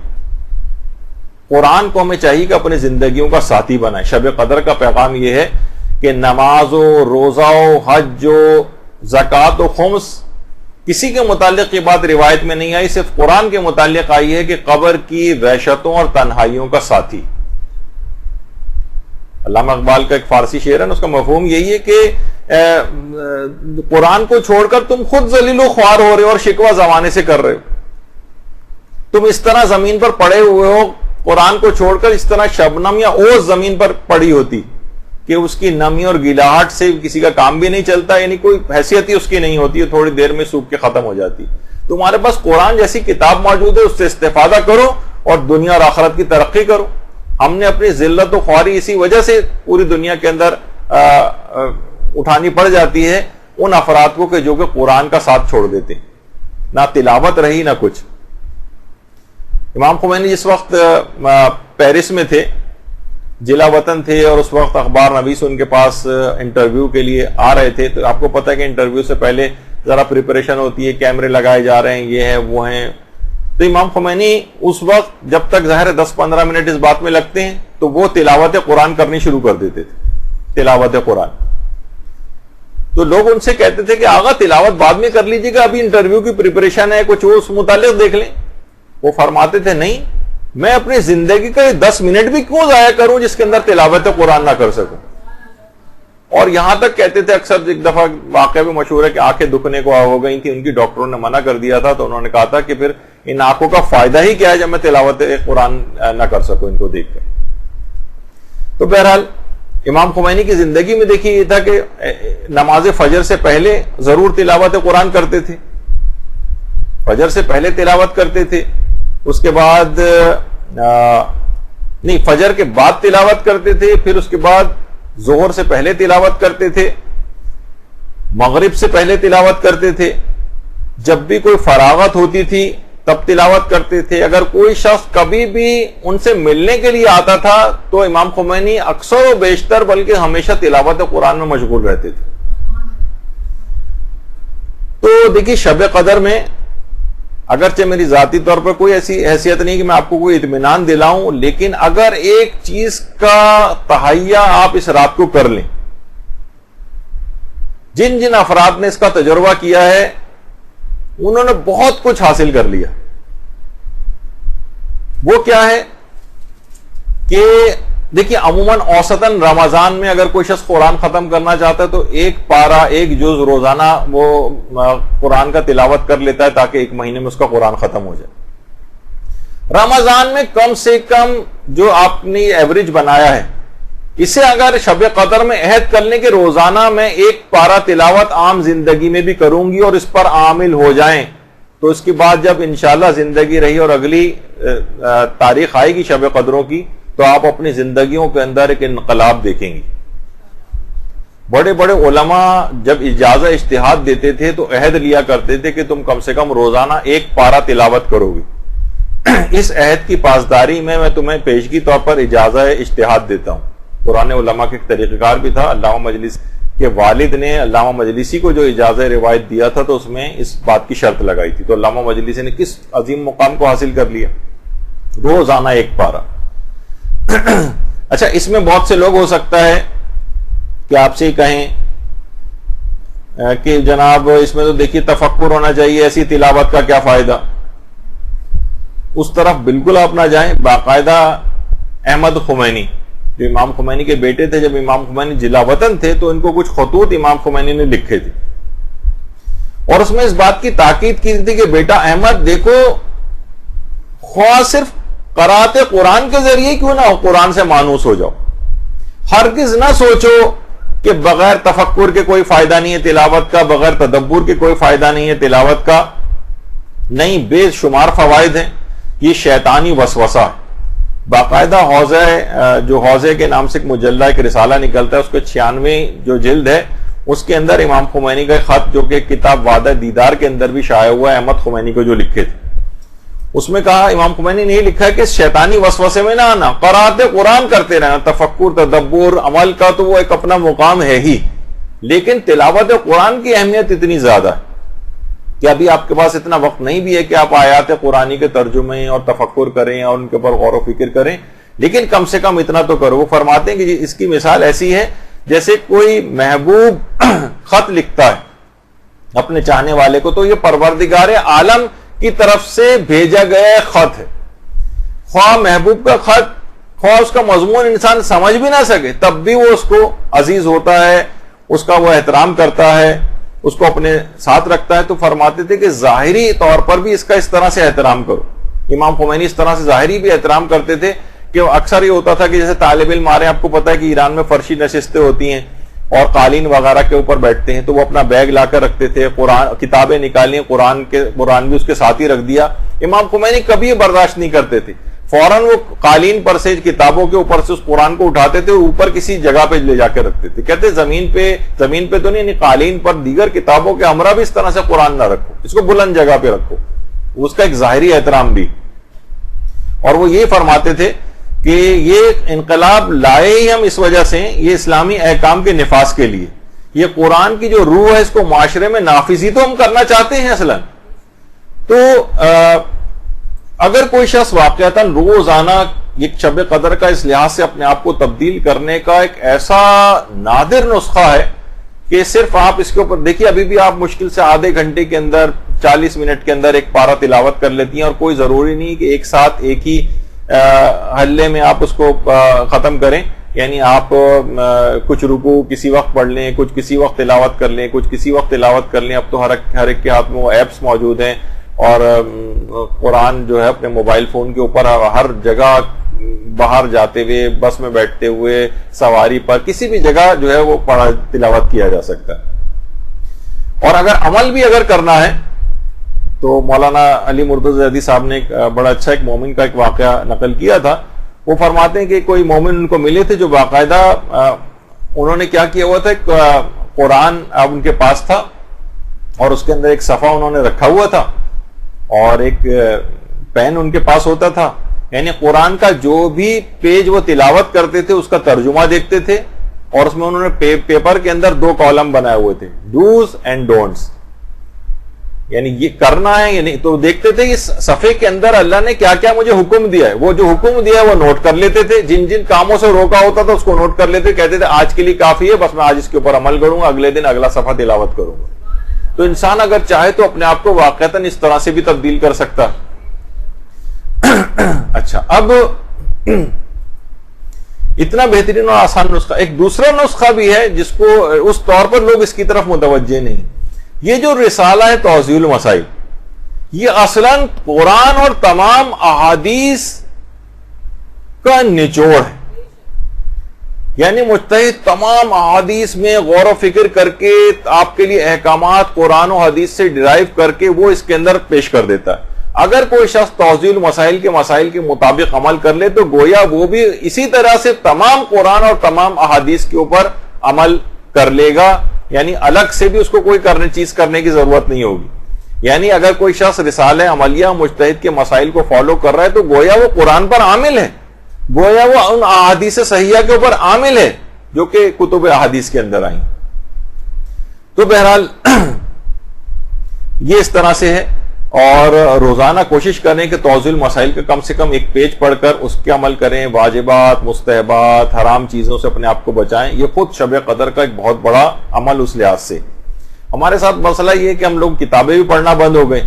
Speaker 3: قرآن کو ہمیں چاہیے کہ اپنی زندگیوں کا ساتھی بنائے. شب قدر کا پیغام یہ ہے کہ نماز و روزہ و حج و زکوٰۃ و خمس کسی کے متعلق یہ بات روایت میں نہیں آئی, صرف قرآن کے متعلق آئی ہے کہ قبر کی وحشتوں اور تنہائیوں کا ساتھی. علامہ اقبال کا ایک فارسی شعر ہے, اس کا مفہوم یہی ہے کہ قرآن کو چھوڑ کر تم خود ذلیل و خوار ہو رہے ہو اور شکوہ زمانے سے کر رہے ہو. تم اس طرح زمین پر پڑے ہوئے ہو, قرآن کو چھوڑ کر اس طرح شبنم یا اوس زمین پر پڑی ہوتی کہ اس کی نمی اور گلاہٹ سے کسی کا کام بھی نہیں چلتا, یعنی کوئی حیثیت ہی اس کی نہیں ہوتی, تھوڑی دیر میں سوکھ کے ختم ہو جاتی. تمہارے پاس قرآن جیسی کتاب موجود ہے, اس سے استفادہ کرو اور دنیا اور آخرت کی ترقی کرو. ہم نے اپنی ذلت و خواری اسی وجہ سے پوری دنیا کے اندر اٹھانی پڑ جاتی ہے ان افراد کو کہ جو کہ قرآن کا ساتھ چھوڑ دیتے, نہ تلاوت رہی نہ کچھ. امام خمینی جس وقت پیرس میں تھے, جلا وطن تھے, اور اس وقت اخبار نویس ان کے پاس انٹرویو کے لیے آ رہے تھے, تو آپ کو پتہ ہے کہ انٹرویو سے پہلے ذرا پریپریشن ہوتی ہے, کیمرے لگائے جا رہے ہیں, یہ ہیں وہ ہیں. تو امام خمینی اس وقت جب تک ظاہر 10-15 منٹ اس بات میں لگتے ہیں تو وہ تلاوت قرآن کرنی شروع کر دیتے تھے, تلاوت قرآن. تو لوگ ان سے کہتے تھے کہ آغا تلاوت بعد میں کر لیجیے گا, ابھی انٹرویو کی پریپریشن ہے, کچھ اس متعلق دیکھ لیں. وہ فرماتے تھے نہیں, میں اپنی زندگی کا 10 منٹ بھی کیوں ضائع کروں جس کے اندر تلاوت قرآن نہ کر سکوں. اور یہاں تک کہتے تھے, اکثر ایک دفعہ واقعہ بھی مشہور ہے کہ آنکھیں دکھنے کو ہو گئی تھی, ان کی ڈاکٹروں نے منع کر دیا تھا, تو انہوں نے کہا تھا کہ پھر ان آنکھوں کا فائدہ ہی کیا ہے جب میں تلاوت قرآن نہ کر سکوں ان کو دیکھ کر. تو بہرحال امام خمینی کی زندگی میں دیکھیے یہ تھا کہ نماز فجر سے پہلے ضرور تلاوت قرآن کرتے تھے, فجر سے پہلے تلاوت کرتے تھے, اس کے بعد نہیں فجر کے بعد تلاوت کرتے تھے, پھر اس کے بعد ظہر سے پہلے تلاوت کرتے تھے, مغرب سے پہلے تلاوت کرتے تھے, جب بھی کوئی فراغت ہوتی تھی تب تلاوت کرتے تھے. اگر کوئی شخص کبھی بھی ان سے ملنے کے لیے آتا تھا تو امام خمینی اکثر و بیشتر بلکہ ہمیشہ تلاوت قرآن میں مشغول رہتے تھے. تو دیکھیے شب قدر میں اگرچہ میری ذاتی طور پر کوئی ایسی حیثیت نہیں کہ میں آپ کو کوئی اطمینان دلاؤں, لیکن اگر ایک چیز کا تہیہ آپ اس رات کو کر لیں, جن جن افراد نے اس کا تجربہ کیا ہے انہوں نے بہت کچھ حاصل کر لیا. وہ کیا ہے کہ دیکھیے عموماً اوسطاً رمضان میں اگر کوئی شخص قرآن ختم کرنا چاہتا ہے تو ایک پارہ ایک جز روزانہ وہ قرآن کا تلاوت کر لیتا ہے تاکہ ایک مہینے میں اس کا قرآن ختم ہو جائے. رمضان میں کم سے کم جو آپ نے ایوریج بنایا ہے اسے اگر شب قدر میں عہد کر لیں کہ روزانہ میں ایک پارہ تلاوت عام زندگی میں بھی کروں گی اور اس پر عامل ہو جائیں, تو اس کے بعد جب انشاءاللہ زندگی رہی اور اگلی تاریخ آئے گی شب قدروں کی تو آپ اپنی زندگیوں کے اندر ایک انقلاب دیکھیں گی. بڑے بڑے علماء جب اجازہ اجتہاد دیتے تھے تو عہد لیا کرتے تھے کہ تم کم سے کم روزانہ ایک پارہ تلاوت کرو گے. اس عہد کی پاسداری میں تمہیں پیشگی طور پر اجازہ اجتہاد دیتا ہوں. قرآن علماء کے ایک طریقہ کار بھی تھا. علامہ مجلس کے والد نے علامہ مجلسی کو جو اجازہ روایت دیا تھا تو اس میں اس بات کی شرط لگائی تھی. تو علامہ مجلسی نے کس عظیم مقام کو حاصل کر لیا, روزانہ ایک پارہ. اچھا, اس میں بہت سے لوگ ہو سکتا ہے کہ آپ سے ہی کہیں کہ جناب اس میں تو دیکھیے تفکر ہونا چاہیے، ایسی تلاوت کا کیا فائدہ، اس طرف بالکل آپ نہ جائیں. باقاعدہ احمد خمینی جو امام خمینی کے بیٹے تھے، جب امام خمینی جلا وطن تھے تو ان کو کچھ خطوط امام خمینی نے لکھے تھے، اور اس میں اس بات کی تاکید کی تھی کہ بیٹا احمد دیکھو، خواہ صرف قرات قرآن کے ذریعے کیوں نہ قرآن سے مانوس ہو جاؤ، ہرگز نہ سوچو کہ بغیر تفکر کے کوئی فائدہ نہیں ہے تلاوت کا، بغیر تدبر کے کوئی فائدہ نہیں ہے تلاوت کا. نہیں، بے شمار فوائد ہیں. یہ شیطانی وسوسہ ہے. باقاعدہ حوضے کے نام سے ایک مجلہ، ایک رسالہ نکلتا ہے، اس کے 96 جو جلد ہے، اس کے اندر امام خمینی کا خط جو کہ کتاب وعدہ دیدار کے اندر بھی شائع ہوا ہے، احمد خمینی کو جو لکھے تھے، اس میں کہا امام خمینی نے یہ لکھا ہے کہ شیطانی وسوسے میں نہ آنا، قرات قرآن کرتے رہنا. تفکر، تدبر، عمل کا تو وہ ایک اپنا مقام ہے ہی، لیکن تلاوت قرآن کی اہمیت اتنی زیادہ ہے کہ ابھی آپ کے پاس اتنا وقت نہیں بھی ہے کہ آپ آیات قرآنی کے ترجمے اور تفکر کریں اور ان کے اوپر غور و فکر کریں، لیکن کم سے کم اتنا تو کرو. وہ فرماتے ہیں کہ اس کی مثال ایسی ہے جیسے کوئی محبوب خط لکھتا ہے اپنے چاہنے والے کو، تو یہ پروردگار عالم کی طرف سے بھیجا گیا خط ہے. خواہ محبوب کا خط، خواہ اس کا مضمون انسان سمجھ بھی نہ سکے، تب بھی وہ اس کو عزیز ہوتا ہے، اس کا وہ احترام کرتا ہے، اس کو اپنے ساتھ رکھتا ہے. تو فرماتے تھے کہ ظاہری طور پر بھی اس کا اس طرح سے احترام کرو. امام خمینی اس طرح سے ظاہری بھی احترام کرتے تھے کہ اکثر یہ ہوتا تھا کہ جیسے طالب علم آ رہے ہیں، آپ کو پتا ہے کہ ایران میں فرشی نشستیں ہوتی ہیں اور قالین وغیرہ کے اوپر بیٹھتے ہیں، تو وہ اپنا بیگ لا کر رکھتے تھے، کتابیں نکالی، قرآن بھی اس کے ساتھ ہی رکھ دیا. امام خمینی کبھی یہ برداشت نہیں کرتے تھے، فوراً وہ قالین پر سے، کتابوں کے اوپر سے اس قرآن کو اٹھاتے تھے، اوپر کسی جگہ پہ لے جا کے رکھتے تھے. کہتے زمین پہ تو نہیں، قالین پر دیگر کتابوں کے ہمراہ بھی اس طرح سے قرآن نہ رکھو، اس کو بلند جگہ پہ رکھو. اس کا ایک ظاہری احترام بھی. اور وہ یہ فرماتے تھے کہ یہ انقلاب لائے ہی ہم اس وجہ سے، یہ اسلامی احکام کے نفاذ کے لیے، یہ قرآن کی جو روح ہے اس کو معاشرے میں نافذی تو ہم کرنا چاہتے ہیں اصلا. تو اگر کوئی شخص واقعتاً روزانہ ایک شب قدر کا اس لحاظ سے اپنے آپ کو تبدیل کرنے کا ایک ایسا نادر نسخہ ہے کہ صرف آپ اس کے اوپر دیکھیے، ابھی بھی آپ مشکل سے آدھے گھنٹے کے اندر، 40 منٹ کے اندر ایک پارہ تلاوت کر لیتی ہیں، اور کوئی ضروری نہیں کہ ایک ساتھ ایک ہی حلے میں آپ اس کو ختم کریں. یعنی آپ کچھ رکوع کسی وقت پڑھ لیں، کچھ کسی وقت تلاوت کر لیں، کچھ کسی وقت تلاوت کر لیں. اب تو ہر ایک کے ہاتھ میں وہ ایپس موجود ہیں، اور قرآن جو ہے اپنے موبائل فون کے اوپر ہر جگہ، باہر جاتے ہوئے، بس میں بیٹھتے ہوئے، سواری پر، کسی بھی جگہ جو ہے وہ تلاوت کیا جا سکتا ہے. اور اگر عمل بھی اگر کرنا ہے تو مولانا علی مرتضی زیدی صاحب نے ایک بڑا اچھا ایک مومن کا ایک واقعہ نقل کیا تھا. وہ فرماتے ہیں کہ کوئی مومن ان کو ملے تھے جو باقاعدہ انہوں نے کیا کیا ہوا تھا، ایک قرآن اب ان کے پاس تھا، اور اس کے اندر ایک صفحہ انہوں نے رکھا ہوا تھا، اور ایک پین ان کے پاس ہوتا تھا. یعنی قرآن کا جو بھی پیج وہ تلاوت کرتے تھے اس کا ترجمہ دیکھتے تھے، اور اس میں انہوں نے پیپر کے اندر 2 کالم بنائے ہوئے تھے، ڈوز اینڈ ڈونٹس. یعنی یہ کرنا ہے یعنی، تو دیکھتے تھے اس صفحے کے اندر اللہ نے کیا کیا مجھے حکم دیا ہے، وہ جو حکم دیا ہے وہ نوٹ کر لیتے تھے، جن جن کاموں سے روکا ہوتا تھا اس کو نوٹ کر لیتے، کہتے تھے آج کے لیے کافی ہے، بس میں آج اس کے اوپر عمل کروں گا، اگلے دن اگلا صفحہ تلاوت کروں گا. تو انسان اگر چاہے تو اپنے آپ کو واقعتاً اس طرح سے بھی تبدیل کر سکتا. اچھا، اب اتنا بہترین اور آسان نسخہ، ایک دوسرا نسخہ بھی ہے جس کو اس طور پر لوگ اس کی طرف متوجہ نہیں. یہ جو رسالہ ہے توضیح المسائل، یہ اصلاً قرآن اور تمام احادیث کا نچوڑ ہے. یعنی مجتہد تمام احادیث میں غور و فکر کر کے آپ کے لیے احکامات قرآن و حدیث سے ڈرائیو کر کے وہ اس کے اندر پیش کر دیتا ہے. اگر کوئی شخص توضیح المسائل کے مسائل کے مطابق عمل کر لے تو گویا وہ بھی اسی طرح سے تمام قرآن اور تمام احادیث کے اوپر عمل کر لے گا. یعنی الگ سے بھی اس کو کوئی چیز کرنے کی ضرورت نہیں ہوگی. یعنی اگر کوئی شخص رسالہ عملیہ مجتہد کے مسائل کو فالو کر رہا ہے تو گویا وہ قرآن پر عامل ہے، گویا وہ ان احادیث صحیحہ کے اوپر عامل ہے جو کہ کتب احادیث کے اندر آئیں. تو بہرحال یہ اس طرح سے ہے. اور روزانہ کوشش کریں کہ توضیح المسائل کے کم سے کم ایک پیج پڑھ کر اس کے عمل کریں، واجبات، مستحبات، حرام چیزوں سے اپنے آپ کو بچائیں. یہ خود شب قدر کا ایک بہت بڑا عمل اس لحاظ سے. ہمارے ساتھ مسئلہ یہ ہے کہ ہم لوگ کتابیں بھی پڑھنا بند ہو گئے.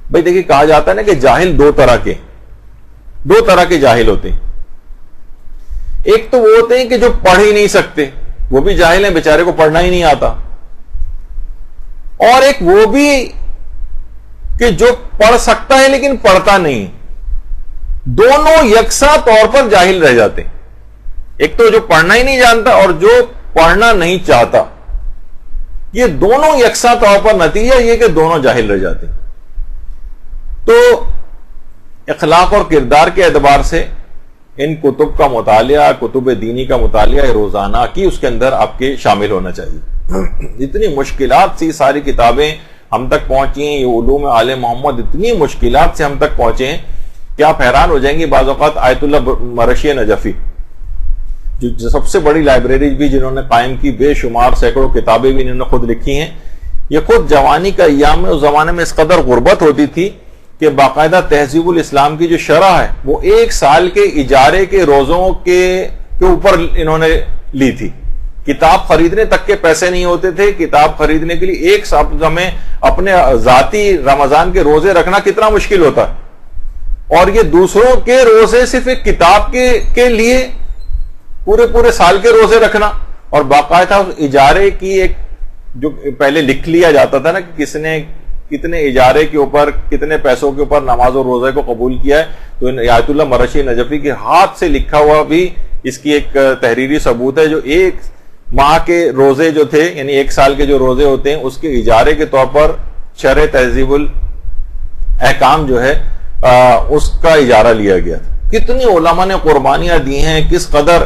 Speaker 3: بھائی دیکھیے کہا جاتا ہے نا کہ جاہل دو طرح کے جاہل ہوتے ہیں. ایک تو وہ ہوتے ہیں کہ جو پڑھ ہی نہیں سکتے, وہ بھی جاہل ہیں, بیچارے کو پڑھنا ہی نہیں آتا. اور ایک وہ بھی کہ جو پڑھ سکتا ہے لیکن پڑھتا نہیں. دونوں یکساں طور پر جاہل رہ جاتے ہیں. ایک تو جو پڑھنا ہی نہیں جانتا اور جو پڑھنا نہیں چاہتا, یہ دونوں یکساں طور پر نتیجہ یہ کہ دونوں جاہل رہ جاتے ہیں. تو اخلاق اور کردار کے اعتبار سے ان کتب کا مطالعہ, کتب دینی کا مطالعہ روزانہ کی اس کے اندر آپ کے شامل ہونا چاہیے. اتنی مشکلات سے ساری کتابیں ہم تک پہنچی ہیں, یہ علوم آل محمد اتنی مشکلات سے ہم تک پہنچے ہیں کہ آپ حیران ہو جائیں گے. بعض اوقات آیت اللہ مرشی نجفی جو سب سے بڑی لائبریری بھی جنہوں نے قائم کی, بے شمار سینکڑوں کتابیں بھی انہوں نے خود لکھی ہیں, یہ خود جوانی کا ایام میں اس زمانے میں اس قدر غربت ہوتی تھی کہ باقاعدہ تہذیب الاسلام کی جو شرح ہے وہ 1 سال کے اجارے کے روزوں کے اوپر انہوں نے لی تھی. کتاب خریدنے تک کے پیسے نہیں ہوتے تھے. کتاب خریدنے کے لیے 1 سال میں اپنے ذاتی رمضان کے روزے رکھنا کتنا مشکل ہوتا ہے, اور یہ دوسروں کے روزے صرف ایک کتاب کے لیے پورے سال کے روزے رکھنا. اور باقاعدہ اجارے کی ایک جو پہلے لکھ لیا جاتا تھا نا کہ کس نے کتنے اجارے کے اوپر, کتنے پیسوں کے اوپر نماز اور روزے کو قبول کیا ہے, تو آیت اللہ مرشی نجفی کے ہاتھ سے لکھا ہوا بھی اس کی ایک تحریری ثبوت ہے. جو 1 ماہ کے روزے جو تھے, یعنی 1 سال کے جو روزے ہوتے ہیں, اس کے اجارے کے طور پر شرح تہذیب الاحکام جو ہے اس کا اجارہ لیا گیا تھا. کتنی علماء نے قربانیاں دی ہیں, کس قدر.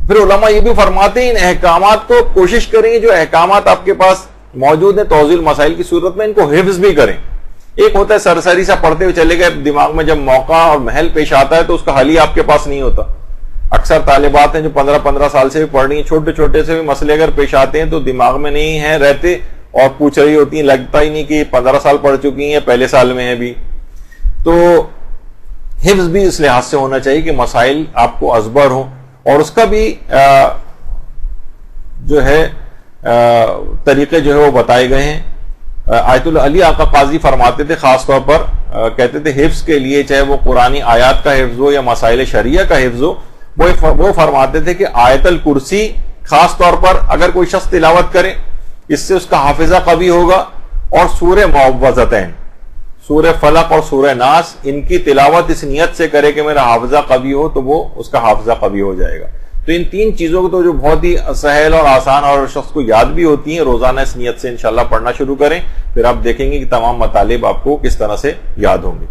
Speaker 3: پھر علماء یہ بھی فرماتے ہیں ان احکامات کو کوشش کریں جو احکامات آپ کے پاس موجود ہیں توضیح المسائل کی صورت میں, ان کو حفظ بھی کریں. ایک ہوتا ہے سرسری سا پڑھتے ہوئے چلے گئے, دماغ میں جب موقع اور محل پیش آتا ہے تو اس کا حل ہی آپ کے پاس نہیں ہوتا. اکثر طالبات ہیں جو 15 سال سے بھی پڑھ رہی ہیں, چھوٹے سے بھی مسئلے اگر پیش آتے ہیں تو دماغ میں نہیں ہیں رہتے اور پوچھ رہی ہوتی ہیں, لگتا ہی نہیں کہ 15 سال پڑھ چکی ہیں, پہلے سال میں ہے بھی. تو حفظ بھی اس لحاظ سے ہونا چاہیے کہ مسائل آپ کو ازبر ہوں, اور اس کا بھی جو ہے طریقے جو ہے وہ بتائے گئے ہیں. آیت اللہ علی آقا قاضی فرماتے تھے, خاص طور پر کہتے تھے حفظ کے لیے, چاہے وہ قرآنی آیات کا حفظ ہو یا مسائل شریعہ کا حفظ ہو, وہ فرماتے تھے کہ آیت الکرسی خاص طور پر اگر کوئی شخص تلاوت کرے, اس سے اس کا حافظہ قوی ہوگا. اور سورہ معوذتین, سورہ فلق اور سورہ ناس, ان کی تلاوت اس نیت سے کرے کہ میرا حافظہ قوی ہو تو وہ اس کا حافظہ قوی ہو جائے گا. تو ان 3 چیزوں کو تو جو بہت ہی سہل اور آسان اور شخص کو یاد بھی ہوتی ہیں, روزانہ اس نیت سے انشاءاللہ پڑھنا شروع کریں, پھر آپ دیکھیں گے کہ تمام مطالب آپ کو کس طرح سے یاد ہوں گے.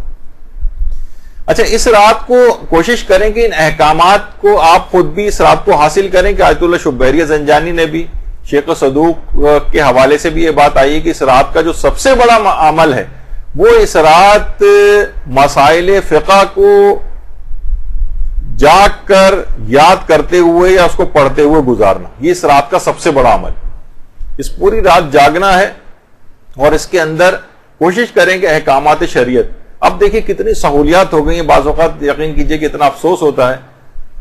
Speaker 3: اچھا, اس رات کو کوشش کریں کہ ان احکامات کو آپ خود بھی اس رات کو حاصل کریں کہ آیت اللہ شبیری زنجانی نے بھی, شیخ صدوق کے حوالے سے بھی یہ بات آئی ہے کہ اس رات کا جو سب سے بڑا عمل ہے وہ اس رات مسائل فقہ کو جاگ کر یاد کرتے ہوئے یا اس کو پڑھتے ہوئے گزارنا. یہ اس رات کا سب سے بڑا عمل, اس پوری رات جاگنا ہے اور اس کے اندر کوشش کریں کہ احکامات شریعت. اب دیکھیں کتنی سہولیات ہو گئی ہیں, بعض اوقات یقین کیجئے کہ اتنا افسوس ہوتا ہے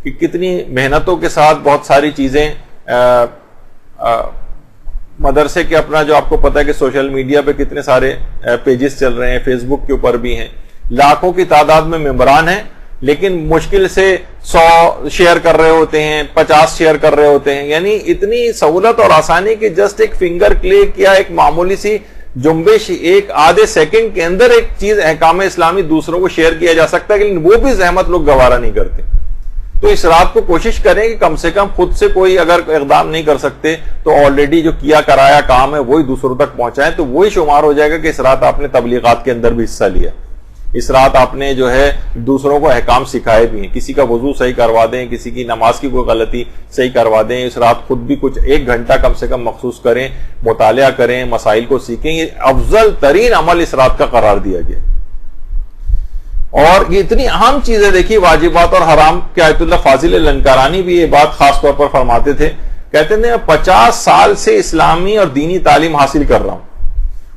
Speaker 3: کہ کتنی محنتوں کے ساتھ بہت ساری چیزیں مدرسے کے اپنا جو آپ کو پتا ہے کہ سوشل میڈیا پہ کتنے سارے پیجز چل رہے ہیں, فیس بک کے اوپر بھی ہیں, لاکھوں کی تعداد میں ممبران ہیں, لیکن مشکل سے 100 شیئر کر رہے ہوتے ہیں, 50 شیئر کر رہے ہوتے ہیں. یعنی اتنی سہولت اور آسانی کہ جسٹ ایک فنگر کلک یا ایک معمولی سی جنبش, ایک آدھے سیکنڈ کے اندر ایک چیز احکام اسلامی دوسروں کو شیئر کیا جا سکتا ہے, لیکن وہ بھی زحمت لوگ گوارا نہیں کرتے. تو اس رات کو کوشش کریں کہ کم سے کم خود سے کوئی اگر اقدام نہیں کر سکتے تو آلریڈی جو کیا کرایا کام ہے وہی دوسروں تک پہنچائیں, تو وہی شمار ہو جائے گا کہ اس رات آپ نے تبلیغات کے اندر بھی حصہ لیا, اس رات آپ نے جو ہے دوسروں کو احکام سکھائے بھی ہیں. کسی کا وضو صحیح کروا دیں, کسی کی نماز کی کوئی غلطی صحیح کروا دیں. اس رات خود بھی کچھ 1 گھنٹہ کم سے کم مخصوص کریں, مطالعہ کریں, مسائل کو سیکھیں. یہ افضل ترین عمل اس رات کا قرار دیا گیا. اور یہ اتنی اہم چیز ہے, دیکھیے واجبات اور حرام کے آیت اللہ فاضل لنکارانی بھی یہ بات خاص طور پر فرماتے تھے. کہتے ہیں 50 سال سے اسلامی اور دینی تعلیم حاصل کر رہا ہوں,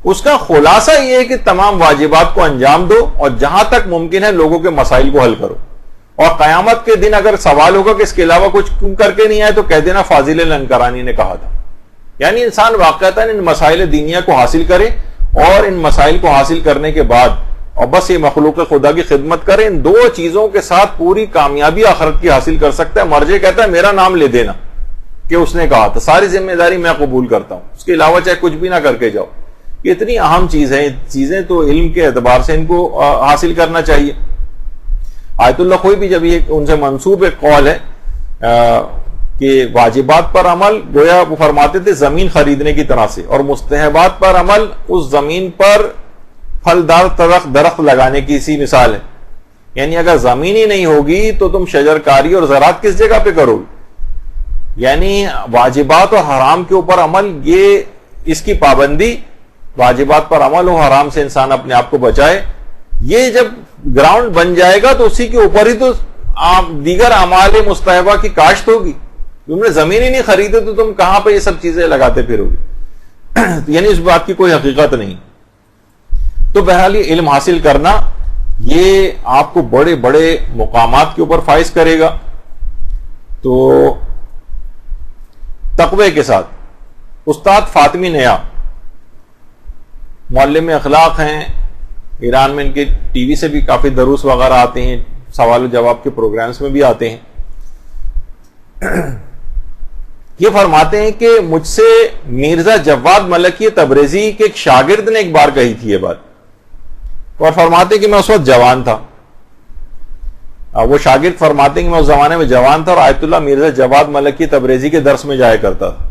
Speaker 3: اس کا خلاصہ یہ ہے کہ تمام واجبات کو انجام دو اور جہاں تک ممکن ہے لوگوں کے مسائل کو حل کرو. اور قیامت کے دن اگر سوال ہوگا کہ اس کے علاوہ کچھ کیوں کر کے نہیں آئے تو کہہ دینا فاضل لنکرانی نے کہا تھا. یعنی انسان واقعتاً ان مسائل دینیہ کو حاصل کرے اور ان مسائل کو حاصل کرنے کے بعد اور بس یہ مخلوق خدا کی خدمت کرے. ان دو چیزوں کے ساتھ پوری کامیابی آخرت کی حاصل کر سکتا ہے. مرجے کہتا ہے میرا نام لے دینا کہ اس نے کہا تھا, ساری ذمہ داری میں قبول کرتا ہوں, اس کے علاوہ چاہے کچھ بھی نہ کر کے جاؤ. یہ اتنی اہم چیز ہے, چیزیں تو علم کے اعتبار سے ان کو حاصل کرنا چاہیے. آیت اللہ خوئی بھی جب یہ ان سے منسوب ایک قول ہے کہ واجبات پر عمل گویا وہ فرماتے تھے زمین خریدنے کی طرح سے, اور مستحبات پر عمل اس زمین پر پھلدار درخت لگانے کی سی مثال ہے. یعنی اگر زمین ہی نہیں ہوگی تو تم شجرکاری اور زراعت کس جگہ پہ کرو گے؟ یعنی واجبات اور حرام کے اوپر عمل, یہ اس کی پابندی, واجبات پر عمل و حرام سے انسان اپنے آپ کو بچائے, یہ جب گراؤنڈ بن جائے گا تو اسی کے اوپر ہی تو دیگر اعمال مستحبہ کی کاشت ہوگی. تم نے زمین ہی نہیں خریدے تو تم کہاں پہ یہ سب چیزیں لگاتے پھرو گے؟ یعنی اس بات کی کوئی حقیقت نہیں. تو بہرحال یہ علم حاصل کرنا یہ آپ کو بڑے بڑے مقامات کے اوپر فائز کرے گا. تو تقوی کے ساتھ استاد فاطمی نیا معلم اخلاق ہیں, ایران میں ان کے ٹی وی سے بھی کافی دروس وغیرہ آتے ہیں, سوال و جواب کے پروگرامز میں بھی آتے ہیں. یہ فرماتے ہیں کہ مجھ سے مرزا جواد ملکی تبریزی کے ایک شاگرد نے ایک بار کہی تھی یہ بات, اور فرماتے ہیں کہ میں اس وقت جوان تھا. وہ شاگرد فرماتے ہیں کہ میں اس زمانے میں جوان تھا اور آیت اللہ مرزا جواد ملکی تبریزی کے درس میں جایا کرتا تھا.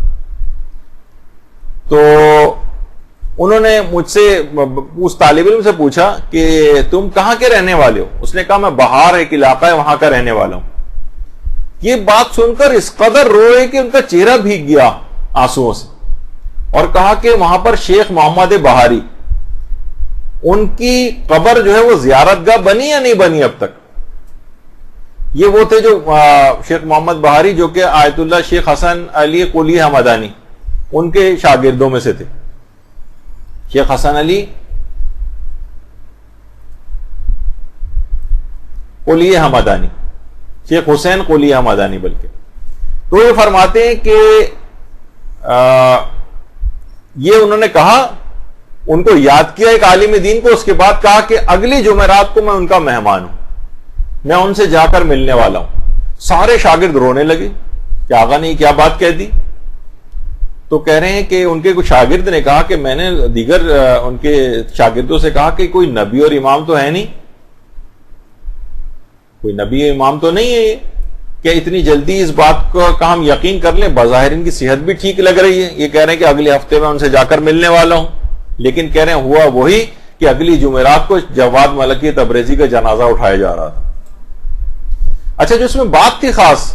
Speaker 3: تو انہوں نے مجھ سے اس طالب علم سے پوچھا کہ تم کہاں کے رہنے والے ہو؟ اس نے کہا میں بہار ایک علاقہ ہے وہاں کا رہنے والا ہوں. یہ بات سن کر اس قدر روئے کہ ان کا چہرہ بھیگ گیا آنسوؤں سے, اور کہا کہ وہاں پر شیخ محمد بہاری, ان کی قبر جو ہے وہ زیارت گاہ بنی یا نہیں بنی اب تک؟ یہ وہ تھے جو شیخ محمد بہاری جو کہ آیت اللہ شیخ حسن علی قلی حمدانی ان کے شاگردوں میں سے تھے. شیخ حسن علی قلی حمدانی, شیخ حسین قلی حمدانی بلکہ. تو یہ فرماتے ہیں کہ یہ انہوں نے کہا, ان کو یاد کیا ایک عالم دین کو, اس کے بعد کہا کہ اگلی جمعرات کو میں ان کا مہمان ہوں, میں ان سے جا کر ملنے والا ہوں. سارے شاگرد رونے لگے کہ آقا نے کیا بات کہہ دی. تو کہہ رہے ہیں کہ ان کے کچھ شاگرد نے کہا کہ میں نے دیگر ان کے شاگردوں سے کہا کہ کوئی نبی اور امام تو ہے نہیں, کوئی نبی امام تو نہیں ہے یہ, کیا اتنی جلدی اس بات کا ہم یقین کر لیں؟ بظاہر ان کی صحت بھی ٹھیک لگ رہی ہے, یہ کہہ رہے ہیں کہ اگلے ہفتے میں ان سے جا کر ملنے والا ہوں, لیکن کہہ رہے ہیں ہوا وہی کہ اگلی جمعرات کو جواد ملکی تبریزی کا جنازہ اٹھایا جا رہا تھا. اچھا, جو اس میں بات تھی خاص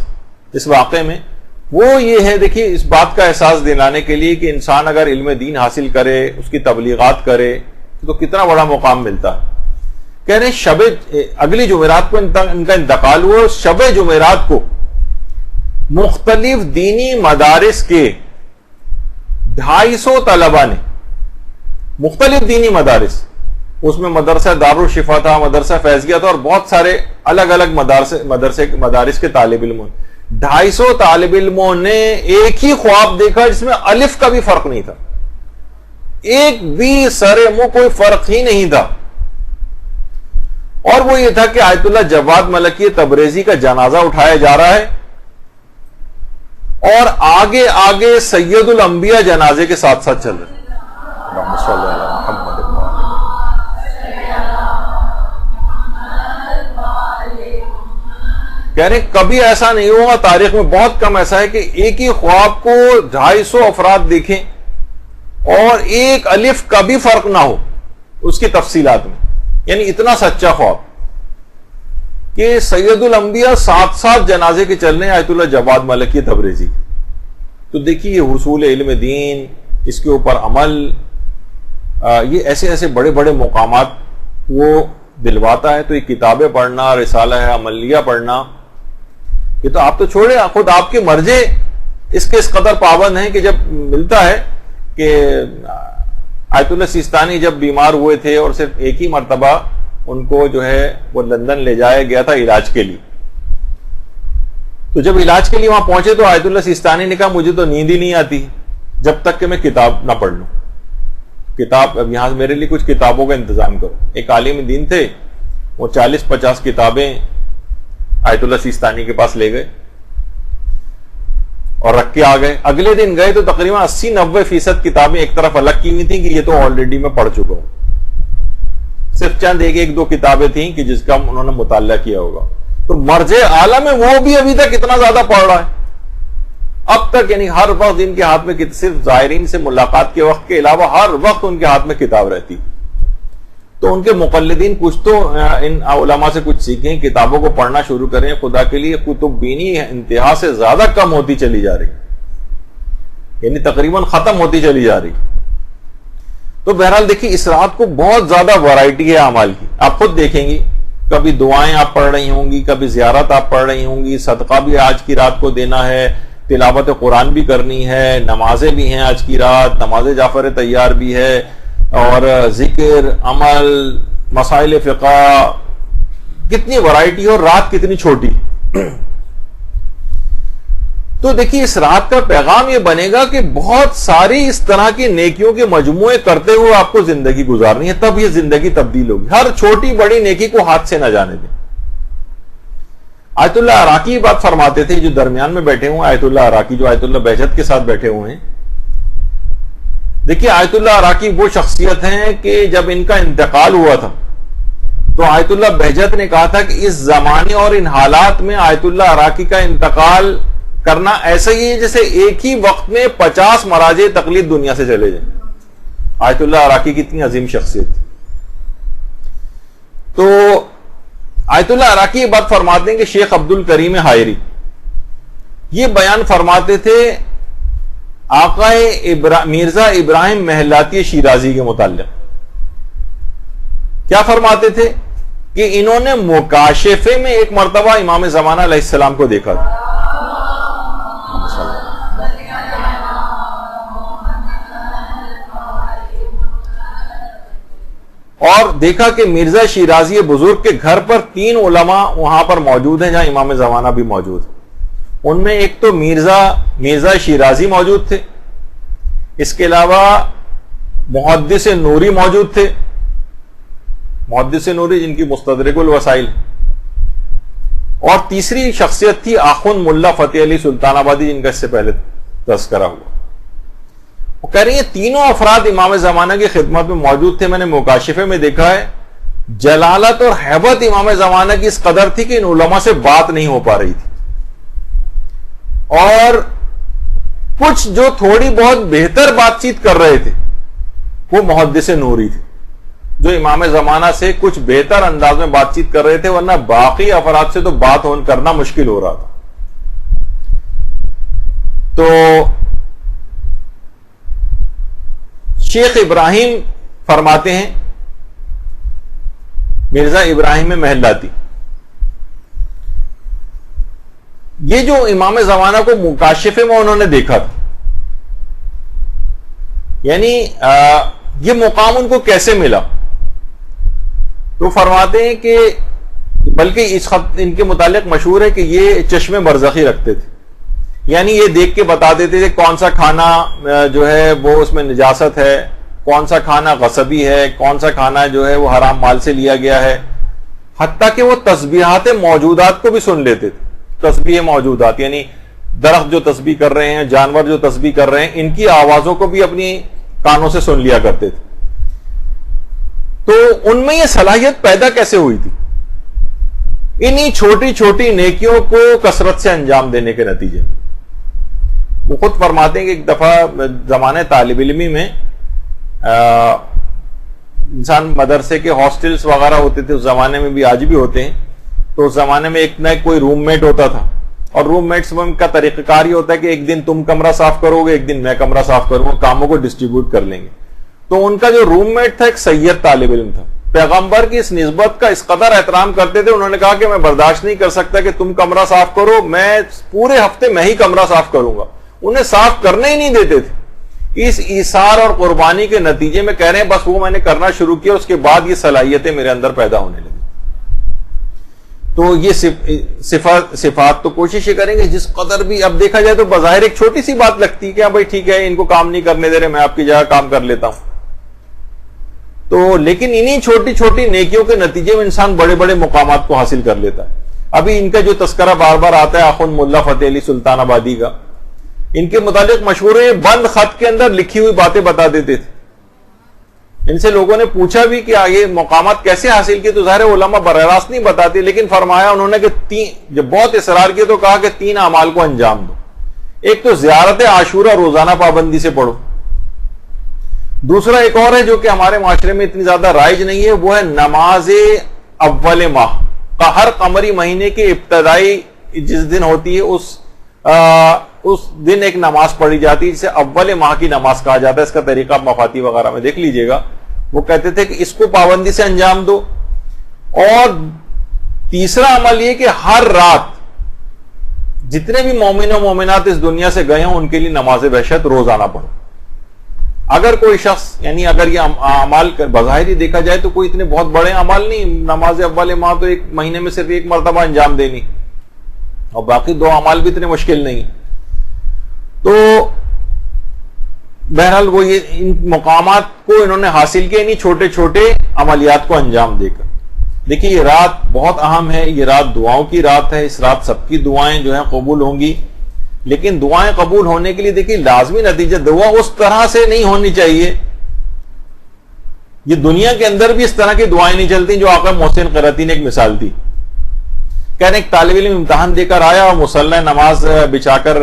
Speaker 3: اس واقعے میں وہ یہ ہے, دیکھیے اس بات کا احساس دلانے کے لیے کہ انسان اگر علم دین حاصل کرے, اس کی تبلیغات کرے تو کتنا بڑا مقام ملتا ہے. کہہ رہے ہیں اگلی جمعرات کو ان کا انتقال ہوا, شب جمعرات کو مختلف دینی مدارس کے 250 طلبہ نے, مختلف دینی مدارس, اس میں مدرسہ دارالشفا تھا, مدرسہ فیضیہ تھا, اور بہت سارے الگ الگ مدارس کے طالب علموں, 250 طالب علموں نے ایک ہی خواب دیکھا جس میں الف کا بھی فرق نہیں تھا, ایک بھی سر منہ کوئی فرق ہی نہیں تھا. اور وہ یہ تھا کہ آیت اللہ جواد ملکی تبریزی کا جنازہ اٹھایا جا رہا ہے, اور آگے آگے سید الانبیاء جنازے کے ساتھ ساتھ چل رہے. کہہ رہے کبھی ایسا نہیں ہوا تاریخ میں, بہت کم ایسا ہے کہ ایک ہی خواب کو 250 افراد دیکھیں اور ایک الف کا بھی فرق نہ ہو اس کی تفصیلات میں. یعنی اتنا سچا خواب کہ سید الانبیاء ساتھ ساتھ جنازے کے چل رہے ہیں آیت اللہ جواد ملکی تبریزی. تو دیکھیے یہ حصول علم دین, اس کے اوپر عمل, یہ ایسے ایسے بڑے بڑے مقامات وہ دلواتا ہے. تو یہ کتابیں پڑھنا, رسالہ عملیہ پڑھنا, یہ تو آپ تو چھوڑے, خود آپ کے مرجے اس کے اس قدر پابند ہیں کہ جب ملتا ہے کہ آیت اللہ سیستانی جب بیمار ہوئے تھے اور صرف ایک ہی مرتبہ ان کو جو ہے وہ لندن لے جایا گیا تھا علاج کے لیے, تو جب علاج کے لیے وہاں پہنچے تو آیت اللہ سیستانی نے کہا مجھے تو نیند ہی نہیں آتی جب تک کہ میں کتاب نہ پڑھ لوں. کتاب، اب یہاں میرے لیے کچھ کتابوں کا انتظام کرو. ایک عالم دین تھے، وہ 40-50 کتابیں آیت اللہ سیستانی کے پاس لے گئے اور رکھ کے آ گئے. اگلے دن گئے تو تقریباً 80-90% کتابیں ایک طرف الگ کی ہوئی تھیں کہ یہ تو آلریڈی میں پڑھ چکا ہوں. صرف چند ایک دو کتابیں تھیں کہ جس کا انہوں نے مطالعہ کیا ہوگا. تو مرجع اعلیٰ میں وہ بھی ابھی تک اتنا زیادہ پڑھ رہا ہے اب تک، یعنی ہر وقت ان کے ہاتھ میں، صرف زائرین سے ملاقات کے وقت کے علاوہ ہر وقت ان کے ہاتھ میں کتاب رہتی. تو ان کے مقلدین کچھ تو ان علماء سے کچھ سیکھیں، کتابوں کو پڑھنا شروع کریں. خدا کے لیے کتب بینی انتہا سے زیادہ کم ہوتی چلی جا رہی، یعنی تقریباً ختم ہوتی چلی جا رہی. تو بہرحال دیکھیے اس رات کو بہت زیادہ ورائٹی ہے اعمال کی. آپ خود دیکھیں گی، کبھی دعائیں آپ پڑھ رہی ہوں گی، کبھی زیارت آپ پڑھ رہی ہوں گی، صدقہ بھی آج کی رات کو دینا ہے، تلاوت قرآن بھی کرنی ہے، نمازیں بھی ہیں آج کی رات، نماز جعفر تیار بھی ہے، اور ذکر، عمل، مسائل فقہ، کتنی ورائٹی اور رات کتنی چھوٹی. تو دیکھیے اس رات کا پیغام یہ بنے گا کہ بہت ساری اس طرح کی نیکیوں کے مجموعے کرتے ہوئے آپ کو زندگی گزارنی ہے، تب یہ زندگی تبدیل ہوگی. ہر چھوٹی بڑی نیکی کو ہاتھ سے نہ جانے دیں. آیت اللہ عراقی بات فرماتے تھے، جو درمیان میں بیٹھے ہوئے آیت اللہ عراقی، جو آیت اللہ بہجت کے ساتھ بیٹھے ہوئے ہیں. دیکھیے آیت اللہ عراقی وہ شخصیت ہیں کہ جب ان کا انتقال ہوا تھا تو آیت اللہ بہجت نے کہا تھا کہ اس زمانے اور ان حالات میں آیت اللہ عراقی کا انتقال کرنا ایسا ہی ہے جیسے ایک ہی وقت میں 50 مراجع تقلید دنیا سے چلے جائیں. آیت اللہ عراقی کی اتنی عظیم شخصیت تھی. تو آیت اللہ عراقی یہ بات فرماتے ہیں کہ شیخ عبد الکریم حائری یہ بیان فرماتے تھے آقا مرزا ابراہیم محلاتی شیرازی کے متعلق. کیا فرماتے تھے کہ انہوں نے مکاشفے میں ایک مرتبہ امام زمانہ علیہ السلام کو دیکھا تھا. اور دیکھا کہ مرزا شیرازی بزرگ کے گھر پر 3 علماء وہاں پر موجود ہیں جہاں امام زمانہ بھی موجود ہے. ان میں ایک تو مرزا شیرازی موجود تھے، اس کے علاوہ محدث نوری موجود تھے، محدث نوری جن کی مستدرک الوسائل، اور تیسری شخصیت تھی آخوند ملا فتح علی سلطان آبادی جن کا اس سے پہلے تذکرہ ہوا. وہ کہہ رہی ہیں تینوں افراد امام زمانہ کی خدمت میں موجود تھے. میں نے مکاشفے میں دیکھا ہے جلالت اور ہیبت امام زمانہ کی اس قدر تھی کہ ان علماء سے بات نہیں ہو پا رہی تھی. اور کچھ جو تھوڑی بہت بہتر بات چیت کر رہے تھے وہ محدث نوری تھے، جو امام زمانہ سے کچھ بہتر انداز میں بات چیت کر رہے تھے، ورنہ باقی افراد سے تو بات کرنا مشکل ہو رہا تھا. تو شیخ ابراہیم فرماتے ہیں، مرزا ابراہیم محلاتی، یہ جو امام زمانہ کو مکاشفے میں انہوں نے دیکھا تھا، یعنی یہ مقام ان کو کیسے ملا؟ تو فرماتے ہیں کہ بلکہ اس خط ان کے متعلق مشہور ہے کہ یہ چشم برزخی رکھتے تھے، یعنی یہ دیکھ کے بتا دیتے تھے کون سا کھانا جو ہے وہ اس میں نجاست ہے، کون سا کھانا غصبی ہے، کون سا کھانا جو ہے وہ حرام مال سے لیا گیا ہے. حتیٰ کہ وہ تسبیحات موجودات کو بھی سن لیتے تھے. تسبیح موجودات یعنی درخت جو تسبیح کر رہے ہیں، جانور جو تسبیح کر رہے ہیں، ان کی آوازوں کو بھی اپنی کانوں سے سن لیا کرتے تھے. تو ان میں یہ صلاحیت پیدا کیسے ہوئی تھی؟ انہی چھوٹی چھوٹی نیکیوں کو کثرت سے انجام دینے کے نتیجے. وہ خود فرماتے ہیں کہ ایک دفعہ زمانے طالب علمی میں انسان مدرسے کے ہاسٹلز وغیرہ ہوتے تھے، اس زمانے میں بھی آج بھی ہوتے ہیں. تو اس زمانے میں ایک نہ ایک کوئی روم میٹ ہوتا تھا، اور روم میٹس میں کا طریقہ کار یہ ہوتا ہے کہ ایک دن تم کمرہ صاف کرو گے، ایک دن میں کمرہ صاف کروں گا، کاموں کو ڈسٹریبیوٹ کر لیں گے. تو ان کا جو روم میٹ تھا ایک سید طالب علم تھا. پیغمبر کی اس نسبت کا اس قدر احترام کرتے تھے، انہوں نے کہا کہ میں برداشت نہیں کر سکتا کہ تم کمرہ صاف کرو، میں پورے ہفتے میں ہی کمرہ صاف کروں گا. انہیں صاف کرنے ہی نہیں دیتے تھے. اس ایثار اور قربانی کے نتیجے میں کہہ رہے ہیں بس وہ میں نے کرنا شروع کیا، اس کے بعد یہ صلاحیتیں میرے اندر پیدا ہونے لگی. تو یہ صفات تو کوشش یہ کریں گے جس قدر بھی. اب دیکھا جائے تو بظاہر ایک چھوٹی سی بات لگتی ہے کہ ہاں بھائی ٹھیک ہے ان کو کام نہیں کرنے دے رہے, میں آپ کی جگہ کام کر لیتا ہوں. تو لیکن انہی چھوٹی چھوٹی نیکیوں کے نتیجے میں انسان بڑے بڑے مقامات کو حاصل کر لیتا ہے. ابھی ان کا جو تذکرہ بار بار آتا ہے اخوند ملا فتح علی سلطان آبادی کا, ان کے متعلق مشہور ہے بند خط کے اندر لکھی ہوئی باتیں بتا دیتے تھے. ان سے لوگوں نے پوچھا بھی کہ یہ مقامات کیسے حاصل کیے, تو ظاہر علماء براہ راست نہیں بتاتے, لیکن فرمایا انہوں نے کہ جب بہت اصرار کیا تو کہا کہ 3 اعمال کو انجام دو. ایک تو زیارت عاشورہ روزانہ پابندی سے پڑھو. دوسرا ایک اور ہے جو کہ ہمارے معاشرے میں اتنی زیادہ رائج نہیں ہے, وہ ہے نماز اول ماہ کا. ہر قمری مہینے کے ابتدائی جس دن ہوتی ہے اس دن ایک نماز پڑھی جاتی ہے جسے اول ماہ کی نماز کہا جاتا ہے. اس کا طریقہ آپ مفاتی وغیرہ میں دیکھ لیجئے گا. وہ کہتے تھے کہ اس کو پابندی سے انجام دو. اور تیسرا عمل یہ کہ ہر رات جتنے بھی مومن و مومنات اس دنیا سے گئے ہوں ان کے لیے نماز وحشت روزانہ پڑھو. اگر کوئی شخص یعنی اگر یہ اعمال بظاہر ہی دیکھا جائے تو کوئی اتنے بہت بڑے اعمال نہیں, نماز اول ماہ تو ایک مہینے میں صرف ایک مرتبہ انجام دینی, اور باقی 2 اعمال بھی اتنے مشکل نہیں. تو بہرحال وہ یہ ان مقامات کو انہوں نے حاصل کیا انہیں چھوٹے چھوٹے عملیات کو انجام دے کر. دیکھیے یہ رات بہت اہم ہے, یہ رات دعاؤں کی رات ہے. اس رات سب کی دعائیں جو ہیں قبول ہوں گی, لیکن دعائیں قبول ہونے کے لیے دیکھیے لازمی نتیجہ دعا اس طرح سے نہیں ہونی چاہیے. یہ دنیا کے اندر بھی اس طرح کی دعائیں نہیں چلتی جو آقا محسن قرتی نے ایک مثال دی. کہنے ایک طالب علم امتحان دے کر آیا اور مصلی نماز بچا کر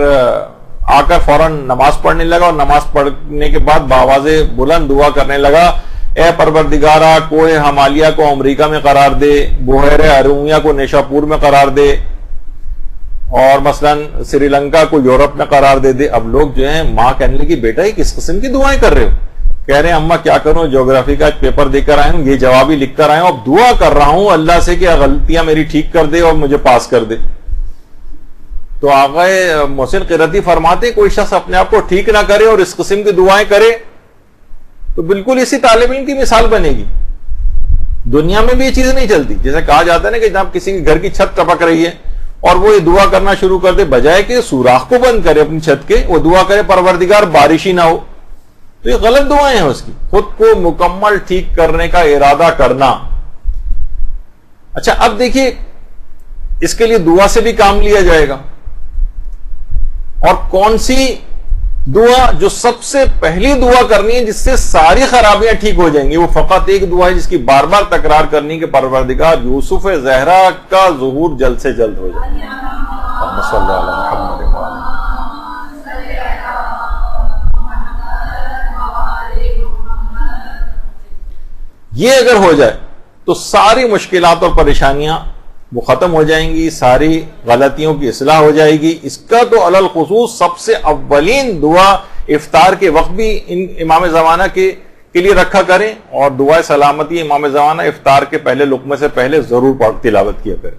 Speaker 3: آ کر فوراً نماز پڑھنے لگا, اور نماز پڑھنے کے بعد بآواز بلند دعا کرنے لگا, اے پروردگارا کوہ ہمالیہ کو امریکہ میں قرار دے, بحیر ارومیہ کو نیشاپور میں قرار دے, اور مثلا سری لنکا کو یورپ میں قرار دے دے. اب لوگ جو ہیں ماں کہنے لگی بیٹا یہ کس قسم کی دعائیں کر رہے ہو؟ کہہ رہے ہیں اماں کیا کروں, جغرافی کا ایک پیپر دے کر آئے ہوں, یہ جواب ہی لکھ کر آئے ہوں, اب دعا کر رہا ہوں اللہ سے کہ غلطیاں میری ٹھیک کر دے اور مجھے پاس کر دے. تو آقا محسن قرتی فرماتے کوئی شخص اپنے آپ کو ٹھیک نہ کرے اور اس قسم کی دعائیں کرے تو بالکل اسی طالب علم کی مثال بنے گی. دنیا میں بھی یہ چیزیں نہیں چلتی. جیسے کہا جاتا ہے نا کہ جب کسی کے گھر کی چھت ٹپک رہی ہے اور وہ یہ دعا کرنا شروع کر دے, بجائے کہ سوراخ کو بند کرے اپنی چھت کے, وہ دعا کرے پروردگار بارش ہی نہ ہو, تو یہ غلط دعائیں ہیں اس کی. خود کو مکمل ٹھیک کرنے کا ارادہ کرنا. اچھا اب دیکھیے اس کے لیے دعا سے بھی کام لیا جائے گا, اور کون سی دعا جو سب سے پہلی دعا کرنی ہے جس سے ساری خرابیاں ٹھیک ہو جائیں گی, وہ فقط ایک دعا ہے جس کی بار بار تکرار کرنی کہ پروردگار یوسف زہرا کا ظہور جلد سے جلد ہو جائے. صلی اللہ علیہ محمد. یہ اگر ہو جائے تو ساری مشکلات اور پریشانیاں وہ ختم ہو جائیں گی, ساری غلطیوں کی اصلاح ہو جائے گی. اس کا تو علی الخصوص سب سے اولین دعا افطار کے وقت بھی ان امام زمانہ کے لیے رکھا کریں, اور دعا سلامتی امام زمانہ افطار کے پہلے لقمے سے پہلے ضرور تلاوت کیا کریں.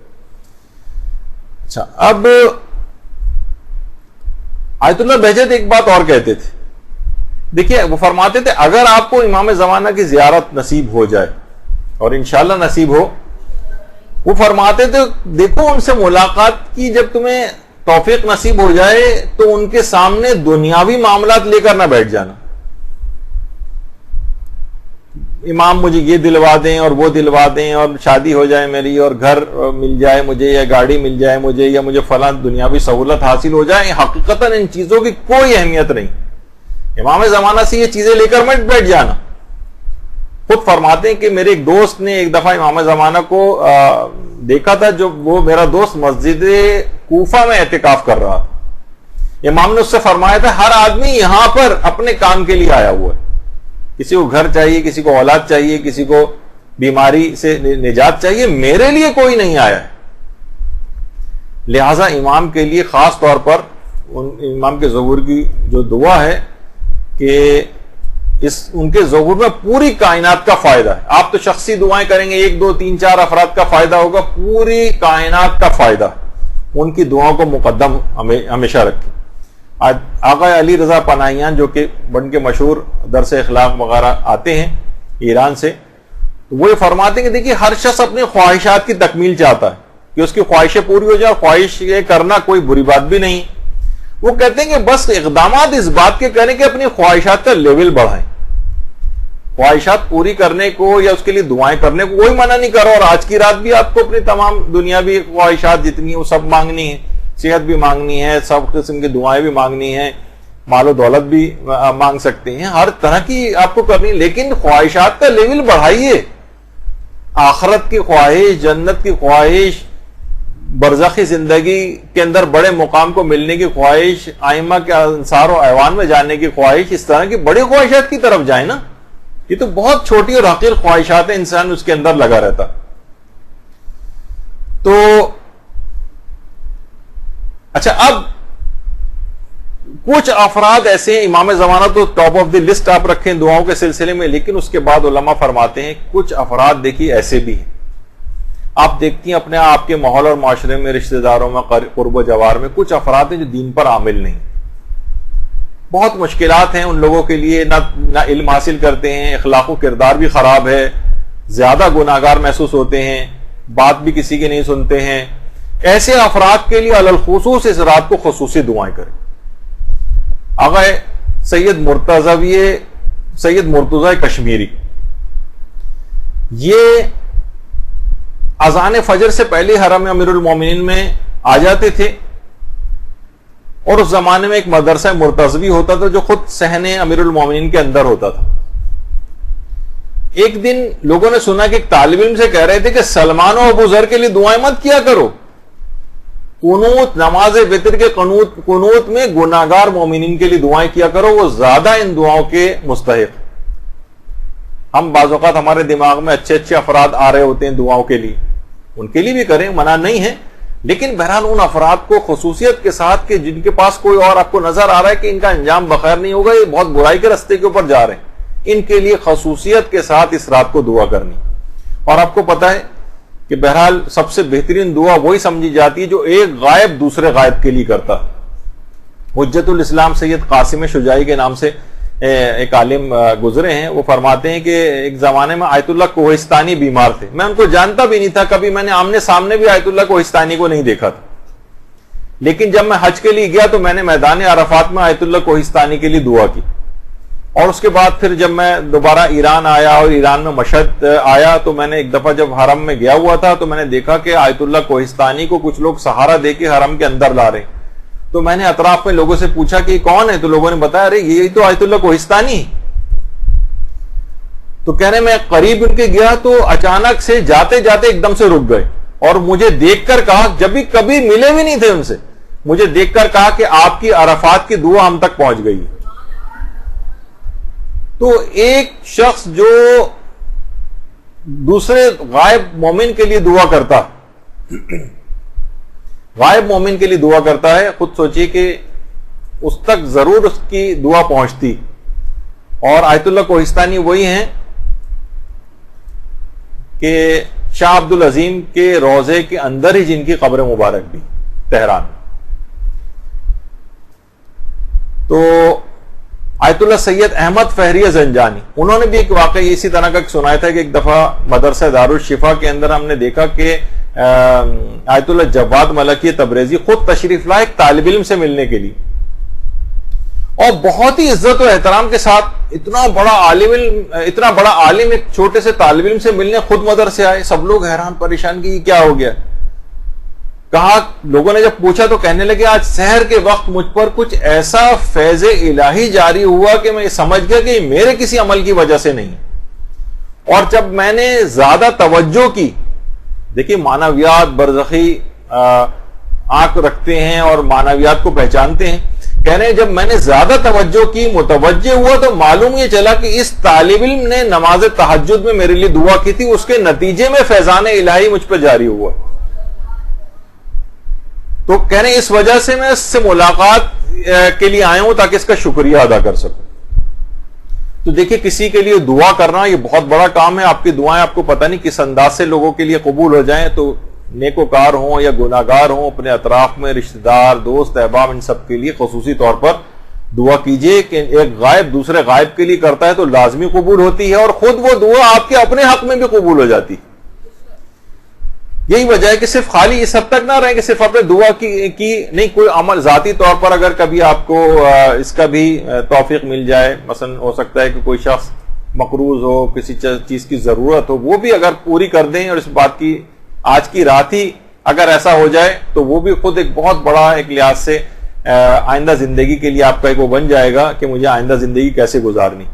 Speaker 3: اچھا اب آیت اللہ بہجت ایک بات اور کہتے تھے. دیکھیے وہ فرماتے تھے اگر آپ کو امام زمانہ کی زیارت نصیب ہو جائے, اور انشاءاللہ نصیب ہو, وہ فرماتے تھے دیکھو ان سے ملاقات کی جب تمہیں توفیق نصیب ہو جائے تو ان کے سامنے دنیاوی معاملات لے کر نہ بیٹھ جانا. امام مجھے یہ دلوا دیں اور وہ دلوا دیں, اور شادی ہو جائے میری, اور گھر مل جائے مجھے, یا گاڑی مل جائے مجھے, یا مجھے فلاں دنیاوی سہولت حاصل ہو جائے. حقیقتاً ان چیزوں کی کوئی اہمیت نہیں. امام زمانہ سے یہ چیزیں لے کر مت بیٹھ جانا. خود فرماتے ہیں کہ میرے ایک دوست نے ایک دفعہ امام زمانہ کو دیکھا تھا, جو وہ میرا دوست مسجد کوفہ میں اعتکاف کر رہا تھا. امام نے اس سے فرمایا تھا ہر آدمی یہاں پر اپنے کام کے لیے آیا ہوا ہے, کسی کو گھر چاہیے, کسی کو اولاد چاہیے, کسی کو بیماری سے نجات چاہیے, میرے لیے کوئی نہیں آیا ہے. لہذا امام کے لیے خاص طور پر امام کے ظہور کی جو دعا ہے کہ ان کے ظہور میں پوری کائنات کا فائدہ ہے. آپ تو شخصی دعائیں کریں گے, 1 2 3 4 افراد کا فائدہ ہوگا, پوری کائنات کا فائدہ. ان کی دعاؤں کو مقدم ہمیشہ رکھیں. آقا علی رضا پناہیان جو کہ بن کے مشہور درس اخلاق وغیرہ آتے ہیں ایران سے, وہ فرماتے ہیں کہ دیکھیے ہر شخص اپنی خواہشات کی تکمیل چاہتا ہے. کہ اس کی خواہشیں پوری ہو جائے, اور خواہش یہ کرنا کوئی بری بات بھی نہیں. وہ کہتے ہیں کہ بس اقدامات اس بات کے کریں کہ اپنی خواہشات کا لیول بڑھائیں. خواہشات پوری کرنے کو یا اس کے لیے دعائیں کرنے کو کوئی منع نہیں کرو, اور آج کی رات بھی آپ کو اپنی تمام دنیاوی خواہشات جتنی ہیں وہ سب مانگنی ہے, صحت بھی مانگنی ہے, سب قسم کی دعائیں بھی مانگنی ہیں, مال و دولت بھی مانگ سکتے ہیں, ہر طرح کی آپ کو کرنی, لیکن خواہشات کا لیول بڑھائیے. آخرت کی خواہش, جنت کی خواہش, برزخی زندگی کے اندر بڑے مقام کو ملنے کی خواہش, ائمہ کے انصار و ایوان میں جانے کی خواہش, اس طرح کی بڑی خواہشات کی طرف جائیں نا. یہ تو بہت چھوٹی اور حقیر خواہشات ہیں, انسان اس کے اندر لگا رہتا. تو اچھا, اب کچھ افراد ایسے ہیں, امام زمانہ تو ٹاپ آف دی لسٹ آپ رکھیں دعاؤں کے سلسلے میں, لیکن اس کے بعد علماء فرماتے ہیں کچھ افراد دیکھیے ایسے بھی ہیں. آپ دیکھتی ہیں اپنے آپ کے ماحول اور معاشرے میں, رشتہ داروں میں, قرب و جوار میں کچھ افراد ہیں جو دین پر عامل نہیں. بہت مشکلات ہیں ان لوگوں کے لیے, نہ علم حاصل کرتے ہیں, اخلاق و کردار بھی خراب ہے, زیادہ گناہگار محسوس ہوتے ہیں, بات بھی کسی کی نہیں سنتے ہیں. ایسے افراد کے لیے علی الخصوص اس رات کو خصوصی دعائیں کریں. آقا سید مرتضی کشمیری یہ اذان فجر سے پہلے حرم امیر المومنین میں آ جاتے تھے, اور اس زمانے میں ایک مدرسہ مرتضوی ہوتا تھا جو خود صحن امیر المومنین کے اندر ہوتا تھا. ایک دن لوگوں نے سنا کہ ایک طالب علم سے کہہ رہے تھے کہ سلمان و ابو ذر کے لیے دعائیں مت کیا کرو, قنوت, نماز وتر کے قنوت میں گناہگار مومنین کے لیے دعائیں کیا کرو, وہ زیادہ ان دعاؤں کے مستحق. ہم بعض اوقات ہمارے دماغ میں اچھے اچھے افراد آ رہے ہوتے ہیں دعاؤں کے لیے, ان کے لیے بھی کریں, منع نہیں ہے, لیکن بہرحال ان افراد کو خصوصیت کے ساتھ کہ جن کے پاس کوئی اور آپ کو نظر آ رہا ہے کہ ان کا انجام بخیر نہیں ہوگا, یہ بہت برائی کے راستے کے اوپر جا رہے ہیں, ان کے لیے خصوصیت کے ساتھ اس رات کو دعا کرنی. اور آپ کو پتا ہے کہ بہرحال سب سے بہترین دعا وہی سمجھی جاتی ہے جو ایک غائب دوسرے غائب کے لیے کرتا. حجت الاسلام سید قاسم شجاعی کے نام سے ایک عالم گزرے ہیں, وہ فرماتے ہیں کہ ایک زمانے میں آیت اللہ کوہستانی بیمار تھے. میں ان کو جانتا بھی نہیں تھا, کبھی میں نے آمنے سامنے بھی آیت اللہ کوہستانی کو نہیں دیکھا تھا, لیکن جب میں حج کے لیے گیا تو میں نے میدان عرفات میں آیت اللہ کوہستانی کے لیے دعا کی. اور اس کے بعد پھر جب میں دوبارہ ایران آیا اور ایران میں مشہد آیا, تو میں نے ایک دفعہ جب حرم میں گیا ہوا تھا تو میں نے دیکھا کہ آیت اللہ کوہستانی کو کچھ لوگ سہارا دے کے حرم کے اندر لا رہے. تو میں نے اطراف میں لوگوں سے پوچھا کہ یہ کون ہے, تو لوگوں نے بتایا ارے یہی تو آیت اللہ کوہستانی. تو کہنے میں قریب ان کے گیا تو اچانک سے جاتے جاتے ایک دم سے رک گئے, اور مجھے دیکھ کر کہا, جب بھی کبھی ملے بھی نہیں تھے ان سے, مجھے دیکھ کر کہا کہ آپ کی عرفات کی دعا ہم تک پہنچ گئی. تو ایک شخص جو دوسرے غائب مومن کے لیے دعا کرتا, غائب مومن کے لیے دعا کرتا ہے, خود سوچئے کہ اس تک ضرور اس کی دعا پہنچتی. اور آیت اللہ کوہستانی وہی ہیں کہ شاہ عبد العظیم کے روضے کے اندر ہی جن کی قبر مبارک بھی تہران. تو آیت اللہ سید احمد فہریہ زنجانی, انہوں نے بھی ایک واقعہ اسی طرح کا سنایا تھا کہ ایک دفعہ مدرسہ دارالشفا کے اندر ہم نے دیکھا کہ آیت اللہ جواد ملکی تبریزی خود تشریف لائے ایک طالب علم سے ملنے کے لیے, اور بہت ہی عزت و احترام کے ساتھ اتنا بڑا عالم ایک چھوٹے سے طالب علم سے ملنے خود مدرسے آئے. سب لوگ حیران پریشان کہ یہ کیا ہو گیا. کہا, لوگوں نے جب پوچھا تو کہنے لگے آج سحر کے وقت مجھ پر کچھ ایسا فیض الہی جاری ہوا کہ میں یہ سمجھ گیا کہ یہ میرے کسی عمل کی وجہ سے نہیں. اور جب میں نے زیادہ توجہ کی, دیکھیے معنویات برزخی آنکھ رکھتے ہیں اور معنویات کو پہچانتے ہیں, کہہ رہے ہیں جب میں نے زیادہ توجہ کی, متوجہ ہوا, تو معلوم یہ چلا کہ اس طالب علم نے نماز تہجد میں میرے لیے دعا کی تھی, اس کے نتیجے میں فیضان الہی مجھ پہ جاری ہوا. تو کہہ رہے ہیں اس وجہ سے میں اس سے ملاقات کے لیے آیا ہوں تاکہ اس کا شکریہ ادا کر سکوں. تو دیکھیے کسی کے لیے دعا کرنا یہ بہت بڑا کام ہے. آپ کی دعائیں آپ کو پتہ نہیں کس انداز سے لوگوں کے لیے قبول ہو جائیں. تو نیکوکار ہوں یا گناہگار ہوں, اپنے اطراف میں رشتہ دار, دوست, احباب, ان سب کے لیے خصوصی طور پر دعا کیجئے کہ ایک غائب دوسرے غائب کے لیے کرتا ہے تو لازمی قبول ہوتی ہے, اور خود وہ دعا آپ کے اپنے حق میں بھی قبول ہو جاتی. یہی وجہ ہے کہ صرف خالی اس حد تک نہ رہیں کہ صرف اپنے دعا کی نہیں، کوئی عمل ذاتی طور پر اگر کبھی آپ کو اس کا بھی توفیق مل جائے، مثلا ہو سکتا ہے کہ کوئی شخص مقروض ہو، کسی چیز کی ضرورت ہو، وہ بھی اگر پوری کر دیں، اور اس بات کی آج کی رات ہی اگر ایسا ہو جائے تو وہ بھی خود ایک بہت بڑا ایک لحاظ سے آئندہ زندگی کے لیے آپ کا ایک وہ بن جائے گا کہ مجھے آئندہ زندگی کیسے گزارنی۔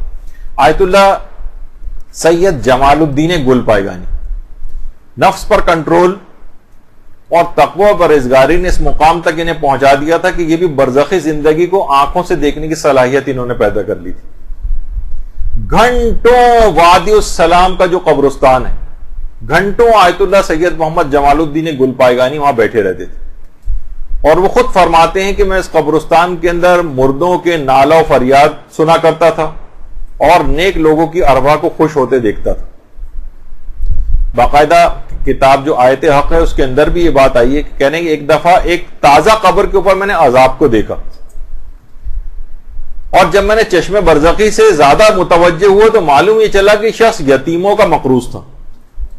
Speaker 3: آیت اللہ سید جمال الدین گل پائگانی، نفس پر کنٹرول اور تقوی و پرہیزگاری نے اس مقام تک انہیں پہنچا دیا تھا کہ یہ بھی برزخی زندگی کو آنکھوں سے دیکھنے کی صلاحیت انہوں نے پیدا کر لی تھی۔ گھنٹوں وادی السلام کا جو قبرستان ہے، گھنٹوں آیت اللہ سید محمد جمال الدین گل پائگانی وہاں بیٹھے رہتے تھے، اور وہ خود فرماتے ہیں کہ میں اس قبرستان کے اندر مردوں کے نالہ و فریاد سنا کرتا تھا اور نیک لوگوں کی ارواح کو خوش ہوتے دیکھتا تھا۔ باقاعدہ کتاب جو آیت حق ہے اس کے اندر بھی یہ بات آئی ہے کہ کہنے کہ ایک دفعہ ایک تازہ قبر کے اوپر میں نے عذاب کو دیکھا، اور جب میں نے چشم برزخی سے زیادہ متوجہ ہوا تو معلوم یہ چلا کہ شخص یتیموں کا مقروض تھا،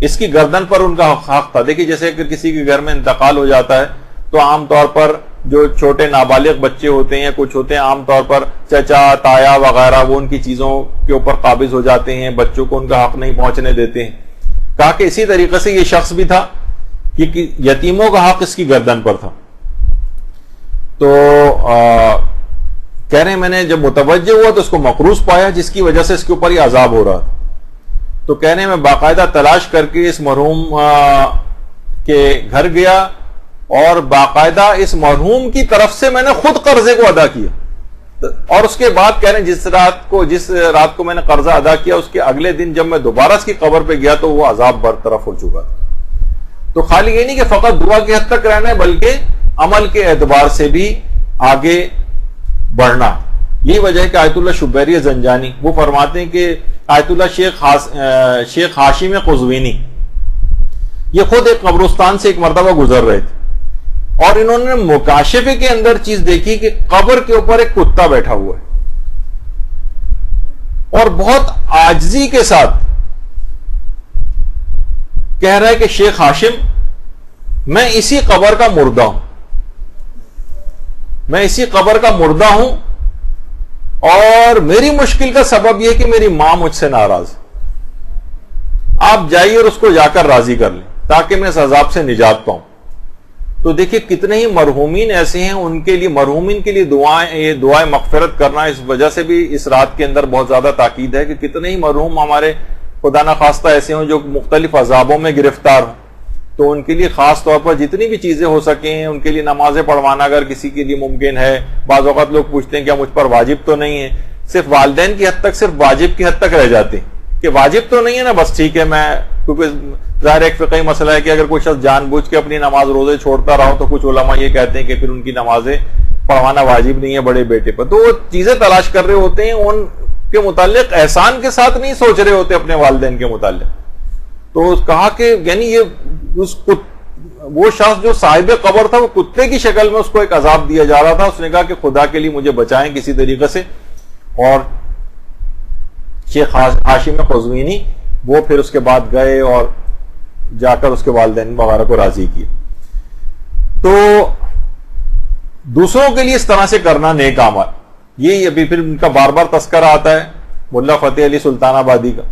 Speaker 3: اس کی گردن پر ان کا حق تھا۔ دیکھیے جیسے کہ کسی کے گھر میں انتقال ہو جاتا ہے تو عام طور پر جو چھوٹے نابالغ بچے ہوتے ہیں، کچھ ہوتے ہیں عام طور پر چچا تایا وغیرہ، وہ ان کی چیزوں کے اوپر قابض ہو جاتے ہیں، بچوں کو ان کا حق نہیں پہنچنے دیتے ہیں۔ کہا کہ اسی طریقے سے یہ شخص بھی تھا کہ یتیموں کا حق اس کی گردن پر تھا۔ تو کہہ رہے ہیں میں نے جب متوجہ ہوا تو اس کو مقروض پایا، جس کی وجہ سے اس کے اوپر یہ عذاب ہو رہا تھا۔ تو کہنے میں باقاعدہ تلاش کر کے اس مرحوم کے گھر گیا، اور باقاعدہ اس مرحوم کی طرف سے میں نے خود قرضے کو ادا کیا، اور اس کے بعد کہہ رہے ہیں جس رات کو میں نے قرضہ ادا کیا، اس کے اگلے دن جب میں دوبارہ اس کی قبر پہ گیا تو وہ عذاب برطرف ہو چکا تھا۔ تو خالی یہ نہیں کہ فقط دعا کی حد تک رہنا ہے، بلکہ عمل کے اعتبار سے بھی آگے بڑھنا۔ یہی وجہ ہے کہ آیت اللہ شبیری زنجانی وہ فرماتے ہیں کہ آیت اللہ شیخ ہاشم قزوینی یہ خود ایک قبرستان سے ایک مرتبہ گزر رہے تھے، اور انہوں نے مکاشفے کے اندر چیز دیکھی کہ قبر کے اوپر ایک کتا بیٹھا ہوا ہے، اور بہت عاجزی کے ساتھ کہہ رہا ہے کہ شیخ ہاشم میں اسی قبر کا مردہ ہوں، میں اسی قبر کا مردہ ہوں، اور میری مشکل کا سبب یہ کہ میری ماں مجھ سے ناراض ہے، آپ جائیے اور اس کو جا کر راضی کر لیں تاکہ میں اس عذاب سے نجات پاؤں۔ تو دیکھیے کتنے ہی مرحومین ایسے ہیں، ان کے لیے مرحومین کے لیے دعائیں مغفرت کرنا، اس وجہ سے بھی اس رات کے اندر بہت زیادہ تاکید ہے کہ کتنے ہی مرحوم ہمارے خدا نخواستہ ایسے ہوں جو مختلف عذابوں میں گرفتار ہوں، تو ان کے لیے خاص طور پر جتنی بھی چیزیں ہو سکیں ان کے لیے نمازیں پڑھوانا اگر کسی کے لیے ممکن ہے۔ بعض اوقات لوگ پوچھتے ہیں کیا مجھ پر واجب تو نہیں ہے، صرف والدین کی حد تک، صرف واجب کی حد تک رہ جاتے ہیں کہ واجب تو نہیں ہے نا، بس ٹھیک ہے میں، کیونکہ ظاہر ایک فقہی مسئلہ ہے کہ اگر کوئی شخص جان بوجھ کے اپنی نماز روزے چھوڑتا رہا تو کچھ علماء یہ کہتے ہیں کہ پھر ان کی نمازیں پڑھوانا واجب نہیں ہے بڑے بیٹے پر، تو وہ چیزیں تلاش کر رہے ہوتے ہیں، ان کے متعلق احسان کے ساتھ نہیں سوچ رہے ہوتے اپنے والدین کے متعلق۔ تو کہا کہ یعنی یہ وہ شخص جو صاحب قبر تھا وہ کتے کی شکل میں اس کو ایک عذاب دیا جا رہا تھا، اس نے کہا کہ خدا کے لیے مجھے بچائیں کسی طریقے سے، اور شیخ ہاشم قزوینی وہ پھر اس کے بعد گئے اور جا کر اس کے والدین وغیرہ کو راضی کیے۔ تو دوسروں کے لیے اس طرح سے کرنا نیک اعمال، یہ ابھی پھر ان کا بار بار تذکرہ آتا ہے ملا فتح علی سلطان آبادی کا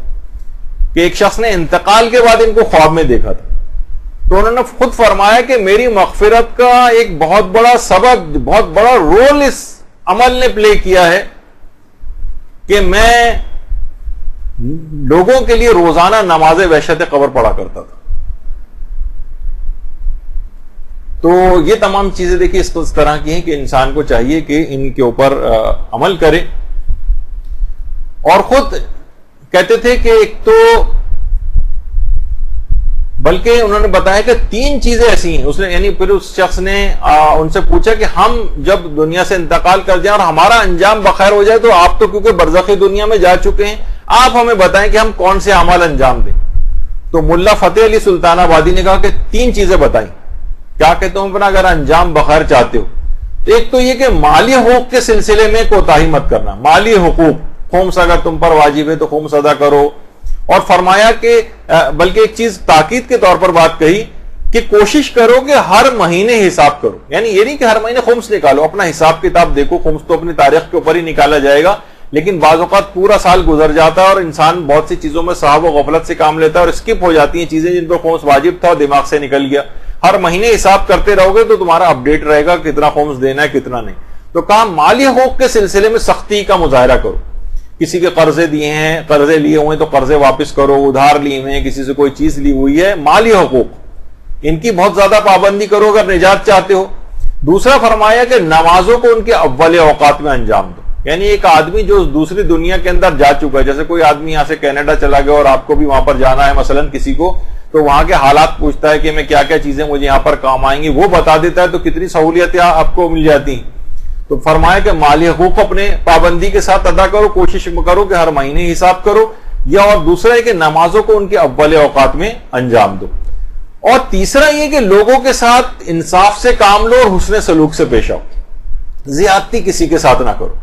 Speaker 3: کہ ایک شخص نے انتقال کے بعد ان کو خواب میں دیکھا تھا، تو انہوں نے خود فرمایا کہ میری مغفرت کا ایک بہت بڑا سبب، بہت بڑا رول اس عمل نے پلے کیا ہے کہ میں لوگوں کے لیے روزانہ نماز وحشت قبر پڑھا کرتا تھا۔ تو یہ تمام چیزیں دیکھیے اس طرح کی ہیں کہ انسان کو چاہیے کہ ان کے اوپر عمل کرے۔ اور خود کہتے تھے کہ ایک تو بلکہ انہوں نے بتایا کہ 3 چیزیں ایسی ہیں، اس نے یعنی پھر اس شخص نے ان سے پوچھا کہ ہم جب دنیا سے انتقال کر جائیں اور ہمارا انجام بخیر ہو جائے تو آپ تو کیونکہ برزخی دنیا میں جا چکے ہیں، آپ ہمیں بتائیں کہ ہم کون سے اعمال انجام دیں۔ تو ملا فتح علی سلطان آبادی نے کہا کہ 3 چیزیں بتائیں۔ کیا کہ تم اپنا اگر انجام بخیر چاہتے ہو، ایک تو یہ کہ مالی حقوق کے سلسلے میں کوتاہی مت کرنا، مالی حقوق خمس اگر تم پر واجب ہے تو خمس ادا کرو، اور فرمایا کہ بلکہ ایک چیز تاکید کے طور پر بات کہی کہ کوشش کرو کہ ہر مہینے حساب کرو. یعنی یہ نہیں کہ ہر مہینے خمس نکالو, اپنا حساب کتاب دیکھو. خمس تو اپنی تاریخ کے اوپر ہی نکالا جائے گا, لیکن بعض اوقات پورا سال گزر جاتا ہے اور انسان بہت سی چیزوں میں صحاب و غفلت سے کام لیتا ہے اور اسکپ ہو جاتی ہیں چیزیں جن پر خمس واجب تھا اور دماغ سے نکل گیا. ہر مہینے حساب کرتے رہو گے تو تمہارا اپڈیٹ رہے گا کتنا خمس دینا ہے کتنا نہیں. تو کام مالی حقوق کے سلسلے میں سختی کا مظاہرہ کرو. کسی کے قرضے دیے ہیں, قرضے لیے ہوئے تو قرضے واپس کرو, ادھار لیے ہوئے ہیں, کسی سے کوئی چیز لی ہوئی ہے, مالی حقوق ان کی بہت زیادہ پابندی کرو اگر نجات چاہتے ہو. دوسرا فرمایا کہ نمازوں کو ان کے اول اوقات میں انجام دو. یعنی ایک آدمی جو دوسری دنیا کے اندر جا چکا ہے, جیسے کوئی آدمی یہاں سے کینیڈا چلا گیا اور آپ کو بھی وہاں پر جانا ہے مثلا کسی کو, تو وہاں کے حالات پوچھتا ہے کہ میں کیا کیا چیزیں مجھے یہاں پر کام آئیں گی, وہ بتا دیتا ہے, تو کتنی سہولیتیں آپ کو مل جاتی ہیں. تو فرمایا کہ مالی حقوق اپنے پابندی کے ساتھ ادا کرو, کوشش کرو کہ ہر مہینے حساب کرو. یا اور دوسرا ہے کہ نمازوں کو ان کے اول اوقات میں انجام دو. اور تیسرا یہ کہ لوگوں کے ساتھ انصاف سے کام لو اور حسن سلوک سے پیش آؤ. زیادتی کسی کے ساتھ نہ کرو.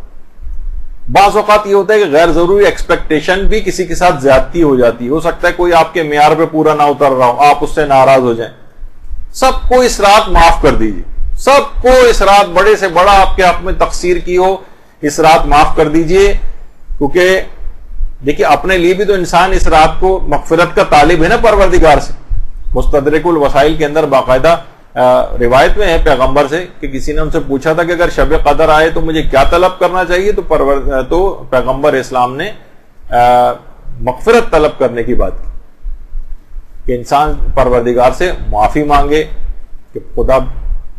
Speaker 3: بعض اوقات یہ ہوتا ہے کہ غیر ضروری ایکسپیکٹیشن بھی کسی کے ساتھ زیادتی ہو جاتی ہے. ہو سکتا ہے کوئی آپ کے معیار پہ پورا نہ اتر رہا ہو, آپ اس سے ناراض ہو جائیں. سب کو اس رات معاف کر دیجیے. سب کو اس رات بڑے سے بڑا آپ کے حق میں تقصیر کی ہو, اس رات معاف کر دیجیے. کیونکہ دیکھیے اپنے لیے بھی تو انسان اس رات کو مغفرت کا طالب ہے نا پروردگار سے. مستدرک الوسائل کے اندر باقاعدہ روایت میں ہے پیغمبر سے کہ کسی نے ان سے پوچھا تھا کہ اگر شب قدر آئے تو مجھے کیا طلب کرنا چاہیے, تو پیغمبر اسلام نے مغفرت طلب کرنے کی بات کی کہ انسان پروردگار سے معافی مانگے کہ خدا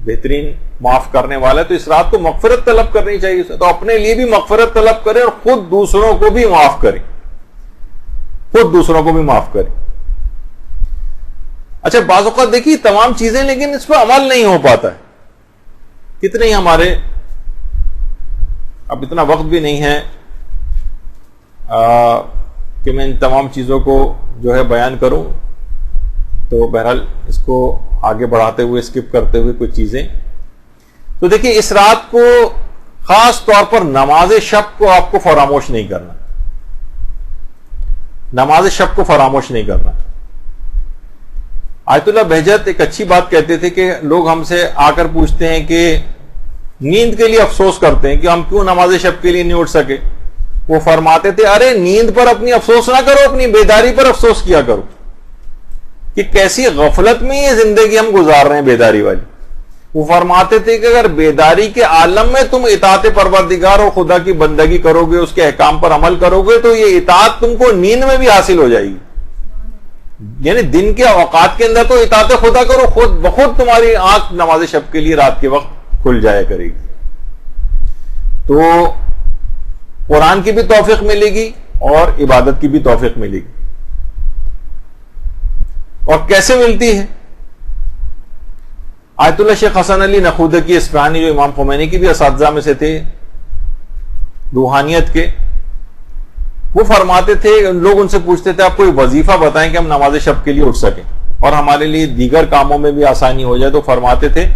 Speaker 3: بہترین معاف کرنے والا ہے, تو اس رات کو مغفرت طلب کرنی چاہیے. تو اپنے لیے بھی مغفرت طلب کرے اور خود دوسروں کو بھی معاف کرے, خود دوسروں کو بھی معاف کرے. اچھا بعض اوقات دیکھیے تمام چیزیں لیکن اس پہ عمل نہیں ہو پاتا ہے. کتنے ہی ہمارے, اب اتنا وقت بھی نہیں ہے کہ میں ان تمام چیزوں کو جو ہے بیان کروں, تو بہرحال اس کو آگے بڑھاتے ہوئے اسکپ کرتے ہوئے کچھ چیزیں. تو دیکھیے اس رات کو خاص طور پر نماز شب کو آپ کو فراموش نہیں کرنا. نماز شب کو فراموش نہیں کرنا. آیت اللہ بہجت ایک اچھی بات کہتے تھے کہ لوگ ہم سے آ کر پوچھتے ہیں کہ نیند کے لیے افسوس کرتے ہیں کہ ہم کیوں نماز شب کے لیے نہیں اٹھ سکے. وہ فرماتے تھے ارے نیند پر اپنی افسوس نہ کرو, اپنی بیداری پر افسوس کیا کرو کہ کیسی غفلت میں یہ زندگی ہم گزار رہے ہیں بیداری والی. وہ فرماتے تھے کہ اگر بیداری کے عالم میں تم اطاعت پروردگار اور خدا کی بندگی کرو گے, اس کے احکام پر عمل کرو گے, تو یہ اطاعت تم کو نیند میں بھی حاصل ہو جائے گی. یعنی دن کے اوقات کے اندر تو اطاعت خدا کرو, خود بخود تمہاری آنکھ نماز شب کے لیے رات کے وقت کھل جایا کرے گی. تو قرآن کی بھی توفیق ملے گی اور عبادت کی بھی توفیق ملے گی. اور کیسے ملتی ہے؟ آیت اللہ شیخ حسن علی نخودکی اصفہانی جو امام خمینی کی بھی اساتذہ میں سے تھے روحانیت کے, وہ فرماتے تھے, لوگ ان سے پوچھتے تھے آپ کوئی وظیفہ بتائیں کہ ہم نماز شب کے لیے اٹھ سکیں اور ہمارے لیے دیگر کاموں میں بھی آسانی ہو جائے. تو فرماتے تھے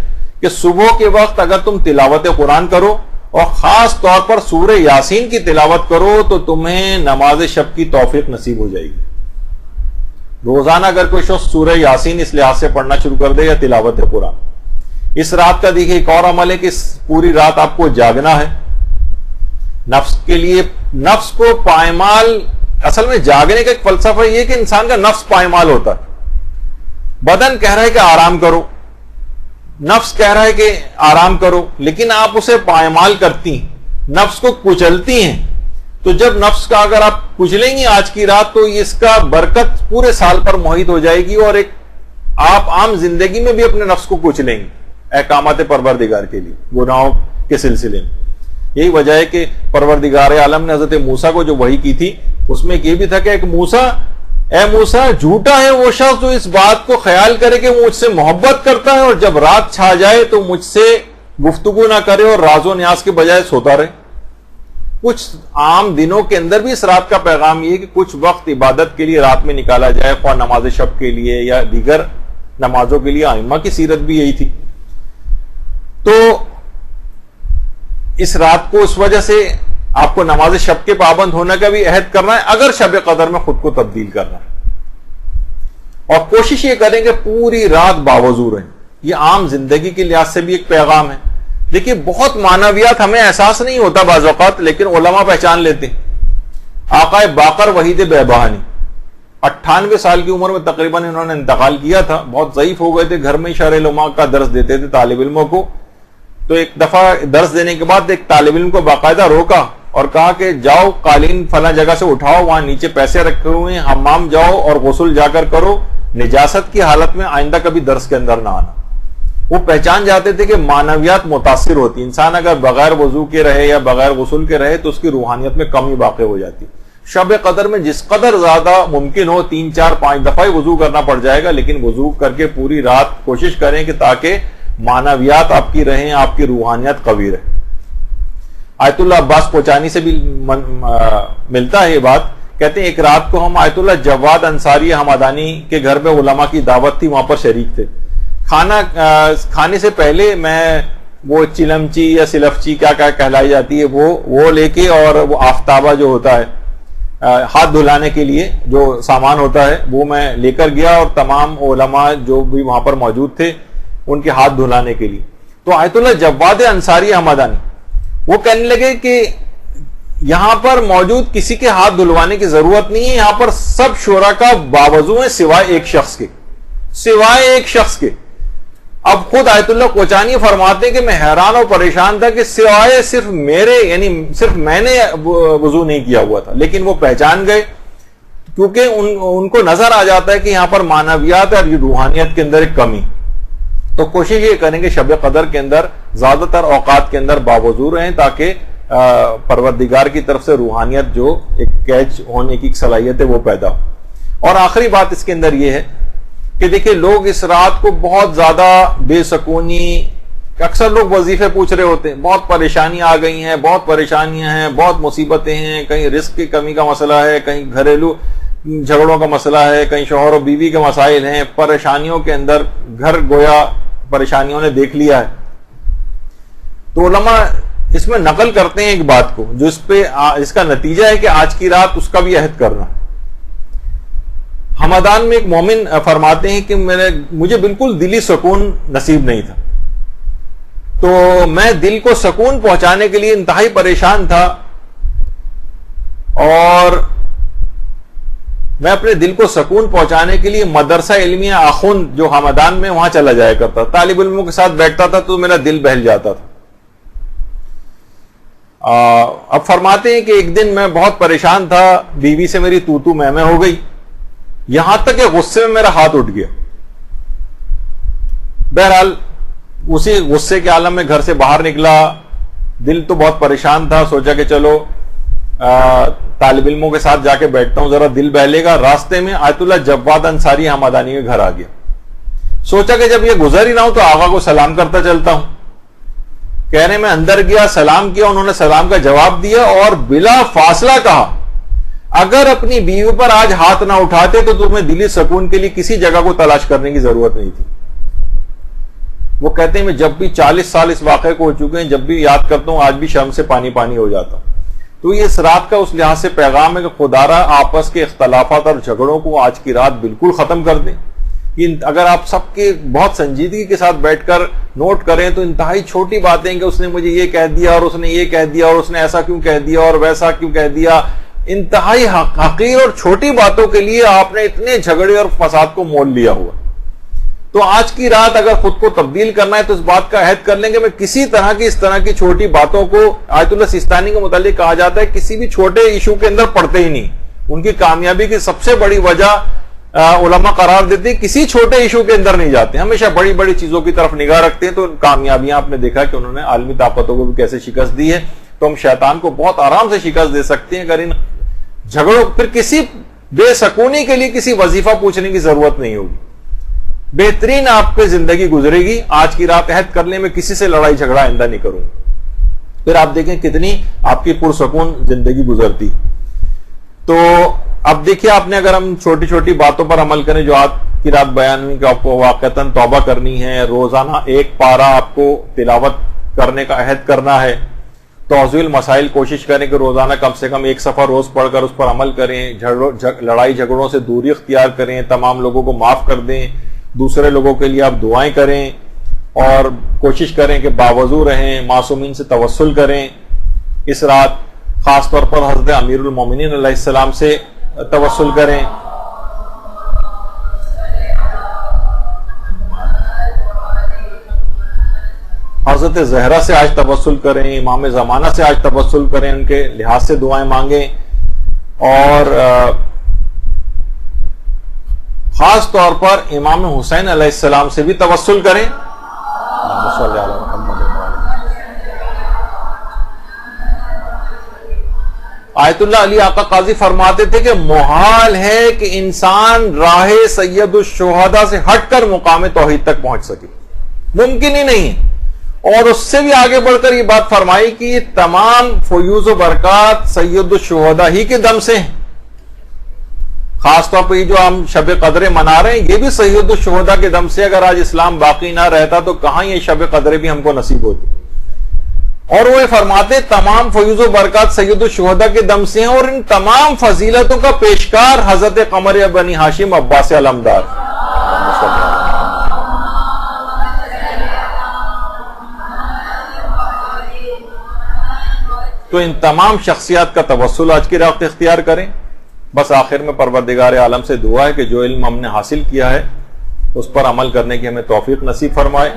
Speaker 3: کہ صبح کے وقت اگر تم تلاوت قرآن کرو اور خاص طور پر سورہ یاسین کی تلاوت کرو تو تمہیں نماز شب کی توفیق نصیب ہو جائے گی. روزانہ اگر کوئی شخص سورہ یاسین اس لحاظ سے پڑھنا شروع کر دے یا تلاوت قرآن. اس رات کا دیکھیے ایک اور عمل ہے کہ پوری رات آپ کو جاگنا ہے نفس کے لیے. نفس کو پائمال, اصل میں جاگنے کا ایک فلسفہ یہ کہ انسان کا نفس پائمال ہوتا ہے. بدن کہہ رہا ہے کہ آرام کرو, نفس کہہ رہا ہے کہ آرام کرو, لیکن آپ اسے پائمال کرتی ہیں, نفس کو کچلتی ہیں. تو جب نفس کا اگر آپ کچلیں گی آج کی رات تو اس کا برکت پورے سال پر محیط ہو جائے گی اور ایک آپ عام زندگی میں بھی اپنے نفس کو کچلیں گے احکامات پروردگار کے لیے گناہوں کے سلسلے میں. یہی وجہ ہے کہ پروردگار عالم نے حضرت موسیٰ کو جو وحی کی تھی اس میں یہ بھی تھا کہ ایک موسیٰ, اے موسیٰ جھوٹا ہے وہ شخص جو اس بات کو خیال کرے کہ مجھ سے محبت کرتا ہے اور جب رات چھا جائے تو مجھ سے گفتگو نہ کرے اور راز و نیاز کے بجائے سوتا رہے. کچھ عام دنوں کے اندر بھی اس رات کا پیغام یہ کہ کچھ وقت عبادت کے لیے رات میں نکالا جائے, خواہ نماز شب کے لیے یا دیگر نمازوں کے لیے. ائمہ کی سیرت بھی یہی تھی. تو اس رات کو اس وجہ سے آپ کو نماز شب کے پابند ہونے کا بھی عہد کرنا ہے اگر شب قدر میں خود کو تبدیل کرنا ہے. اور کوشش یہ کریں کہ پوری رات باوضو رہیں. یہ عام زندگی کے لحاظ سے بھی ایک پیغام ہے. دیکھیے بہت معنویات ہمیں احساس نہیں ہوتا بعض اوقات، لیکن علماء پہچان لیتے ہیں. آقا باقر وحید بہبہانی 98 سال کی عمر میں تقریباً انہوں نے انتقال کیا تھا. بہت ضعیف ہو گئے تھے، گھر میں شرح العلماء کا درس دیتے تھے طالب علموں کو. تو ایک دفعہ درس دینے کے بعد ایک طالب علم کو باقاعدہ روکا اور کہا کہ جاؤ قالین فلاں جگہ سے اٹھاؤ، وہاں نیچے پیسے رکھے ہوئے ہیں، حمام جاؤ اور غسل جا کر کرو، نجاست کی حالت میں آئندہ کبھی درس کے اندر نہ آنا. وہ پہچان جاتے تھے کہ معنویات متاثر ہوتی. انسان اگر بغیر وضو کے رہے یا بغیر غسل کے رہے تو اس کی روحانیت میں کمی واقع ہو جاتی. شب قدر میں جس قدر زیادہ ممکن ہو 3 4 5 دفعہ ہی وضو کرنا پڑ جائے گا، لیکن وضو کر کے پوری رات کوشش کریں کہ تاکہ معنویات آپ کی رہیں، آپ کی روحانیت قوی رہے. آیت اللہ عباس کوچانی سے بھی ملتا ہے یہ بات. کہتے ہیں ایک رات کو ہم آیت اللہ جواد انصاری حمدانی کے گھر میں علماء کی دعوت تھی، وہاں پر شریک تھے. کھانے سے پہلے میں وہ چلمچی یا سلفچی کیا کہلائی جاتی ہے وہ لے کے، اور وہ آفتابہ جو ہوتا ہے ہاتھ دھلانے کے لیے جو سامان ہوتا ہے وہ میں لے کر گیا، اور تمام علماء جو بھی وہاں پر موجود تھے ان کے ہاتھ دھلانے کے لیے. تو آیت اللہ جواد انصاری حمدانی وہ کہنے لگے کہ یہاں پر موجود کسی کے ہاتھ دھلوانے کی ضرورت نہیں ہے، یہاں پر سب شرکاء باوضو ہیں سوائے ایک شخص کے. اب خود آیت اللہ کوچانی فرماتے کہ میں حیران اور پریشان تھا کہ سوائے صرف میرے، یعنی صرف میں نے وضو نہیں کیا ہوا تھا. لیکن وہ پہچان گئے کیونکہ ان کو نظر آ جاتا ہے کہ یہاں پر معنویات اور روحانیت کے اندر ایک کمی. تو کوشش یہ کریں کہ شب قدر کے اندر زیادہ تر اوقات کے اندر باوضو رہیں تاکہ پروردگار کی طرف سے روحانیت جو ایک کیچ ہونے کی صلاحیت ہے وہ پیدا ہو. اور آخری بات اس کے اندر یہ ہے کہ دیکھیں لوگ اس رات کو بہت زیادہ بے سکونی، اکثر لوگ وظیفے پوچھ رہے ہوتے ہیں، بہت پریشانیاں آ گئی ہیں، بہت پریشانیاں ہیں، بہت مصیبتیں ہیں، کہیں رزق کی کمی کا مسئلہ ہے، کہیں گھریلو جھگڑوں کا مسئلہ ہے، کہیں شوہر و بیوی کے مسائل ہیں، پریشانیوں کے اندر گھر گویا پریشانیوں نے دیکھ لیا ہے. تو علماء اس میں نقل کرتے ہیں ایک بات کو جو اس کا نتیجہ ہے کہ آج کی رات اس کا بھی عہد کرنا. حمدان میں ایک مومن فرماتے ہیں کہ مجھے بالکل دلی سکون نصیب نہیں تھا، تو میں دل کو سکون پہنچانے کے لیے انتہائی پریشان تھا، اور میں اپنے دل کو سکون پہنچانے کے لیے مدرسہ علمیہ آخوند جو حمدان میں وہاں چلا جایا کرتا، طالب علموں کے ساتھ بیٹھتا تھا تو میرا دل بہل جاتا تھا. اب فرماتے ہیں کہ ایک دن میں بہت پریشان تھا، بیوی سے میری تو میں ہو گئی، یہاں تک کہ غصے میں میرا ہاتھ اٹھ گیا. بہرحال اسی غصے کے عالم میں گھر سے باہر نکلا، دل تو بہت پریشان تھا، سوچا کہ چلو طالب علموں کے ساتھ جا کے بیٹھتا ہوں، ذرا دل بہلے گا. راستے میں آیت اللہ جواد انصاری حمدانی کے گھر آ گیا. سوچا کہ جب یہ گزر ہی رہا ہوں تو آقا کو سلام کرتا چلتا ہوں. کہنے میں اندر گیا، سلام کیا، انہوں نے سلام کا جواب دیا اور بلا فاصلہ کہا اگر اپنی بیوی پر آج ہاتھ نہ اٹھاتے تو تمہیں دلی سکون کے لیے کسی جگہ کو تلاش کرنے کی ضرورت نہیں تھی. وہ کہتے ہیں میں جب بھی 40 سال اس واقعے کو ہو چکے ہیں، جب بھی یاد کرتا ہوں آج بھی شرم سے پانی ہو جاتا. تو یہ اس رات کا اس لحاظ سے پیغام ہے کہ خدارا آپس کے اختلافات اور جھگڑوں کو آج کی رات بالکل ختم کر دیں. اگر آپ سب کے بہت سنجیدگی کے ساتھ بیٹھ کر نوٹ کریں تو انتہائی چھوٹی باتیں کہ اس نے مجھے یہ کہہ دیا اور اس نے یہ کہہ دیا اور اس نے ایسا کیوں کہہ دیا اور ویسا کیوں کہہ دیا، انتہائی حقیر اور چھوٹی باتوں کے لیے آپ نے اتنے جھگڑے اور فساد کو مول لیا ہوا. تو آج کی رات اگر خود کو تبدیل کرنا ہے تو اس بات کا عہد کر لیں کہ میں کسی طرح کی اس طرح کی چھوٹی باتوں کو، آیت اللہ سیستانی کے متعلق کہا جاتا ہے کسی بھی چھوٹے ایشو کے اندر پڑتے ہی نہیں. ان کی کامیابی کی سب سے بڑی وجہ علماء قرار دیتے ہیں کسی چھوٹے ایشو کے اندر نہیں جاتے، ہمیشہ بڑی بڑی چیزوں کی طرف نگاہ رکھتے ہیں. تو کامیابیاں آپ نے دیکھا کہ انہوں نے عالمی طاقتوں کو بھی کیسے شکست دی ہے. تو ہم شیطان کو بہت آرام سے شکست دے سکتے ہیں اگر ان جھگڑوں، پھر کسی بے سکونی کے لیے کسی وظیفہ پوچھنے کی ضرورت نہیں ہوگی، بہترین آپ پہ زندگی گزرے گی. آج کی رات عہد کر لیں میں کسی سے لڑائی جھگڑا آئندہ نہیں کروں. پھر آپ دیکھیں کتنی آپ کی پرسکون زندگی گزرتی. تو اب دیکھیے آپ نے، اگر ہم چھوٹی چھوٹی باتوں پر عمل کریں جو آج کی رات بیان ہوئی کہ آپ کو واقعتاً توبہ کرنی ہے، روزانہ 1 پارہ آپ کو تلاوت کرنے کا عہد کرنا ہے، توضیح المسائل کوشش کریں کہ روزانہ کم سے کم ایک صفحہ روز پڑھ کر اس پر عمل کریں، لڑائی جھگڑوں سے دوری اختیار کریں، تمام لوگوں کو معاف کر دیں، دوسرے لوگوں کے لیے آپ دعائیں کریں اور کوشش کریں کہ باوضو رہیں، معصومین سے توسل کریں۔ اس رات خاص طور پر حضرت امیر المومنین علیہ السلام سے توسل کریں۔ حضرت زہرا سے آج توسل کریں، امام زمانہ سے آج توسل کریں، ان کے لحاظ سے دعائیں مانگیں، اور خاص طور پر امام حسین علیہ السلام سے بھی توسل کریں۔ آیت اللہ علی آقا قاضی فرماتے تھے کہ محال ہے کہ انسان راہ سید الشہداء سے ہٹ کر مقام توحید تک پہنچ سکے، ممکن ہی نہیں ہے۔ اور اس سے بھی آگے بڑھ کر یہ بات فرمائی کہ یہ تمام فیوز و برکات سید الشہداء ہی کے دم سے ہیں۔ خاص طور پہ یہ جو ہم شب قدر منا رہے ہیں، یہ بھی سید الشہداء کے دم سے، اگر آج اسلام باقی نہ رہتا تو کہاں یہ شب قدر بھی ہم کو نصیب ہوتی۔ اور وہ فرماتے تمام فیوز و برکات سید الشہداء کے دم سے ہیں، اور ان تمام فضیلتوں کا پیشکار حضرت قمر بنی ہاشم عباس علمدار۔ تو ان تمام شخصیات کا توسل آج کی رات اختیار کریں۔ بس آخر میں پروردگار عالم سے دعا ہے کہ جو علم ہم نے حاصل کیا ہے اس پر عمل کرنے کی ہمیں توفیق نصیب فرمائے،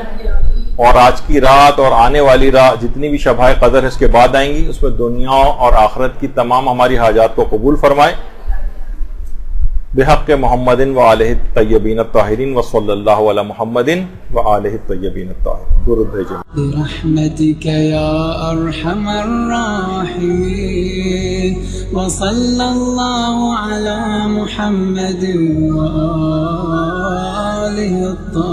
Speaker 3: اور آج کی رات اور آنے والی رات جتنی بھی شبائے قدر اس کے بعد آئیں گی اس میں دنیا اور آخرت کی تمام ہماری حاجات کو قبول فرمائے۔ بحق محمد وآلہ الطیبین الطاہرین وصلی اللہ علی محمد وآلہ الطیبین الطاہرین۔ درود بھیجیں۔
Speaker 1: برحمتك يا أرحم الراحمين وصلى الله على محمد وآله الطاهرين۔